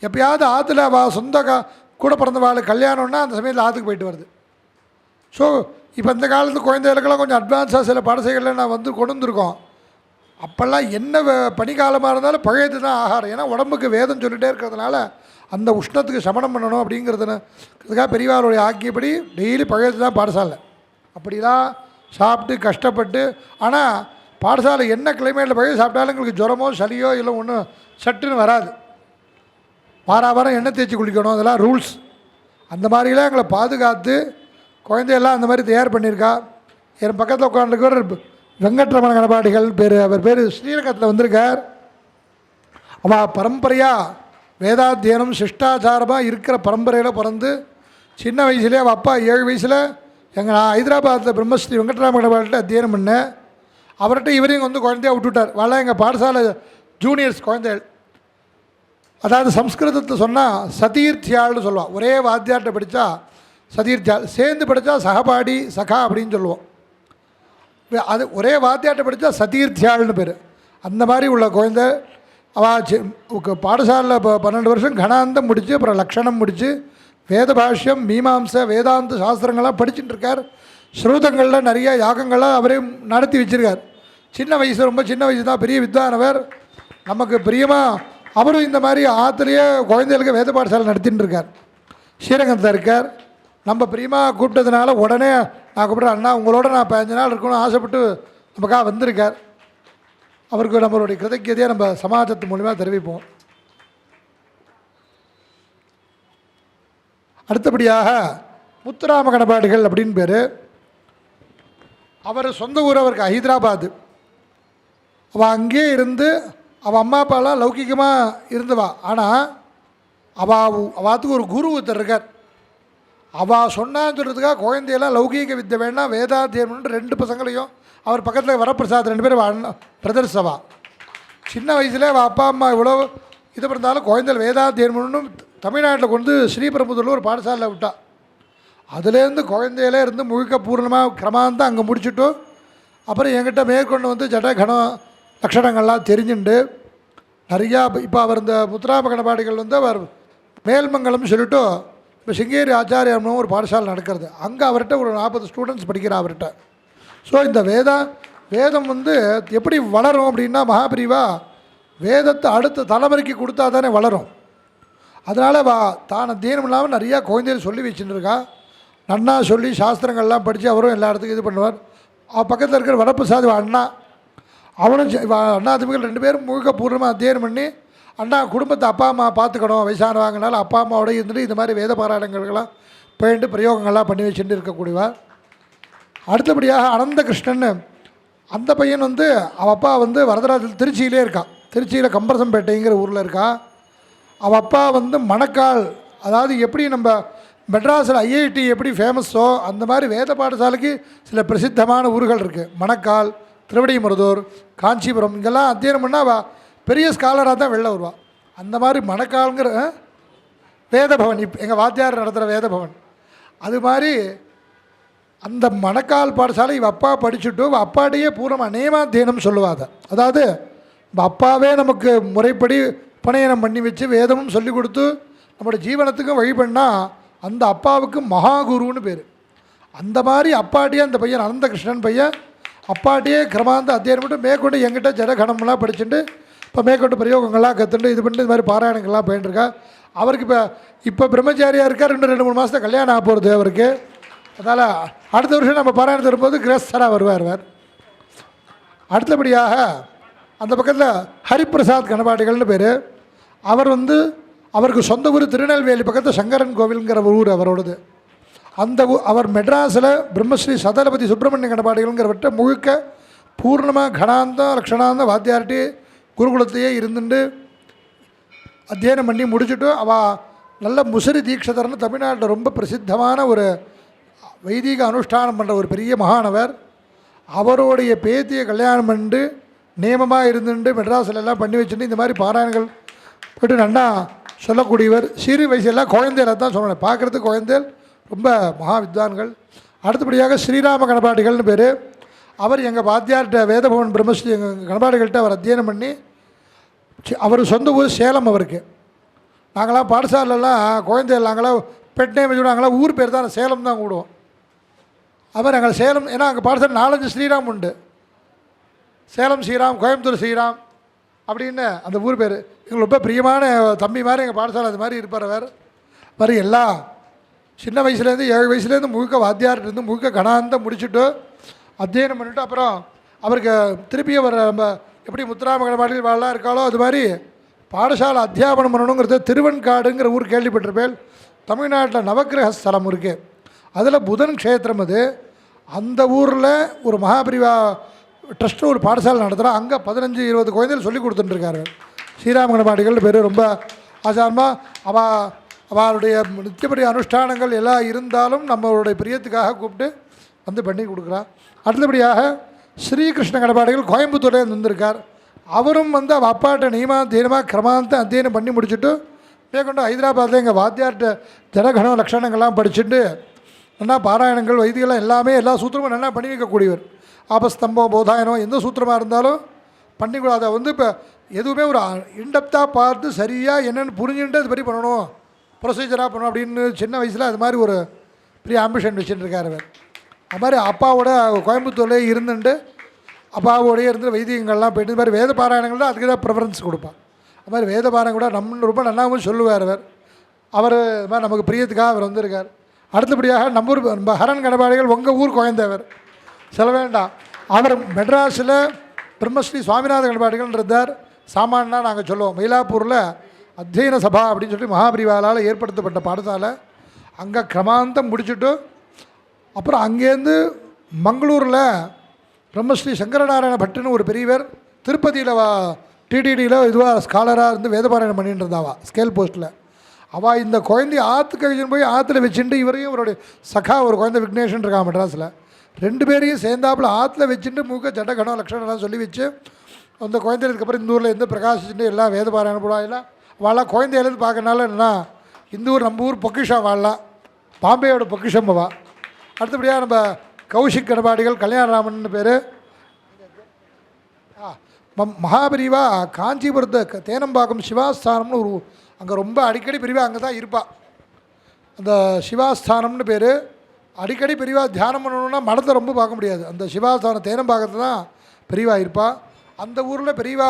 எப்பயாவது ஆற்றுல சொந்த கூட பிறந்த வாழ் கல்யாணம்னா அந்த சமயத்தில் ஆற்றுக்கு போயிட்டு வருது. ஸோ இப்போ இந்த காலத்து குழந்தைகளுக்கெல்லாம் கொஞ்சம் அட்வான்ஸாக சில பாடசைகளில் நான் கொண்டு வந்திருக்கோம். அப்போல்லாம் என்ன பனிக்காலமாக இருந்தாலும் பழையது தான் ஆகாரம். ஏன்னா உடம்புக்கு வேதம் சொல்லிகிட்டே இருக்கிறதுனால அந்த உஷ்ணத்துக்கு சமணம் பண்ணணும் அப்படிங்கிறதுக்காக பெரியவாருடைய ஆக்கியபடி டெய்லி பழையது தான் பாடசாலை. அப்படிலாம் சாப்பிட்டு கஷ்டப்பட்டு, ஆனால் பாடசாலை என்ன கிளைமேட்டில் போய் சாப்பிட்டாலும் எங்களுக்கு ஜுரமோ சளியோ இல்லை ஒன்றும் சட்டுன்னு வராது. வாரம் எண்ணெய் தேய்ச்சி குளிக்கணும், அதெல்லாம் ரூல்ஸ். அந்த மாதிரிலாம் எங்களை பாதுகாத்து குழந்தையெல்லாம் அந்த மாதிரி தயார் பண்ணியிருக்கா. என் பக்கத்தில் உட்காந்துருக்கிற வெங்கட்ரமண கணபாடிகள் பேர், அவர் பேர் ஸ்ரீரங்கத்தில் வந்திருக்கார். அவள் பரம்பரையாக வேதாத்தியனம் சிஷ்டாச்சாரமாக இருக்கிற பரம்பரையில் பிறந்து சின்ன வயசுலேயே அவள் அப்பா 7 வயசில் நான் ஹைதராபாத்தில் பிரம்மஸ்ரீ வெங்கட்ராம கணபாடிகிட்ட அத்தியனம் பண்ணேன். அவர்கிட்ட இவரையும் வந்து குழந்தையாக விட்டுவிட்டார். வாழ எங்கள் பாடசாலை ஜூனியர்ஸ் குழந்தைகள், அதாவது சம்ஸ்கிருதத்தை சொன்னால் சதீர்த்தியாள்னு சொல்லுவாள். ஒரே வாத்தியார்கிட்ட படித்தா சதீர்த்தியாள், சேர்ந்து படித்தா சகபாடி சகா அப்படின்னு சொல்லுவோம். அது ஒரே வாத்தியார்கிட்ட படித்தா சதீர்த்தியாள்னு பேர். அந்த மாதிரி உள்ள குழந்தை அவள் பாடசாலையில் இப்போ 12 வருஷம் கணாந்தம் முடித்து அப்புறம் லக்ஷணம் முடித்து வேத பாஷ்யம் மீமாம்சை வேதாந்த சாஸ்திரங்கள்லாம் படிச்சுட்டு இருக்கார். ஸ்ரூதங்களில் நிறைய யாகங்கள்லாம் அவரையும் நடத்தி வச்சுருக்கார். சின்ன வயசு, ரொம்ப சின்ன வயசு தான், பெரிய வித்வானவர். நமக்கு பிரியமாக அவரும் இந்த மாதிரி ஆற்றுலேயே குழந்தைகளுக்கு வேத பாடசாலை நடத்தின்னு இருக்கார். ஸ்ரீரங்கத்தில் இருக்கார். நம்ம பிரியமாக கூப்பிட்டதுனால உடனே நான் கூப்பிட்றேன், அண்ணா உங்களோட நான் 15 நாள் இருக்கணும்னு ஆசைப்பட்டு நமக்காக வந்திருக்கார். அவருக்கு நம்மளுடைய கிருதஜ்ஞதையை நம்ம சமாஜத்து மூலிமா தெரிவிப்போம். அடுத்தபடியாக முத்துராம கணபாடிகள் அப்படின்னு பேர். அவர் சொந்த ஊர் அவருக்கு ஹைதராபாத்து. அவள் அங்கேயே இருந்து அவள் அம்மா அப்பாலாம் லௌகிகமாக இருந்தவா. ஆனால் அவாத்துக்கு ஒரு குரு ஒருத்தர் இருக்கார். அவள் சொன்னான்னு சொல்கிறதுக்காக குழந்தையெல்லாம் லௌகீக வித்தை வேணால் வேதாத்தியம்னு 2 பசங்களையும் அவர் பக்கத்தில் வரப்பிரசாத் 2 பேரும் பிரதர்ஸ். அவள் சின்ன வயசில் அவள் அப்பா அம்மா இவ்வளோ இது பண்ணாலும் குழந்தைகள் வேதாத்தியம்னு தமிழ்நாட்டில் கொண்டு ஸ்ரீபெரும்புதூரில் ஒரு பாடசாலையில் விட்டா. அதுலேருந்து குழந்தையிலே இருந்து முழுக்க பூர்ணமாக கிரமாந்தான் அங்கே முடிச்சுட்டு அப்புறம் என்கிட்ட மேற்கொண்டு வந்து ஜட கணம் லக்ஷணங்கள்லாம் தெரிஞ்சுண்டு நிறையா. இப்போ அவர் இந்த முத்துராம கணபாடிகள் வந்து அவர் மேல்மங்கலம்னு சொல்லிட்டு இப்போ சிங்கேரி ஆச்சாரியம்னு ஒரு பாடசாலை நடக்கிறது. அங்கே அவர்கிட்ட ஒரு 40 ஸ்டூடெண்ட்ஸ் படிக்கிறா அவர்கிட்ட. ஸோ இந்த வேதம் வந்து எப்படி வளரும் அப்படின்னா, மகாபிரிவா வேதத்தை அடுத்த தலைமுறைக்கு கொடுத்தா தானே வளரும். அதனால் தான் அத்தியனம் இல்லாமல் நிறையா குழந்தைகள் சொல்லி வச்சுட்டுருக்கா. நன்னா சொல்லி சாஸ்திரங்கள்லாம் படித்து அவரும் எல்லா இடத்துக்கும் இது பண்ணுவார். பக்கத்தில் இருக்கிற வரப்பிரசாத் அண்ணா, அவனும் அண்ணா தம்பிகள் 2 பேரும் முழுக்க பூர்ணமாக அத்தியனம் பண்ணி அண்ணா குடும்பத்தை அப்பா அம்மா பார்த்துக்கணும், வயசானவாங்கனால அப்பா அம்மாவோட இருந்துட்டு இந்த மாதிரி வேத பாராயணங்களுக்கெல்லாம் போயிட்டு பிரயோகங்கள்லாம் பண்ணி வச்சுட்டு இருக்கக்கூடியவா. அடுத்தபடியாக அனந்த கிருஷ்ணன், அந்த பையன் வந்து அவள் அப்பா வந்து வரதராஜத்தில் திருச்சியிலே இருக்கான். திருச்சியில் கம்பரசம்பேட்டைங்கிற ஊரில் இருக்கா. அவள் அப்பா வந்து மணக்கால், அதாவது எப்படி நம்ம மெட்ராஸில் ஐஐடி எப்படி ஃபேமஸோ அந்த மாதிரி வேத பாடசாலைக்கு சில பிரசித்தமான ஊர்கள் இருக்குது. மணக்கால், திருவடிமருதூர், காஞ்சிபுரம், இங்கெல்லாம் அத்தியனம் பண்ணால் அவள் பெரிய ஸ்காலராக தான் வெளில வருவாள். அந்த மாதிரி மணக்கால்ங்கிற வேதபவன், இப்போ எங்கள் வாத்தியார் நடத்துகிற வேதபவன், அது மாதிரி அந்த மணக்கால் பாடசாலை இவள் அப்பா படிச்சுட்டு அப்பாட்டையே பூர்ணமாக நேமாத்தியனம் சொல்லுவாங்க. அதாவது அப்பாவே நமக்கு முறைப்படி உபநயனம் பண்ணி வச்சு வேதமும் சொல்லிக் கொடுத்து நம்மளோட ஜீவனத்துக்கும் வழி பண்ணால் அந்த அப்பாவுக்கு மகாகுருன்னு பேர். அந்த மாதிரி அப்பாட்டியே அந்த பையன் அனந்த கிருஷ்ணன் பையன் அப்பாட்டியே கிரமாந்த அத்தியனம் பண்ணிட்டு மேற்கொண்டு எங்கிட்ட ஜடகணம்லாம் படிச்சுட்டு இப்போ மேற்கொண்டு பிரயோகங்கள்லாம் கற்றுட்டு இது பண்ணிட்டு இது மாதிரி பாராயணங்கள்லாம் போயிட்டுருக்கா. அவருக்கு இப்போ பிரம்மச்சாரியாக இருக்கார். 2-3 மாதத்தை கல்யாணம் ஆக போகிறது அவருக்கு. அதனால் அடுத்த வருஷம் நம்ம பாராயணம் வரும்போது கிரஸ்தராக வருவார். அடுத்தபடியாக அந்த பக்கத்தில் ஹரிபிரசாத் கணபாடிகள்னு பேர். அவர் வந்து அவருக்கு சொந்த ஊர் திருநெல்வேலி பக்கத்தில் சங்கரன் கோவிலுங்கிற ஊர் அவரோடது. அந்த அவர் மெட்ராஸில் பிரம்மஸ்ரீ சதலபதி சுப்பிரமணிய கணபாடிகள்ங்கிறவர்கிட்ட முழுக்க பூர்ணமாக கணாந்தம் லக்ஷணாந்தம் வாத்தியார்ட்டி குருகுலத்தையே இருந்துட்டு அத்தியனம் பண்ணி முடிச்சுட்டு அவள் நல்ல முசிறி தீட்சிதர்னு தமிழ்நாட்டில் ரொம்ப பிரசித்தமான ஒரு வைதிக அனுஷ்டானம் பண்ணுற ஒரு பெரிய மகானவர். அவருடைய பேத்தியை கல்யாணம் பண்ணிட்டு நியமமாக இருந்துட்டு மெட்ராஸில் எல்லாம் பண்ணி வச்சுட்டு இந்த மாதிரி பாராயணங்கள் போய்ட்டு நன்னா சொல்லக்கூடியவர். சிறு வயசெல்லாம் குழந்தையில தான் சொல்லணும், பார்க்குறதுக்கு குழந்தைகள் ரொம்ப மகா வித்வான்கள். அடுத்தபடியாக ஸ்ரீராம கணபாடிகள்னு பேர். அவர் எங்கள் வாத்தியார்கிட்ட வேதபவன் பிரம்மஸ்ரீ எங்கள் கணபாடிகள்கிட்ட அவர் அத்தியனம் பண்ணி அவர் சொந்த ஊர் சேலம். அவருக்கு நாங்களாம் பாடசாலெல்லாம் குழந்தைகள் நாங்களாம் பெட் நேம் வச்சு நாங்களாம் ஊர் பேர் தான் சேலம் தான் கூடுவோம். அவர் எங்கள் சேலம், ஏன்னா அங்கே பாடசாலை 4-5 ஸ்ரீராம் உண்டு. சேலம் ஸ்ரீராம், கோயம்புத்தூர் ஸ்ரீராம் அப்படின்னு அந்த ஊர் பேர். எங்களுக்கு ரொம்ப பிரியமான தம்பி மாதிரி எங்கள் பாடசாலை அது மாதிரி இருப்பார். அவர் மாதிரி எல்லாம் சின்ன வயசுலேருந்து 7 வயசுலேருந்து முழுக்க வாத்தியார்ட்டு இருந்து முழுக்க கணாந்தம் முடிச்சுட்டு அத்தியனம் பண்ணிவிட்டு அப்புறம் அவருக்கு திருப்பி அவர் நம்ம எப்படி முத்துராமகணபாடியில் வாழலாம் இருக்காளோ அது மாதிரி பாடசாலை அத்தியாபனம் பண்ணணுங்கிறது திருவெண்காடுங்கிற ஊர் கேள்விப்பட்டிருப்பேன். தமிழ்நாட்டில் நவக்கிரக ஸ்தலம் இருக்குது. அதில் புதன் க்ஷேத்திரம் அது. அந்த ஊரில் ஒரு மகாபிரிவா ட்ரஸ்ட்டு ஒரு பாடசாலை நடத்துகிறோம். அங்கே 15-20 குழந்தைகள் சொல்லி கொடுத்துட்டுருக்காரு. ஸ்ரீராமகணபாடிகள் பேர் ரொம்ப ஆச்சாரமாக அவளுடைய நித்தியப்படி அனுஷ்டானங்கள் எல்லாம் இருந்தாலும் நம்மளுடைய பிரியத்துக்காக கூப்பிட்டு வந்து பண்ணி கொடுக்குறான். அடுத்தபடியாக ஸ்ரீகிருஷ்ண கணபாடிகள் கோயம்புத்தூர்லேயே வந்திருக்கார். அவரும் வந்து அவள் அப்பாட்ட நியமாந்தீனமாக கிரமாந்த அத்தியனம் பண்ணி முடிச்சுட்டு மேற்கொண்டு ஹைதராபாத்தில் எங்கள் வாத்தியார்கிட்ட ஜனகண லட்சணங்கள்லாம் படிச்சுட்டு நல்லா பாராயணங்கள் வைத்தியெல்லாம் எல்லாமே எல்லா சூத்திரமும் நல்லா பண்ணி வைக்கக்கூடியவர். ஆபஸ்தம்பம் போதாயனம் எந்த சூத்திரமாக இருந்தாலும் பண்ணிக்கூடாது. அதை வந்து இப்போ எதுவுமே ஒரு இன்டெப்த்தாக பார்த்து சரியாக என்னென்னு புரிஞ்சுட்டு அது படி பண்ணணும், ப்ரொசீஜராக பண்ணணும் அப்படின்னு சின்ன வயசில் அது மாதிரி ஒரு பெரிய ஆம்பிஷன் வச்சுட்டுருக்கார் அவர். அது மாதிரி அப்பாவோட கோயம்புத்தூர்லேயே இருந்துட்டு அப்பாவோடையே இருந்து வைத்தியங்கள்லாம் போயிட்டு இது மாதிரி வேத பாராயணங்கள் தான் அதுக்கு தான் ப்ரிஃபரன்ஸ் கொடுப்பான். அது மாதிரி வேத பாராயணம் கூட நம்ம ரொம்ப நல்லாவும் சொல்லுவார் அவர். அவர் இது மாதிரி நமக்கு பிரியத்துக்காக அவர் வந்திருக்கார். அடுத்தபடியாக நம்ம ஹரன் கணபாடிகள் உங்கள் ஊர் குழந்தைவர் சொல்ல வேண்டாம். அவர் மெட்ராஸில் பிரம்மஸ்ரீ சுவாமிநாத கணபாடிகள் இருந்தார். சாமான்னா நாங்கள் சொல்லுவோம். மயிலாப்பூரில் அத்தியன சபா அப்படின்னு சொல்லி மகாபிரிவாலால் ஏற்படுத்தப்பட்ட பாடசாலை. அங்கே கிரமாந்தம் முடிச்சுட்டு அப்புறம் அங்கேருந்து மங்களூரில் பிரம்மஸ்ரீ சங்கரநாராயண பட்டுன்னு ஒரு பெரியவர் திருப்பதியில் டிடிடியில் இதுவாக ஸ்காலராக இருந்து வேதபாராயணம் பண்ணிட்டு இருந்தாவா ஸ்கேல் போஸ்ட்டில். அவள் இந்த குழந்தைய ஆற்றுக்கு கழிச்சுன்னு போய் ஆற்றுல வச்சுட்டு இவரையும் அவருடைய சகா ஒரு குழந்தை விக்னேஷன் இருக்கான் மெட்ராஸில். 2 பேரையும் சேர்ந்தாப்புல ஆற்றுல வச்சுட்டு மூக்க ஜட கணம் லட்சணம்லாம் சொல்லி வச்சு அந்த குழந்தைகளுக்கப்புறம் இந்த ஊரில் இருந்து பிரகாசிச்சுட்டு எல்லாம் வேத பாராயணம் போடுவாங்கலாம். வாழலாம் குழந்தையிலேருந்து பார்க்கறனால என்னென்னா இந்த ஊர் நம்ம ஊர் பொக்கிஷம் வாழலாம், பாம்பேயோட பொக்கிஷம் வா. அடுத்தபடியாக நம்ம கௌஷிக் கணபாடிகள் கல்யாணராமன் பேர். மகாபிரிவா காஞ்சிபுரத்தை தேனம்பாக்கம் சிவாஸ்தானம்னு ஒரு அங்கே ரொம்ப அடிக்கடி பிரிவா அங்கே தான் இருப்பாள். அந்த சிவாஸ்தானம்னு பேர். அடிக்கடி பெரியவா தியானம் பண்ணணுன்னா மடத்தை ரொம்ப பார்க்க முடியாது. அந்த சிவாஸ்தானம் தேனம்பாக்கத்தை தான் பெரியவா இருப்பாள். அந்த ஊரில் பெரியவா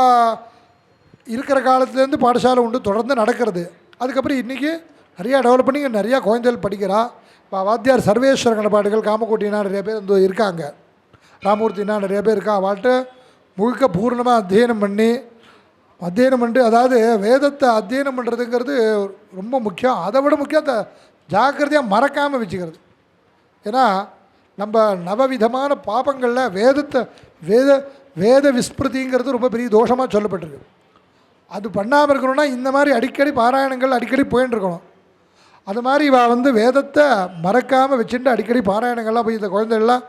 இருக்கிற காலத்துலேருந்து பாடசாலை உண்டு தொடர்ந்து நடக்கிறது. அதுக்கப்புறம் இன்றைக்கி நிறையா டெவலப் பண்ணி நிறையா குழந்தைகள் படிக்கிறா. இப்போ வாத்தியார் சர்வேஸ்வர கணபாடுகள் காமக்கோட்டினா நிறைய பேர் இந்த இருக்காங்க, ராமூர்த்தினா நிறைய பேர் இருக்கா. அவள்கிட்ட முழுக்க பூர்ணமாக அத்தியனம் பண்ணி அதாவது வேதத்தை அத்தியனம் பண்ணுறதுங்கிறது ரொம்ப முக்கியம். அதை விட முக்கியம் அந்த ஜாக்கிரதையாக மறக்காமல் வச்சுக்கிறது. ஏன்னா நம்ம நவவிதமான பாபங்களில் வேத விஸ்மிருதிங்கிறது ரொம்ப பெரிய தோஷமாக சொல்லப்பட்டிருக்கு. அது பண்ணாமல் இருக்கணும்னா இந்த மாதிரி அடிக்கடி பாராயணங்கள் அடிக்கடி போயின்னு இருக்கணும். அது மாதிரி இவள் வந்து வேதத்தை மறக்காமல் வச்சுட்டு அடிக்கடி பாராயணங்கள்லாம் போய் இந்த குழந்தைகள்லாம்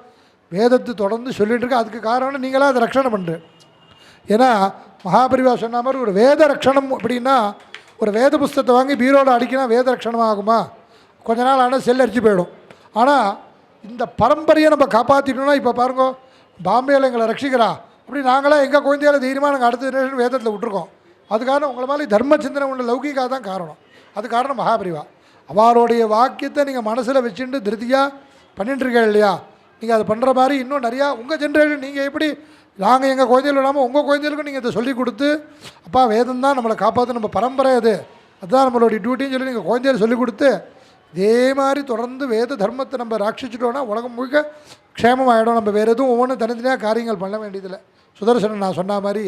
வேதத்தை தொடர்ந்து சொல்லிகிட்டு இருக்கா. அதுக்கு காரணம் நீங்களாம் அதை ரட்சணை பண்ணுறேன். ஏன்னா மகாபரிவா சொன்ன மாதிரி ஒரு வேத ரட்சணம் அப்படின்னா ஒரு வேத புஸ்தகத்தை வாங்கி பீரோவில் அடிக்கினா வேத ரட்சணம் ஆகுமா? கொஞ்ச நாள் ஆனால் செல் அடிச்சு போயிடும். ஆனால் இந்த பரம்பரையை நம்ம காப்பாற்றிட்டோம்னா இப்போ பாருங்க, பாம்பேயில் எங்களை ரட்சிக்கிறா அப்படி நாங்களாம் எங்கள் குழந்தையால் தைரியமாக நாங்கள் அடுத்த ஜெனரேஷன் வேதத்தில் விட்டுருக்கோம். அது காரணம் உங்களை மாதிரி தர்ம சிந்தனை உள்ள லௌகிக்காக தான் காரணம். அது காரணம் மகாபரிவா. அவருடைய வாக்கியத்தை நீங்கள் மனசில் வச்சுட்டு திருப்தியாக பண்ணிட்டுருக்கீங்க இல்லையா? நீங்கள் அதை பண்ணுற மாதிரி இன்னும் நிறையா உங்கள் ஜென்ரேஷன் நீங்கள் எப்படி நாங்கள் எங்கள் குழந்தைகள் விடாமல் உங்கள் குழந்தைகளுக்கும் நீங்கள் இதை சொல்லிக் கொடுத்து அப்பா வேதம் தான் நம்மளை காப்பாற்று, நம்ம பரம்பரை அதுதான் நம்மளுடைய டியூட்டின்னு சொல்லி நீங்கள் குழந்தைகள் சொல்லிக் கொடுத்து இதே மாதிரி தொடர்ந்து வேத தர்மத்தை நம்ம ராட்சிச்சிட்டோன்னா உலகம் முழுக்க க்ஷேமமாகிடும். நம்ம வேறு எதுவும் ஒவ்வொன்றும் தனித்தனியாக காரியங்கள் பண்ண வேண்டியதில்லை. சுதர்சனன் நான் சொன்ன மாதிரி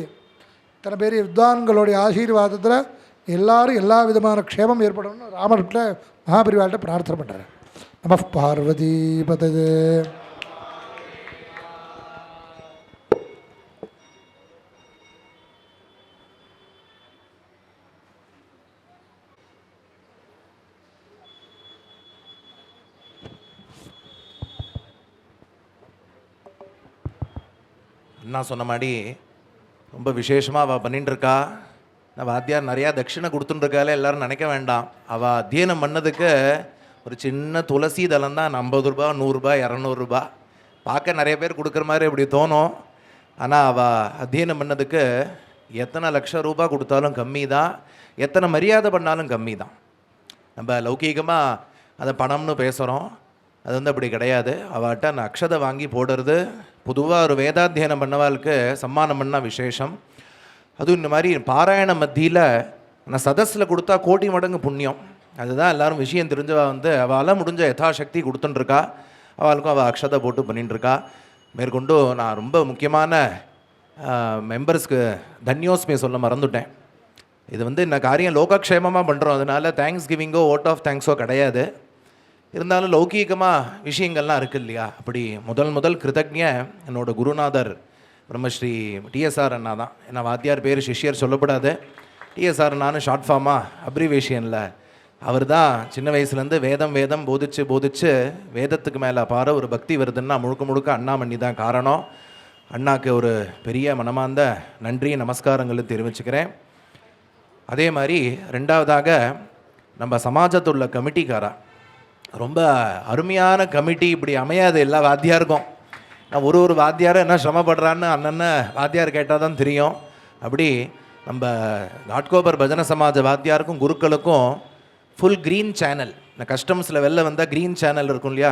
இத்தனை பேர் வித்வான்களுடைய ஆசீர்வாதத்தில் எல்லாரும் எல்லா விதமான க்ஷேமம் ஏற்படணும்னு ராமர்கிட்ட மகாபரிவாள்கிட்ட பிரார்த்தனை பண்ணுறேன். நம பார்வதி பதது. அண்ணா சொன்ன மாதிரி ரொம்ப விசேஷமாக அவள் பண்ணிட்டு இருக்கா. வாத்தியார் நிறையா தட்சிணை கொடுத்துட்டுருக்காலே எல்லோரும் நினைக்க வேண்டாம். அவள் அத்தியனம் பண்ணதுக்கு ஒரு சின்ன துளசி தளம் தான் 50 ரூபா 100 ரூபா 200 ரூபா பார்க்க நிறைய பேர் கொடுக்குற மாதிரி இப்படி தோணும். ஆனால் அவள் அத்தியனம் பண்ணதுக்கு எத்தனை லட்சம் ரூபா கொடுத்தாலும் கம்மி தான், எத்தனை மரியாதை பண்ணாலும் கம்மி தான். நம்ம லௌகீகமாக அதை பணம்னு பேசுகிறோம், அது வந்து அப்படி கிடையாது. அவள்கிட்ட அந்த அக்ஷதை வாங்கி போடுறது பொதுவாக ஒரு வேதாத்தியனம் பண்ணவாளுக்கு சம்மானம் பண்ணால் விசேஷம். அதுவும் இந்த மாதிரி பாராயண மத்தியில் நான் சதஸில் கொடுத்தா கோடி மடங்கு புண்ணியம். அதுதான் எல்லோரும் விஷயம் தெரிஞ்சவா வந்து அவளால் முடிஞ்ச யதாசக்தி கொடுத்துட்டுருக்கா. அவளுக்கும் அவள் அக்ஷதை போட்டு பண்ணிட்டுருக்கா. மேற்கொண்டு நான் ரொம்ப முக்கியமான மெம்பர்ஸ்க்கு தன்யோஸ்மே சொல்ல மறந்துட்டேன். இது வந்து இந்த காரியம் லோகக்ஷேமமாக பண்ணுறோம், அதனால் தேங்க்ஸ் கிவிங்கோ ஓட் ஆஃப் தேங்க்ஸோ கிடையாது. இருந்தாலும் லௌகீகமாக விஷயங்கள்லாம் இருக்குது இல்லையா? அப்படி முதல் கிருதஜ்ஞ என்னோட குருநாதர் பிரம்மஸ்ரீ டிஎஸ்ஆர் அண்ணா தான். ஏன்னா வாத்தியார் பேர் சிஷ்யர் சொல்லப்படாது. டிஎஸ்ஆர் அண்ணான்னு ஷார்ட் ஃபார்மாக அப்ரிவேஷனில் அவர் தான் சின்ன வயசுலேருந்து வேதம் போதிச்சு வேதத்துக்கு மேலே பார ஒரு பக்தி வருதுன்னா முழுக்க அண்ணாமணி தான் காரணம். அண்ணாக்கு ஒரு பெரிய மனமார்ந்த நன்றி நமஸ்காரங்களும் தெரிவிச்சுக்கிறேன். அதே மாதிரி ரெண்டாவதாக நம்ம சமாஜத்துள்ள கமிட்டிக்காரா ரொம்ப அருமையான கமிட்டி. இப்படி அமையாது எல்லா வாத்தியாருக்கும். நான் ஒரு வாத்தியாரும் என்ன சிரமப்படுறான்னு அண்ணன் வாத்தியார் கேட்டால் தான் தெரியும். அப்படி நம்ம Ghatkopar பஜன Samaja வாத்தியாருக்கும் குருக்களுக்கும் full green channel. இந்த கஸ்டம்ஸில் வெளில வந்தால் க்ரீன் சேனல் இருக்கும் இல்லையா?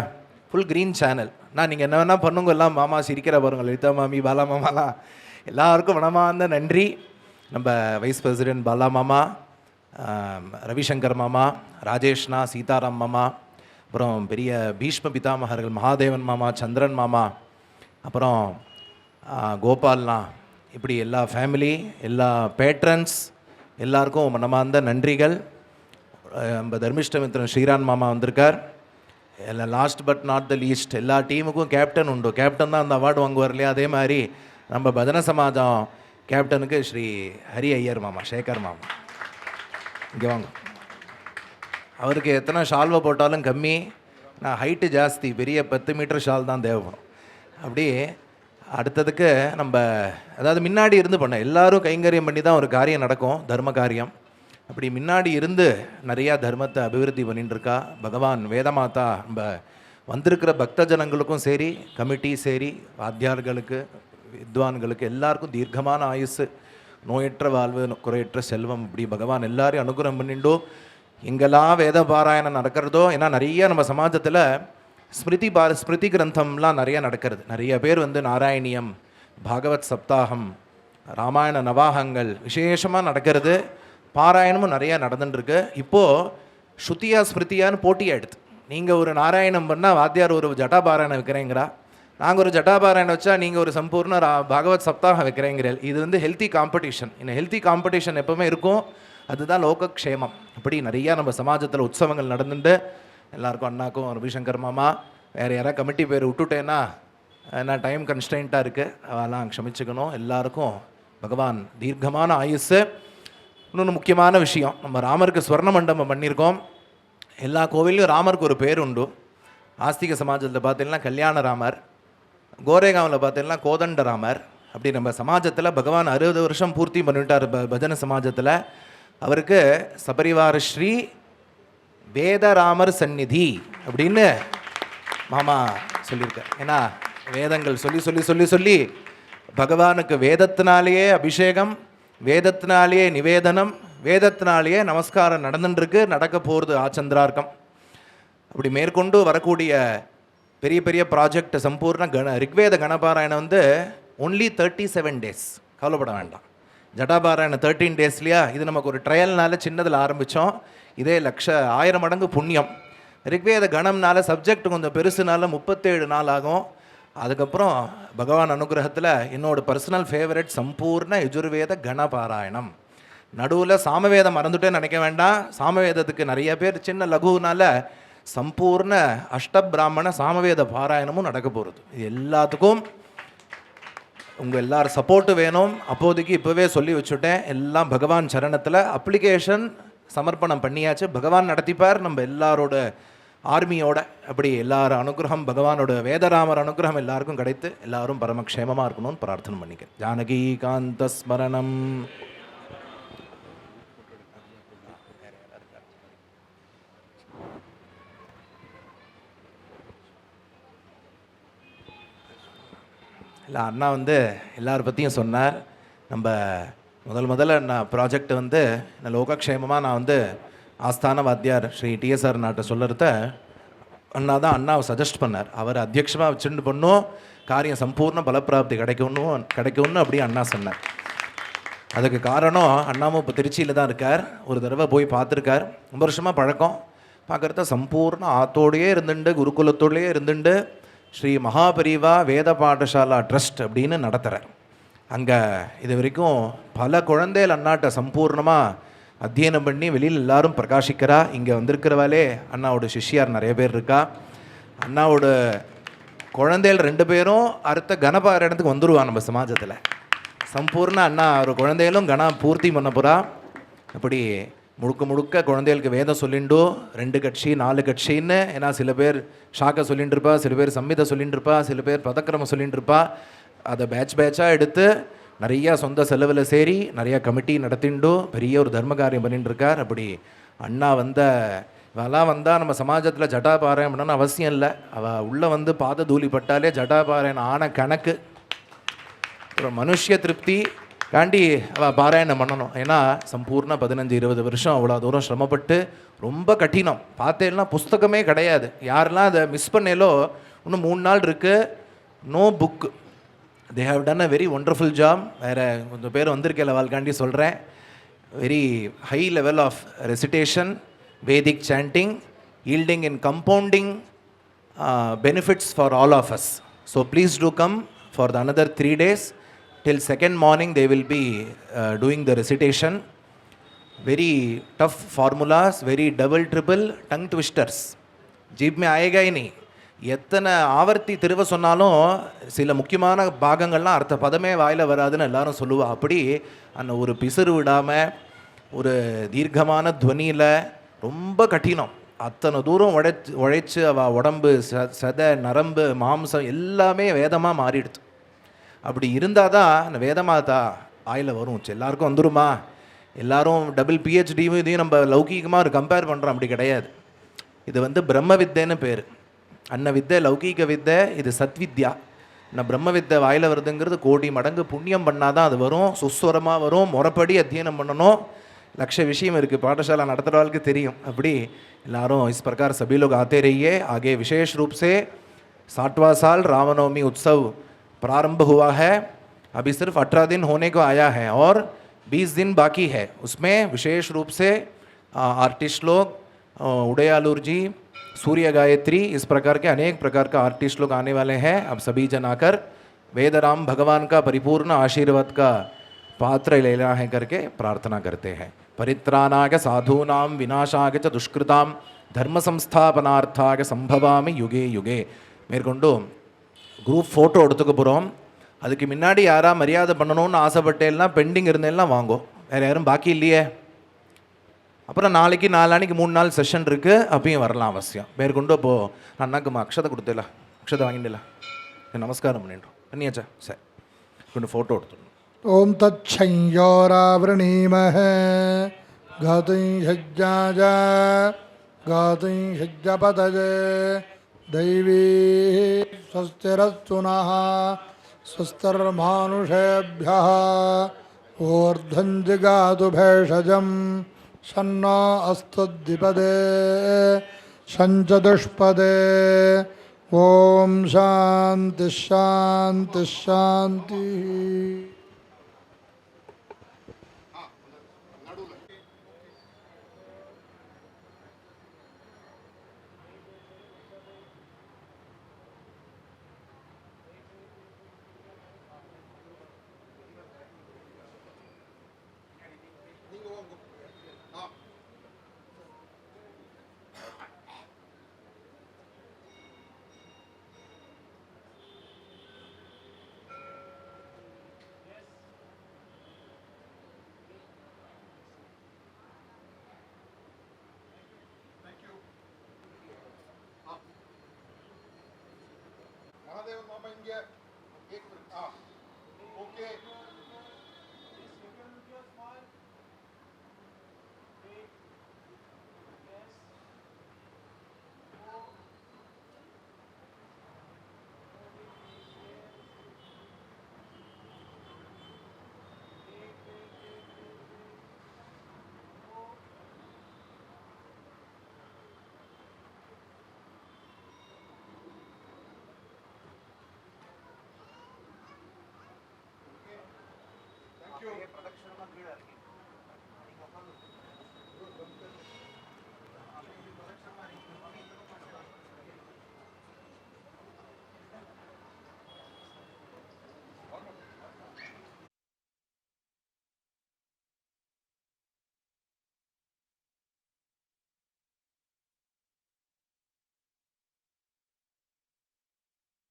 Full green channel. நான் நீங்கள் என்ன வேணால் பண்ணுங்க, எல்லாம் மாமா சிரிக்கிற பாருங்க, லலிதா மாமி பாலா மாமாலாம் எல்லாருக்கும் மனமார்ந்த நன்றி. நம்ம வைஸ் பிரசிடென்ட் பாலா மாமா, ரவிசங்கர் மாமா, ராஜேஷ்னா, சீதாராம் மாமா, அப்புறம் பெரிய பீஷ்ம பிதாமகர்கள் மகாதேவன் மாமா, சந்திரன் மாமா, அப்புறம் கோபால்னா, இப்படி எல்லா ஃபேமிலி, எல்லா பேட்ரன்ஸ் எல்லாருக்கும் மனமார்ந்த நன்றிகள். நம்ம தர்மிஷ்டமித்திரன் ஸ்ரீரான் மாமா வந்திருக்கார். எல்லாம் last but not the least, எல்லா டீமுக்கும் கேப்டன் உண்டு. கேப்டன் தான் அந்த அவார்டு வாங்குவார் இல்லையா? அதே மாதிரி நம்ம பஜன சமாஜம் கேப்டனுக்கு ஸ்ரீ ஹரி ஐயர் மாமா, சேகர் மாமா இங்கே வாங்க. அவருக்கு எத்தனை ஷால்வை போட்டாலும் கம்மி. நான் ஹைட்டு ஜாஸ்தி, பெரிய 10 மீட்டர் ஷால் தான் தேவைப்படும். அப்படி அடுத்ததுக்கு நம்ம அதாவது முன்னாடி இருந்து பண்ண எல்லாரும் கைங்கரியம் பண்ணி தான் ஒரு காரியம் நடக்கும், தர்ம காரியம். அப்படி முன்னாடி இருந்து நிறையா தர்மத்தை அபிவிருத்தி பண்ணிட்டுருக்கா பகவான் வேதமாதா. நம்ம வந்திருக்கிற பக்த ஜனங்களுக்கும் சரி, கமிட்டி சரி, வாத்தியார்களுக்கு, வித்வான்களுக்கு எல்லாருக்கும் தீர்க்கமான ஆயுசு, நோயற்ற வாழ்வு, குறையற்ற செல்வம், இப்படி பகவான் எல்லாரையும் அனுகிரகம் பண்ணிண்டோ. எங்கெல்லாம் வேத பாராயணம் நடக்கிறதோ, ஏன்னா நிறைய நம்ம சமாஜத்தில் ஸ்மிருதி கிரந்தம்லாம் நிறையா நடக்கிறது. நிறைய பேர் வந்து நாராயணியம், பாகவத் சப்தாகம், ராமாயண நவாகங்கள் விசேஷமாக நடக்கிறது. பாராயணமும் நிறையா நடந்துட்டுருக்கு. இப்போது ஸ்ருதியா ஸ்மிருதியான்னு போட்டியாகிடுது. நீங்கள் ஒரு நாராயணம் பண்ணால் வாத்தியார் ஒரு ஜட்டாபாராயணம் வைக்கிறேங்கிறா, நாங்கள் ஒரு ஜட்டாபாராயணம் வச்சா நீங்கள் ஒரு சம்பூர்ண பாகவத் சப்தாகம் வைக்கிறேங்கிறீர்கள். இது வந்து ஹெல்த்தி காம்படிஷன். இந்த ஹெல்த்தி காம்படிஷன் எப்போவுமே இருக்கும், அதுதான் லோகக்ஷேமம். அப்படி நிறையா நம்ம சமாஜத்தில் உற்சவங்கள் நடந்துட்டு எல்லாருக்கும், அண்ணாக்கும், ரவிசங்கர் மாமா, வேறு யாராவது கமிட்டி பேர் விட்டுட்டேன்னா ஏன்னா டைம் கன்ஸ்டன்ட்டாக இருக்குது, அதெல்லாம் க்ஷமிச்சுக்கணும். எல்லாருக்கும் பகவான் தீர்க்கமான ஆயுசு. இன்னொன்று முக்கியமான விஷயம், நம்ம ராமருக்கு ஸ்வர்ண மண்டபம் பண்ணியிருக்கோம். எல்லா கோவிலையும் ராமருக்கு ஒரு பேர் உண்டு. ஆஸ்திக சமாஜத்தில் பார்த்தீங்கன்னா கல்யாண ராமர், கோரேகாவில் பார்த்தீங்கன்னா கோதண்ட ராமர். அப்படி நம்ம சமாஜத்தில் பகவான் 60 வருஷம் பூர்த்தி பண்ணிவிட்டார் பஜன சமாஜத்தில். அவருக்கு சபரிவார ஸ்ரீ வேதராமர் சந்நிதி அப்படின்னு மாமா சொல்லியிருக்கார். ஏன்னா வேதங்கள் சொல்லி சொல்லி சொல்லி சொல்லி பகவானுக்கு வேதத்தினாலேயே அபிஷேகம், வேதத்தினாலேயே நிவேதனம், வேதத்தினாலேயே நமஸ்காரம் நடந்துட்டுருக்கு, நடக்க போகிறது ஆச்சந்திரார்க்கம். அப்படி மேற்கொண்டு வரக்கூடிய பெரிய பெரிய ப்ராஜெக்ட் சம்பூர்ண ரிக்வேத கணபாராயணம் வந்து ஒன்லி 37 days. கவலைப்பட வேண்டாம். ஜட்டாபாராயணம் 13 days இல்லையா? இது நமக்கு ஒரு ட்ரையல்னால சின்னதில் ஆரம்பித்தோம். இதே 1000 மடங்கு புண்ணியம். ரிக்வேத கணம்னால சப்ஜெக்ட் கொஞ்சம் பெருசுனால 37 நாள் ஆகும். அதுக்கப்புறம் பகவான் அனுகிரகத்தில் என்னோட பர்சனல் ஃபேவரட் சம்பூர்ண யஜுர்வேத கணபாராயணம். நடுவில் சாமவேதம் மறந்துட்டேன்னு நினைக்க வேண்டாம். சாமவேதத்துக்கு நிறைய பேர் சின்ன லகுனால சம்பூர்ண அஷ்டபிராமண சாமவேத பாராயணமும் நடக்க போகிறது. இது எல்லாத்துக்கும் உங்கள் எல்லாரும் சப்போர்ட்டு வேணும். அப்போதைக்கு இப்போவே சொல்லி வச்சுட்டேன், எல்லாம் பகவான் சரணத்தில் அப்ளிகேஷன் சமர்ப்பணம் பண்ணியாச்சு. பகவான் நடத்திப்பார் நம்ம எல்லாரோட ஆர்மியோட. அப்படி எல்லாரும் அனுகிரகம், பகவானோட வேதராமர் அனுகிரகம் எல்லாருக்கும் கிடைத்து எல்லாரும் பரமக்ஷேமமாக இருக்கணும்னு பிரார்த்தனை பண்ணிக்கிறேன். ஜானகி காந்த ஸ்மரணம். இல்லை அண்ணா வந்து எல்லார பற்றியும் சொன்னார். நம்ம முதல்ல நான் ப்ராஜெக்ட் வந்து லோகக்ஷேமமாக நான் வந்து ஆஸ்தான வாத்தியார் ஸ்ரீ டிஎஸ்ஆர் நாட்டை சொல்லுறத அண்ணாவை சஜஸ்ட் பண்ணார். அவர் அத்தியட்சமாக வச்சுட்டு பண்ணும் காரியம் சம்பூர்ண பலப்பிராப்தி கிடைக்கும்னு அப்படி அண்ணா சொன்னார். அதுக்கு காரணம் அண்ணாவும் இப்போ திருச்சியில் தான் இருக்கார். ஒரு தடவை போய் பார்த்துருக்கார். ரொம்ப வருஷமாக பழக்கம். பார்க்குறத சம்பூர்ண ஆத்தோடையே இருந்துட்டு, குருகுலத்தோடையே இருந்துட்டு, ஸ்ரீ மகாபரிவா வேத பாடசாலா ட்ரஸ்ட் அப்படின்னு நடத்துகிறார். அங்கே இது வரைக்கும் பல குழந்தைகள் அண்ணாட்ட சம்பூர்ணமாக அத்தியனம் பண்ணி வெளியில் எல்லாரும் பிரகாசிக்கிறா. இங்கே வந்திருக்கிறவாலே அண்ணாவோட சிஷ்யார் நிறைய பேர் இருக்கா. அண்ணாவோட குழந்தைகள் 2 பேரும் அடுத்த கணபாராயணத்துக்கு வந்துடுவான் நம்ம சமாஜத்தில். சம்பூர்ண அண்ணா ஒரு குழந்தைகளும் கணா பூர்த்தி பண்ண போகிறா. அப்படி முழுக்க முழுக்க குழந்தைகளுக்கு வேதம் சொல்லிண்டோ 2 கட்சி 4 கட்சின்னு. ஏன்னா சில பேர் ஷாக்கை சொல்லிட்டு இருப்பா, சில பேர் சம்மிதை சொல்லிட்டு இருப்பா, சில பேர் பதக்கிரமம் சொல்லிட்டு இருப்பா. அதை பேட்சாக எடுத்து நிறையா சொந்த செலவில் சேரி நிறையா கமிட்டி நடத்திண்டோ பெரிய ஒரு தர்ம காரியம் பண்ணிட்டு இருக்கார். அப்படி அண்ணா இவெல்லாம் வந்தால் நம்ம சமாஜத்தில் ஜட்டாபாராயணம் பண்ணணும்னு அவசியம் இல்லை. அவள் உள்ளே வந்து பாத தூளி பட்டாலே ஜட்டாபாராயணம் ஆன கணக்கு. ஒரு மனுஷ திருப்தி காண்டி அவள் பாராயணம் பண்ணணும். ஏன்னா சம்பூர்ண 15-20 வருஷம் அவ்வளோ தூரம் சிரமப்பட்டு ரொம்ப கடினம். பார்த்தேன்னா புஸ்தகமே கிடையாது. யாரெல்லாம் அதை மிஸ் பண்ணேலோ இன்னும் 3 நாள் இருக்குது. No book. They have done a very wonderful job. வேறு கொஞ்சம் பேர் வந்திருக்கேன் வாழ்க்காண்டி சொல்கிறேன். Very high level of recitation, Vedic chanting, yielding in compounding benefits for all of us. So please do come for the another 3 days. Till 2nd morning they will be doing the recitation. Very tough formulas, very double triple tongue twisters. Jeep में आएगा ही नहीं. எத்தனை ஆவர்த்தி திருவ சொன்னாலும் சில முக்கியமான பாகங்கள்லாம் அர்த்த பதமே வாயில் வராதுன்னு எல்லாரும் சொல்லுவா. அப்படி அந்த ஒரு பிசுறு விடாமல் ஒரு தீர்க்கமான துவனியில் ரொம்ப கடினம். அத்தனை தூரம் உழைச்சி அவள் உடம்பு சதை நரம்பு மாம்சம் எல்லாமே வேதமாக மாறிடுது. அப்படி இருந்தால் தான் அந்த வேதமாதா ஆயில் வரும். எல்லாருக்கும் வந்துருமா? எல்லாரும் டபுள் பிஹெச்டியும் இதையும் நம்ம லௌகீகமாக ஒரு கம்பேர் பண்ணுறோம். அப்படி கிடையாது. இது பிரம்ம வித்தைன்னு பேர். அன்ன வித்தை லௌகீக வித்தை, இது சத்வித்யா. நான் பிரம்ம வித்தை வாயில் வருதுங்கிறது கோடி மடங்கு புண்ணியம் பண்ணால் தான் அது வரும். சுஸ்வரமாக வரும். முறைப்படி அத்தியனம் பண்ணணும். लक्ष्य विषय में पाठशाला नड़तवाल के तेरियम अभी एल्लारों इस प्रकार सभी लोग आते रहिए. आगे विशेष रूप से 60वां साल रामनवमी उत्सव प्रारंभ हुआ है. अभी सिर्फ 18 दिन होने को आया है और 20 दिन बाकी है. उसमें विशेष रूप से आर्टिस्ट लोग, उदयालूर जी, सूर्य गायत्री, इस प्रकार के अनेक प्रकार का आर्टिस्ट लोग आने वाले हैं. अब सभी जन आकर वेदराम भगवान का परिपूर्ण आशीर्वाद का पात्र लेना है करके प्रार्थना करते हैं. परित्राणाय साधूनां विनाशाय च दुष्कृतां धर्म संस्थापनार्थाय संभवामि युगे युगे. மேற்கொண்டு குரூப் ஃபோட்டோ எடுத்துக்க போகிறோம். அதுக்கு முன்னாடி யாரா மரியாதை பண்ணணும்னு ஆசைப்பட்டேன்னா பெண்டிங் இருந்தேன்னா வாங்கோ. வேறு யாரும் பாக்கி இல்லையே. அப்புறம் நாளைக்கு நாளானிக்கு 3 நாள் செஷன் இருக்குது. அப்பயும் வரலாம் அவசியம். மேற்கொண்டு இப்போது அண்ணாக்கு அக்ஷதை கொடுத்தேல, அக்ஷதை வாங்கிட்டேல, நமஸ்காரம் பண்ணிட்டோம். பண்ணியாச்சா? சரி, கொண்டு ஃபோட்டோ எடுத்துடணும். ओम तत्संयोरावृणीमहे गातुं यज्ञाय गातुं यज्ञपतये दैवी स्वस्तिरस्तु नः स्वस्तिर्मानुषेभ्यः ऊर्ध्वं जिगातु भेषजं शन्नो अस्तु द्विपदे शञ्चतुष्पदे. ओम शांति शांति शांति. महादेव मामा इंगे एक मिनट. ओके.